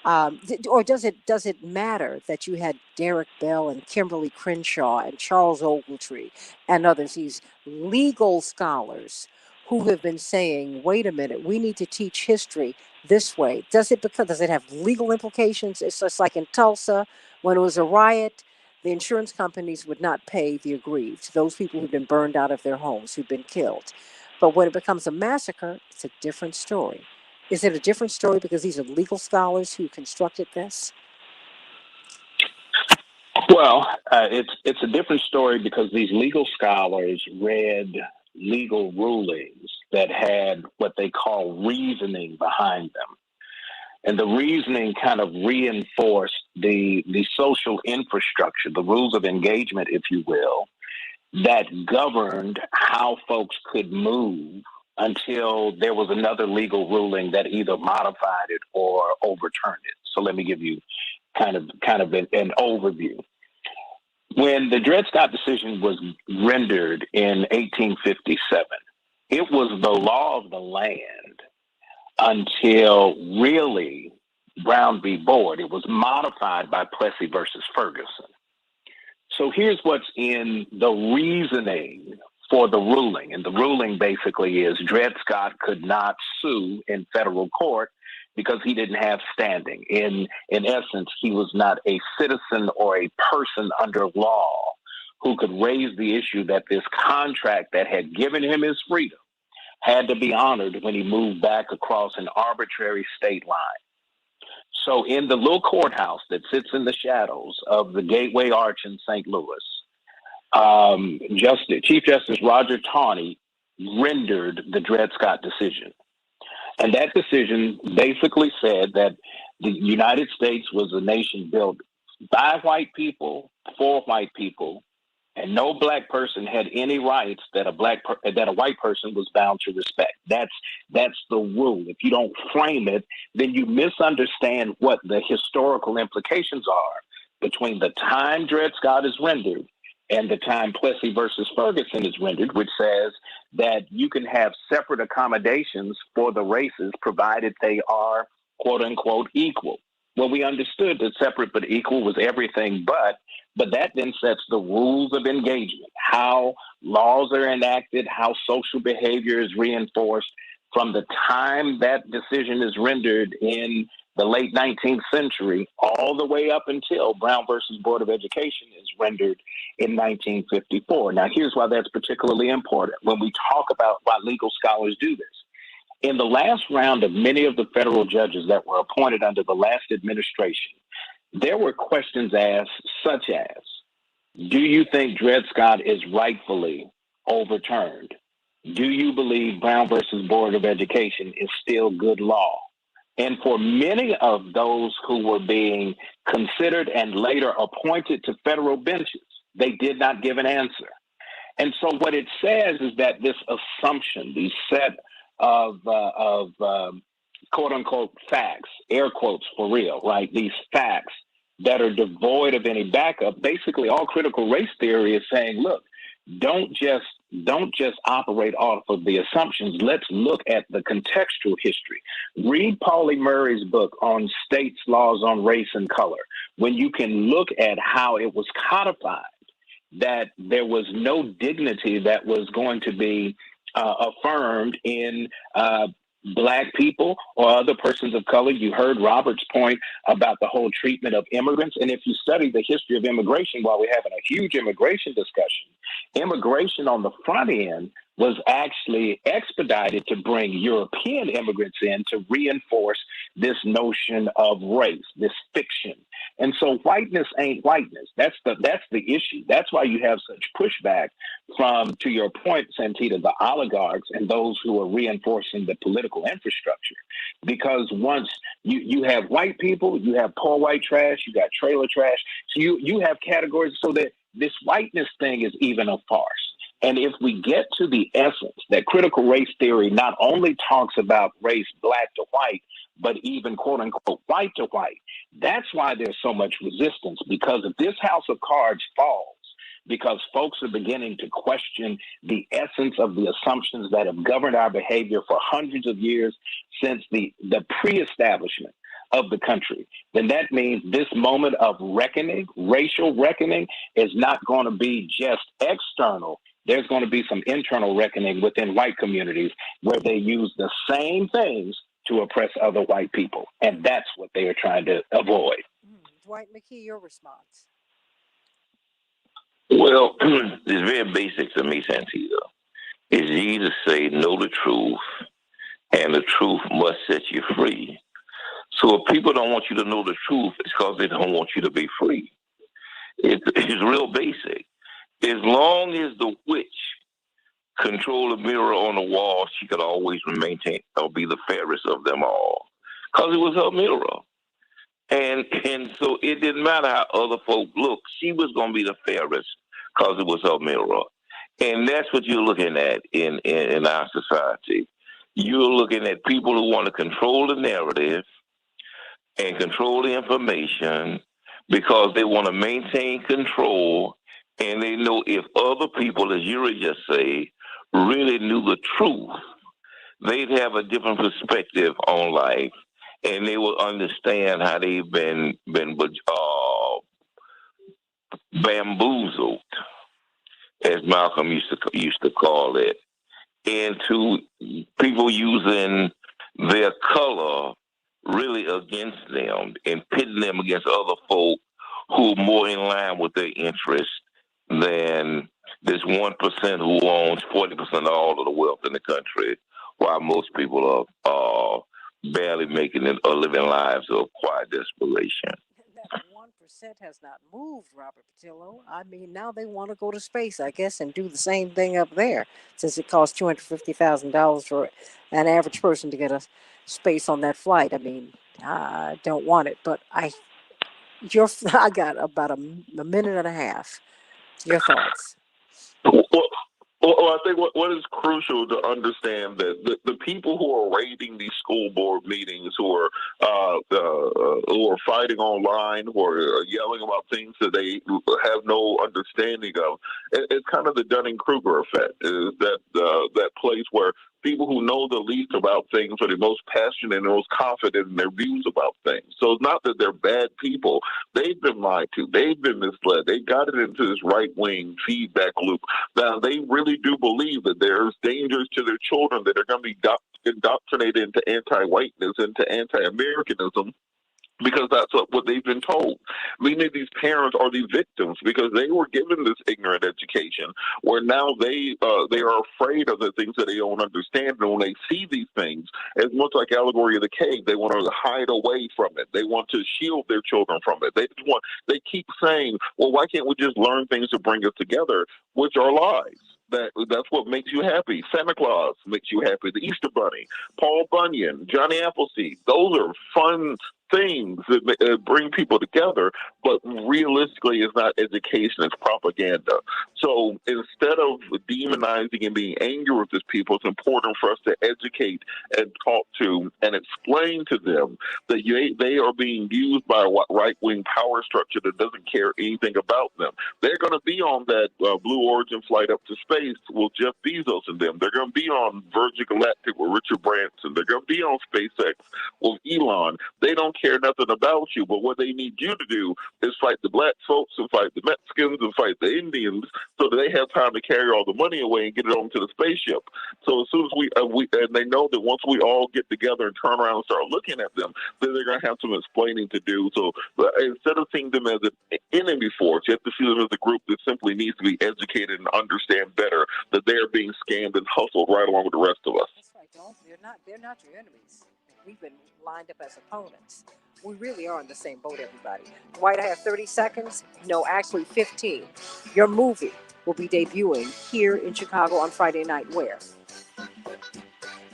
or does it matter that you had Derek Bell and Kimberly Crenshaw and Charles Ogletree and others, these legal scholars who have been saying, wait a minute, we need to teach history this way? Does it have legal implications? It's just like in Tulsa when it was a riot. The insurance companies would not pay the aggrieved, those people who've been burned out of their homes, who've been killed. But when it becomes a massacre, it's a different story. Is it a different story because these are legal scholars who constructed this? Well, it's a different story because these legal scholars read legal rulings that had what they call reasoning behind them. And the reasoning kind of reinforced the social infrastructure, the rules of engagement, if you will, that governed how folks could move until there was another legal ruling that either modified it or overturned it. So let me give you kind of an overview. When the Dred Scott decision was rendered in 1857, it was the law of the land until really Brown v. Board. It was modified by Plessy versus Ferguson. So here's what's in the reasoning for the ruling. And the ruling basically is Dred Scott could not sue in federal court because he didn't have standing. In essence, he was not a citizen or a person under law who could raise the issue that this contract that had given him his freedom had to be honored when he moved back across an arbitrary state line. So in the little courthouse that sits in the shadows of the Gateway Arch in St. Louis, Chief Justice Roger Taney rendered the Dred Scott decision. And that decision basically said that the United States was a nation built by white people, for white people, and no black person had any rights that a white person was bound to respect. That's the rule. If you don't frame it, then you misunderstand what the historical implications are between the time Dred Scott is rendered and the time Plessy versus Ferguson is rendered, which says that you can have separate accommodations for the races provided they are, quote unquote, equal. Well, we understood that separate but equal was everything but that then sets the rules of engagement, how laws are enacted, how social behavior is reinforced from the time that decision is rendered in the late 19th century all the way up until Brown versus Board of Education is rendered in 1954. Now, here's why that's particularly important when we talk about why legal scholars do this. In the last round of many of the federal judges that were appointed under the last administration, there were questions asked such as, do you think Dred Scott is rightfully overturned? Do you believe Brown versus Board of Education is still good law? And for many of those who were being considered and later appointed to federal benches, they did not give an answer. And so what it says is that this assumption, these set of quote unquote facts, air quotes for real, right? These facts that are devoid of any backup. Basically, all critical race theory is saying, look, don't just operate off of the assumptions. Let's look at the contextual history. Read Pauli Murray's book on states' laws on race and color, when you can look at how it was codified that there was no dignity that was going to be affirmed in Black people or other persons of color. You heard Robert's point about the whole treatment of immigrants. And if you study the history of immigration, while we're having a huge immigration discussion, immigration on the front end was actually expedited to bring European immigrants in to reinforce this notion of race, this fiction. And so whiteness ain't whiteness. That's the issue. That's why you have such pushback from, to your point, Santita, the oligarchs and those who are reinforcing the political infrastructure. Because once you have white people, you have poor white trash, you got trailer trash. So you have categories so that this whiteness thing is even a farce. And if we get to the essence that critical race theory not only talks about race black to white, but even quote unquote white to white, that's why there's so much resistance. Because if this house of cards falls, because folks are beginning to question the essence of the assumptions that have governed our behavior for hundreds of years since the pre-establishment of the country, then that means this moment of reckoning, racial reckoning, is not going to be just external. There's going to be some internal reckoning within white communities where they use the same things to oppress other white people. And that's what they are trying to avoid. Dwight McKee, your response. Well, it's very basic to me, Santita. It's easy to say know the truth, and the truth must set you free. So if people don't want you to know the truth, it's because they don't want you to be free. It's real basic. As long as the witch control the mirror on the wall, she could always maintain or be the fairest of them all, because it was her mirror. And so it didn't matter how other folk looked. She was going to be the fairest because it was her mirror. And that's what you're looking at in our society. You're looking at people who want to control the narrative and control the information because they want to maintain control. And they know if other people, as you just say, really knew the truth, they'd have a different perspective on life, and they will understand how they've been bamboozled. as Malcolm used to call it, into people using their color really against them and pitting them against other folk who are more in line with their interests than this 1% who owns 40% of all of the wealth in the country, while most people are barely making it or living lives of quiet desperation. That 1% has not moved, Robert Patillo. I mean, now they want to go to space, I guess, and do the same thing up there, since it costs $250,000 for an average person to get a space on that flight. I mean, I don't want it, but I got about a minute and a half. Your thoughts? Well, I think what is crucial to understand that the people who are raiding these school board meetings, who are fighting online, who are yelling about things that they have no understanding of, it's kind of the Dunning Kruger effect. Is that place where people who know the least about things are the most passionate and most confident in their views about things. So it's not that they're bad people. They've been lied to. They've been misled. They got it into this right wing feedback loop. Now, they really do believe that there's dangers to their children that are going to be indoctrinated into anti-whiteness, into anti-Americanism, because that's what they've been told. Many of these parents are the victims because they were given this ignorant education, where now they are afraid of the things that they don't understand. And when they see these things, as much like Allegory of the Cave, they want to hide away from it. They want to shield their children from it. They keep saying, well, why can't we just learn things to bring us together, which are lies. That's what makes you happy. Santa Claus makes you happy. The Easter Bunny, Paul Bunyan, Johnny Appleseed. Those are fun things that bring people together, but realistically, it's not education, it's propaganda. So instead of demonizing and being angry with these people, it's important for us to educate and talk to and explain to them that they are being used by a right wing power structure that doesn't care anything about them. They're going to be on that Blue Origin flight up to space with Jeff Bezos and them. They're going to be on Virgin Galactic with Richard Branson. They're going to be on SpaceX with Elon. They don't care nothing about you, but what they need you to do is fight the black folks and fight the Mexicans and fight the Indians so that they have time to carry all the money away and get it onto the spaceship. So as soon as we and they know that once we all get together and turn around and start looking at them, then they're going to have some explaining to do. So instead of seeing them as an enemy force, you have to see them as a group that simply needs to be educated and understand better that they're being scammed and hustled right along with the rest of us. That's right. Don't they're not your enemies. We've been lined up as opponents. We really are in the same boat, everybody. Dwight, I have 30 seconds. No, actually 15. Your movie will be debuting here in Chicago on Friday night. Where?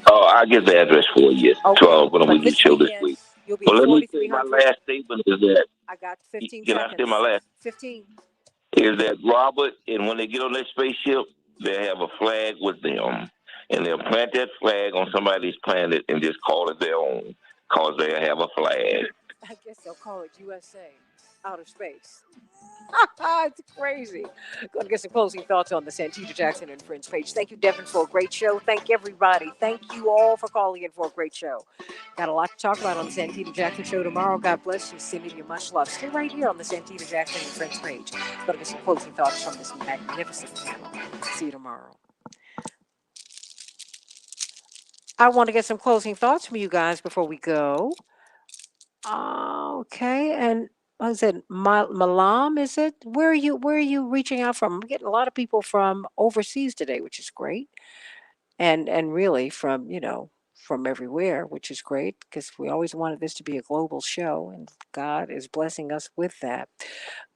Oh, I'll get the address for you. Okay. 12 when we But do this show this weekend, week. you'll be But at let me say my 4300. last statement is that, I got 15 can I say my seconds. last? 15. Is that Robert, and when they get on their spaceship, they have a flag with them. And they'll plant that flag on somebody's planet and just call it their own because they have a flag. I guess they'll call it USA, outer space. It's crazy. Going to get some closing thoughts on the Santita Jackson and Friends page. Thank you, Devin, for a great show. Thank everybody. Thank you all for calling in for a great show. Got a lot to talk about on the Santita Jackson show tomorrow. God bless you. Sending you much love. Stay right here on the Santita Jackson and Friends page. Going to get some closing thoughts from this magnificent panel. See you tomorrow. I want to get some closing thoughts from you guys before we go. Okay, and what is it? Malam, is it? Where are you? Where are you reaching out from? I'm getting a lot of people from overseas today, which is great, and really from from everywhere, which is great because we always wanted this to be a global show, and God is blessing us with that.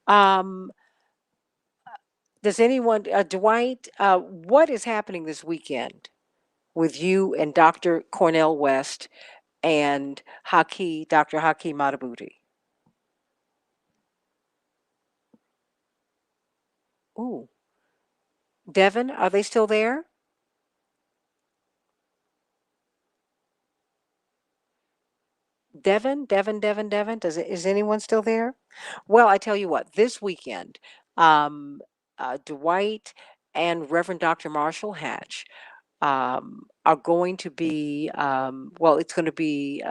Um, does anyone, Dwight? What is happening this weekend with you and Dr. Cornell West and Dr. Haki Matabuti? Ooh. Devin, are they still there? Devin. Is anyone still there? Well, I tell you what, this weekend, Dwight and Reverend Dr. Marshall Hatch are going to be, well, it's going to be,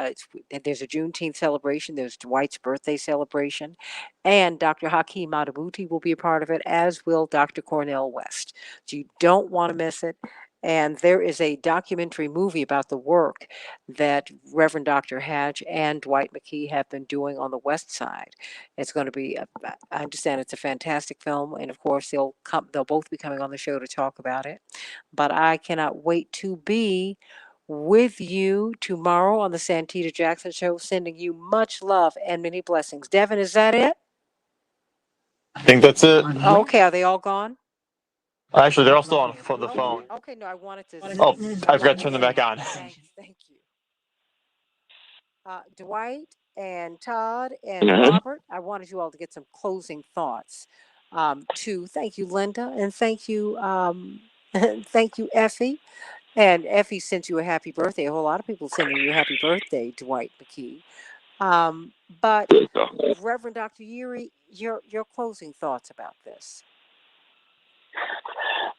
there's a Juneteenth celebration, there's Dwight's birthday celebration, and Dr. Hakeem Madabuti will be a part of it, as will Dr. Cornell West. So you don't want to miss it. And there is a documentary movie about the work that Reverend Dr. Hatch and Dwight McKee have been doing on the West Side. It's going to be, I understand it's a fantastic film, and of course they'll both be coming on the show to talk about it. But I cannot wait to be with you tomorrow on the Santita Jackson Show, sending you much love and many blessings. Devin, is that it? I think that's it. Okay, are they all gone? Actually, they're all still on the phone. Okay, no, I wanted to Oh, see. I forgot to turn them back on. Thank you. Dwight and Todd and Mhm. Robert, I wanted you all to get some closing thoughts. To thank you, Linda, and thank you, thank you, Effie. And Effie sent you a happy birthday. A whole lot of people sending you a happy birthday, Dwight McKee. But Reverend Dr. Yeary, your closing thoughts about this.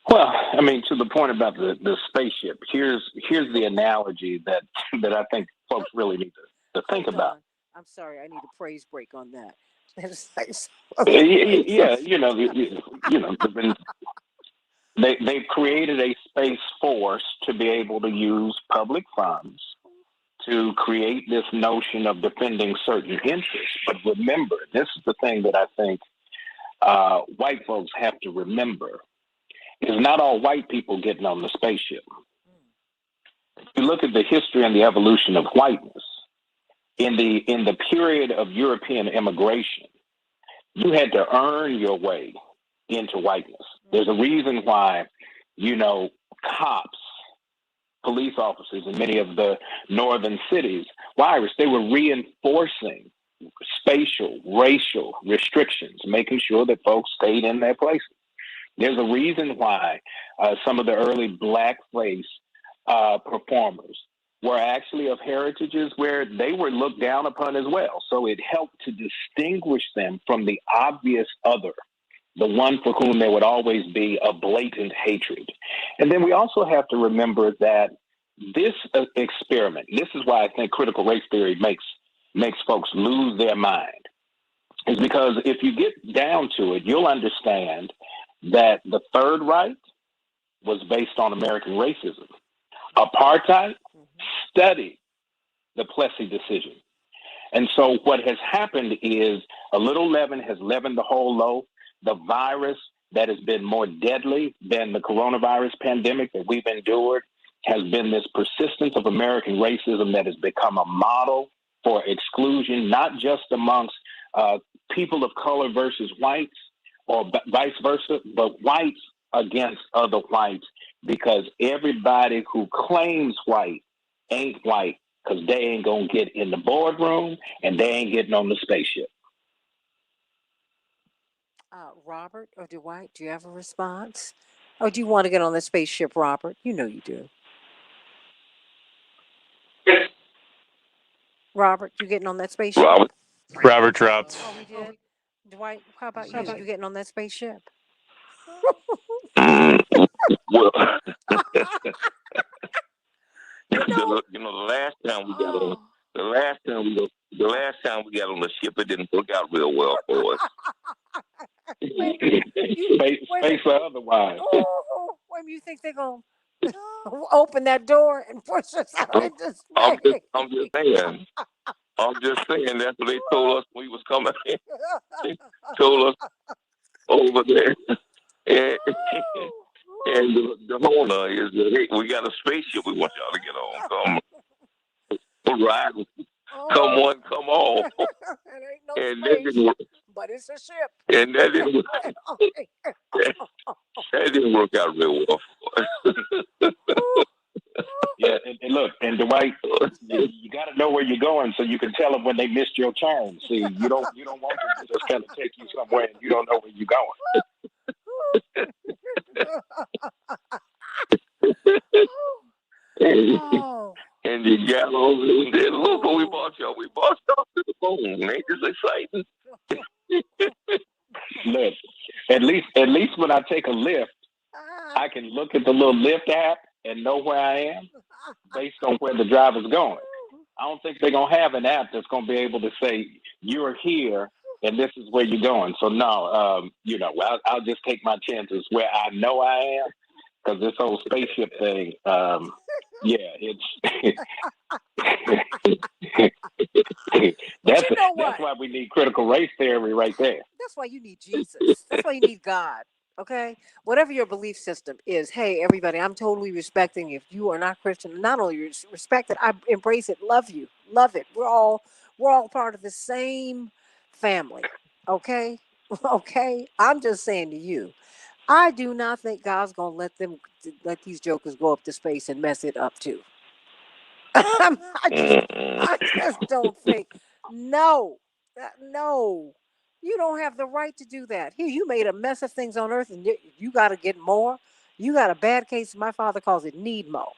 Well, I mean, to the point about the spaceship, here's the analogy that that I think folks really need to think Hold about. on. I'm sorry, I need a praise break on that. Yeah, they've created a space force to be able to use public funds to create this notion of defending certain interests. But remember, this is the thing that I think white folks have to remember, is not all white people getting on the spaceship. If you look at the history and the evolution of whiteness, in the period of European immigration, you had to earn your way into whiteness. There's a reason why, cops, police officers in many of the northern cities, Irish, they were reinforcing spatial, racial restrictions, making sure that folks stayed in their places. There's a reason why some of the early blackface performers were actually of heritages where they were looked down upon as well. So it helped to distinguish them from the obvious other, the one for whom there would always be a blatant hatred. And then we also have to remember that this experiment, this is why I think critical race theory makes folks lose their mind, is because if you get down to it, you'll understand that the Third Reich was based on American racism. Apartheid studied the Plessy decision. And so what has happened is a little leaven has leavened the whole loaf. The virus that has been more deadly than the coronavirus pandemic that we've endured has been this persistence of American racism that has become a model for exclusion, not just amongst people of color versus whites or vice versa, but whites against other whites, because everybody who claims white ain't white, because they ain't going to get in the boardroom and they ain't getting on the spaceship. Robert or Dwight, do you have a response? Or do you want to get on the spaceship, Robert? You know you do. Robert, you getting on that spaceship? Robert dropped. Oh, he did? Dwight, how about you? You getting on that spaceship? Well, the last time we got on, the last time we got on the ship, it didn't work out real well for us. Space or otherwise. When do you think they're going to open that door and push us out into space? I'm just saying. That's what they told us when we was coming in. They told us over there. And the owner is that, hey, we got a spaceship we want y'all to get on. Come ride. Come on, come on. It ain't no And space, that didn't work. but it's a ship. And that didn't work. That didn't work out real well for us. Yeah, and look, and Dwight, you got to know where you're going so you can tell them when they missed your turn. See, you don't want them to just kind of take you somewhere and you don't know where you're going. And you got over there. Look what we bought y'all. We bought y'all to the moon. Ain't this exciting? Look, at least when I take a lift, I can look at the little lift app and know where I am based on where the driver's going. I don't think they're gonna have an app that's gonna be able to say you're here and this is where you're going. So no, I'll just take my chances where I know I am because this whole spaceship thing, it's But you know what? that's why we need critical race theory right there. That's why you need Jesus. That's why you need God. Okay? Whatever your belief system is, hey, everybody, I'm totally respecting. If you are not Christian, not only respect it, I embrace it, love you, love it. We're all part of the same family. Okay? Okay? I'm just saying to you, I do not think God's gonna let these jokers go up to space and mess it up too. I just I just don't think. No, no, you don't have the right to do that. Here, you made a mess of things on Earth, and you got to get more. You got a bad case. My father calls it need more.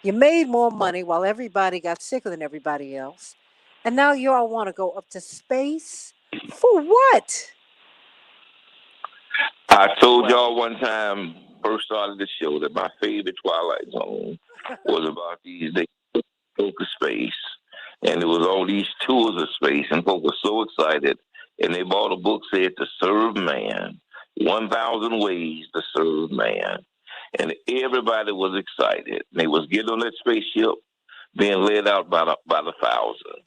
You made more money while everybody got sicker than everybody else, and now you all want to go up to space for what? I told y'all one time, first started the show, that my favorite Twilight Zone was about they go to space, and it was all these tours of space, and folks were so excited, and they bought a book said to serve man, 1,000 ways to serve man, and everybody was excited. They was getting on that spaceship, being led out by the thousands,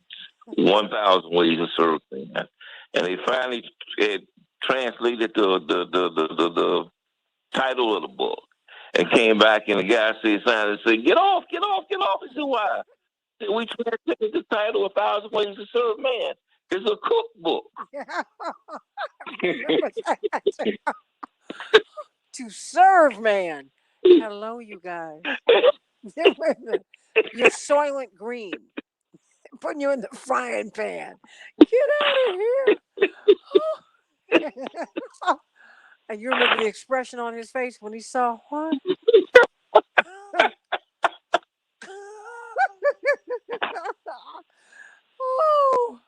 1,000 ways to serve man, and they finally translated the title of the book. And came back, and the guy said, "Get off, get off, get off." He said, "Why?" We translated the title "A Thousand Ways to Serve Man." It's a cookbook. To serve man. Hello, you guys. You're Soylent Green. Putting you in the frying pan. Get out of here. And you remember the expression on his face when he saw what? Oh,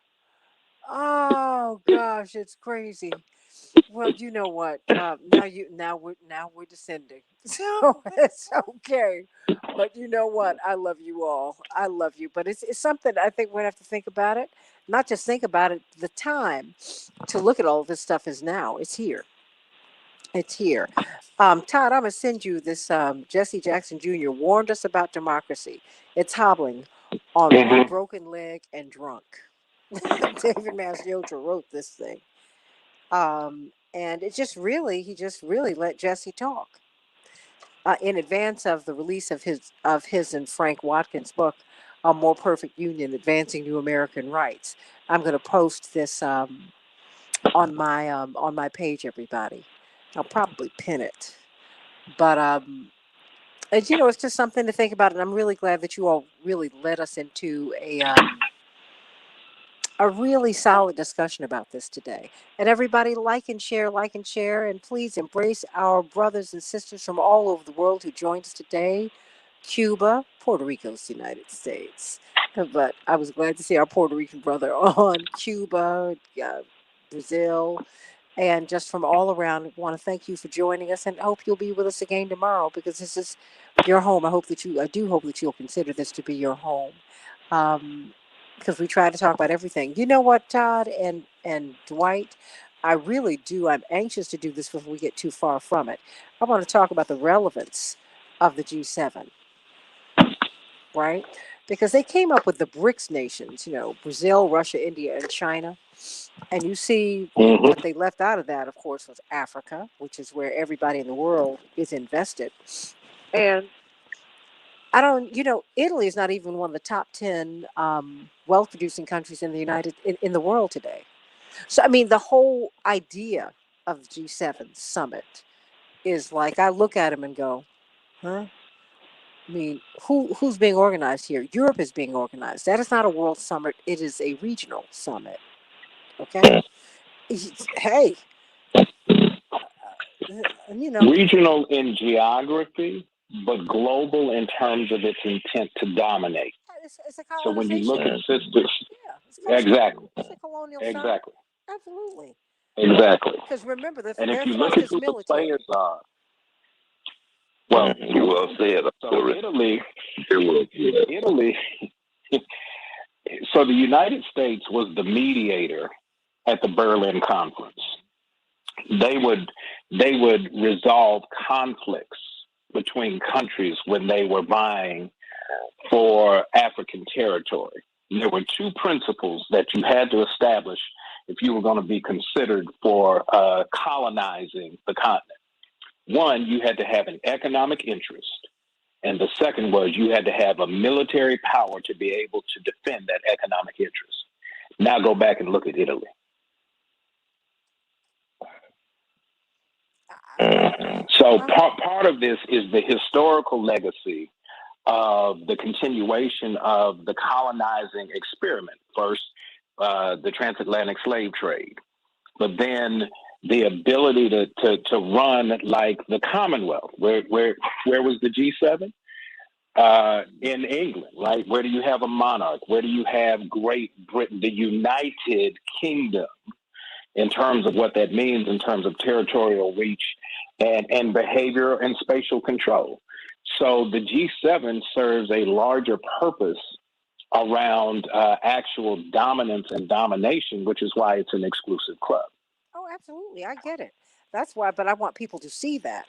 oh gosh, it's crazy. Well, you know what? Now we're descending, so it's okay. But you know what? I love you all. I love you. But it's something I think we're gonna have to think about it. Not just think about it. The time to look at all this stuff is now. It's here. It's here. Todd, I'm gonna send you this. Jesse Jackson Jr. warned us about democracy. It's hobbling on one broken leg and drunk. David Mastriotra wrote this thing. And he just really let Jesse talk. In advance of the release of his and Frank Watkins' book, A More Perfect Union: Advancing New American Rights. I'm going to post this on my page, everybody. I'll probably pin it. But it's just something to think about, and I'm really glad that you all really led us into a really solid discussion about this today. And everybody, like and share, and please embrace our brothers and sisters from all over the world who joined us today. Cuba, Puerto Rico's the United States. But I was glad to see our Puerto Rican brother on. Cuba, Brazil, and just from all around. I want to thank you for joining us, and I hope you'll be with us again tomorrow, because this is your home. I do hope that you'll consider this to be your home. Um, because we try to talk about everything. You know what, Todd and Dwight? I really do. I'm anxious to do this before we get too far from it. I want to talk about the relevance of the G7, right? Because they came up with the BRICS nations, Brazil, Russia, India, and China. And you see what they left out of that, of course, was Africa, which is where everybody in the world is invested. And Italy is not even one of the top 10 wealth producing countries in the world today. So, I mean, the whole idea of the G7 summit is like, I look at them and go, huh? I mean, who's being organized here? Europe is being organized. That is not a world summit. It is a regional summit. Okay. Hey, Regional in geography, but global in terms of its intent to dominate. It's a So when you colonization. look at systems, Yeah, exactly, it's a colonial summit. exactly, Absolutely. exactly. Because remember, And if their you look thrust at is who the military. players are, Well, well said. so Italy, Well said. Italy. So the United States was the mediator at the Berlin Conference. They would resolve conflicts between countries when they were vying for African territory. There were two principles that you had to establish if you were going to be considered for colonizing the continent. One, you had to have an economic interest. And the second was you had to have a military power to be able to defend that economic interest. Now go back and look at Italy. So part of this is the historical legacy of the continuation of the colonizing experiment. First, the transatlantic slave trade, but then the ability to run like the Commonwealth. Where was the G7? In England, right? Where do you have a monarch? Where do you have Great Britain, the United Kingdom, in terms of what that means in terms of territorial reach and behavior and spatial control? So the G7 serves a larger purpose around actual dominance and domination, which is why it's an exclusive club. Oh, absolutely. I get it. That's why, but I want people to see that.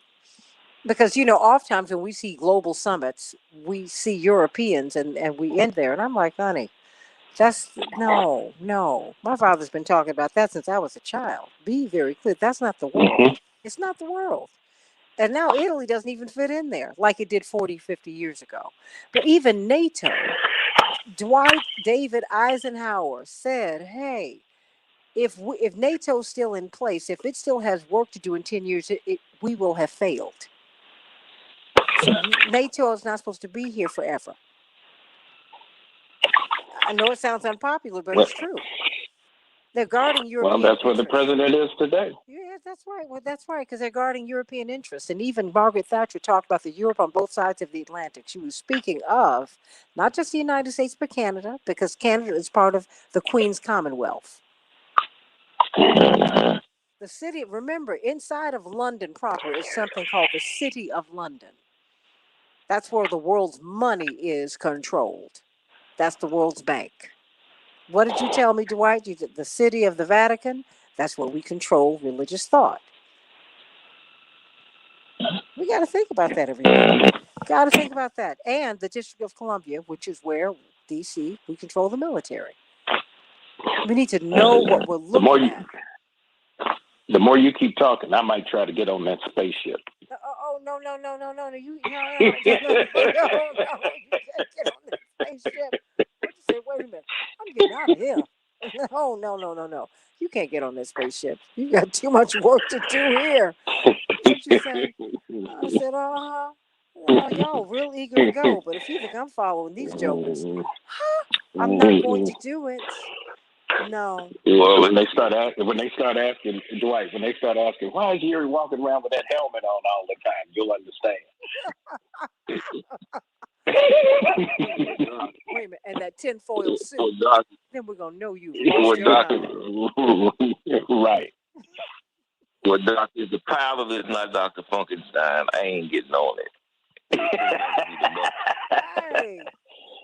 Because, oftentimes when we see global summits, we see Europeans and we end there. And I'm like, honey, no. My father's been talking about that since I was a child. Be very clear. That's not the world. Mm-hmm. It's not the world. And now Italy doesn't even fit in there like it did 40, 50 years ago. But even NATO, Dwight David Eisenhower said, hey, if NATO's still in place, if it still has work to do in 10 years, we will have failed. So NATO is not supposed to be here forever. I know it sounds unpopular, but it's true. They're guarding European Well, that's where the interests. president is today. Yeah, that's right. Well, that's right, because they're guarding European interests. And even Margaret Thatcher talked about the Europe on both sides of the Atlantic. She was speaking of not just the United States, but Canada, because Canada is part of the Queen's Commonwealth. The city, remember, inside of London proper is something called the City of London. That's where the world's money is controlled. That's the world's bank. What did you tell me, Dwight? The city of the Vatican? That's where we control religious thought. We got to think about that, everybody. Got to think about that. And the District of Columbia, which is where D.C., we control the military. We need to know what we're looking at. The more you keep talking, I might try to get on that spaceship. Oh, no. You can't get on that spaceship. What you say? Wait a minute. I'm getting out of here. No. You can't get on that spaceship. You got too much work to do here. What you say? I said, y'all real eager to go, but if you think I'm following these jokers, I'm not going to do it. No. Well, when they start asking, Dwight, why is Yuri walking around with that helmet on all the time, you'll understand. Wait a minute, and that tinfoil suit. Then we're gonna know you lost your mind. Right. Well, Doc, if the pilot is not Dr. Funkenstein, I ain't getting on it. Hey.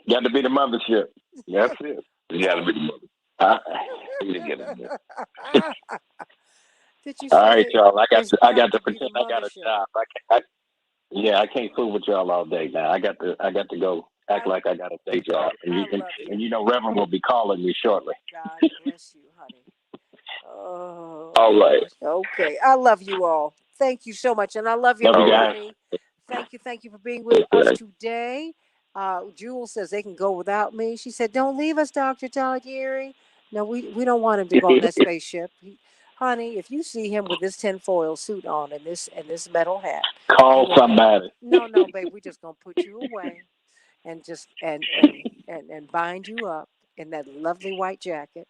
Got to be the mothership. That's it. You got to be the mother. Did you all right, y'all. I got to pretend I got a job. I can't fool with y'all all day now. I got to go act like I got a day job. And Reverend will be calling me shortly. God bless you, honey. Oh, all right. Okay. I love you all. Thank you so much. And I love you, everybody. Thank you for being with us today. Jewel says they can go without me. She said, don't leave us, Dr. Talgieri. No, we don't want him to go on that spaceship. Honey, if you see him with this tinfoil suit on and this metal hat, call somebody. No, babe, we're just gonna put you away and just and bind you up in that lovely white jacket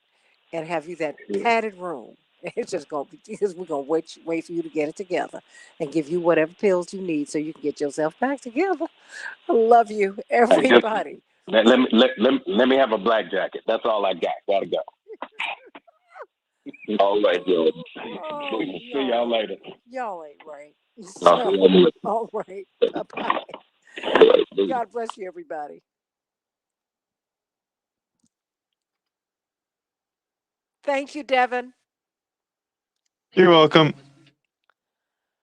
and have you that padded room. It's just gonna be because we're gonna wait for you to get it together and give you whatever pills you need so you can get yourself back together. I love you, everybody. Let me have a black jacket. That's all I got. Gotta go. All right, y'all. See y'all later. Y'all ain't right. So, all right. Bye-bye. God bless you, everybody. Thank you, Devin. You're welcome.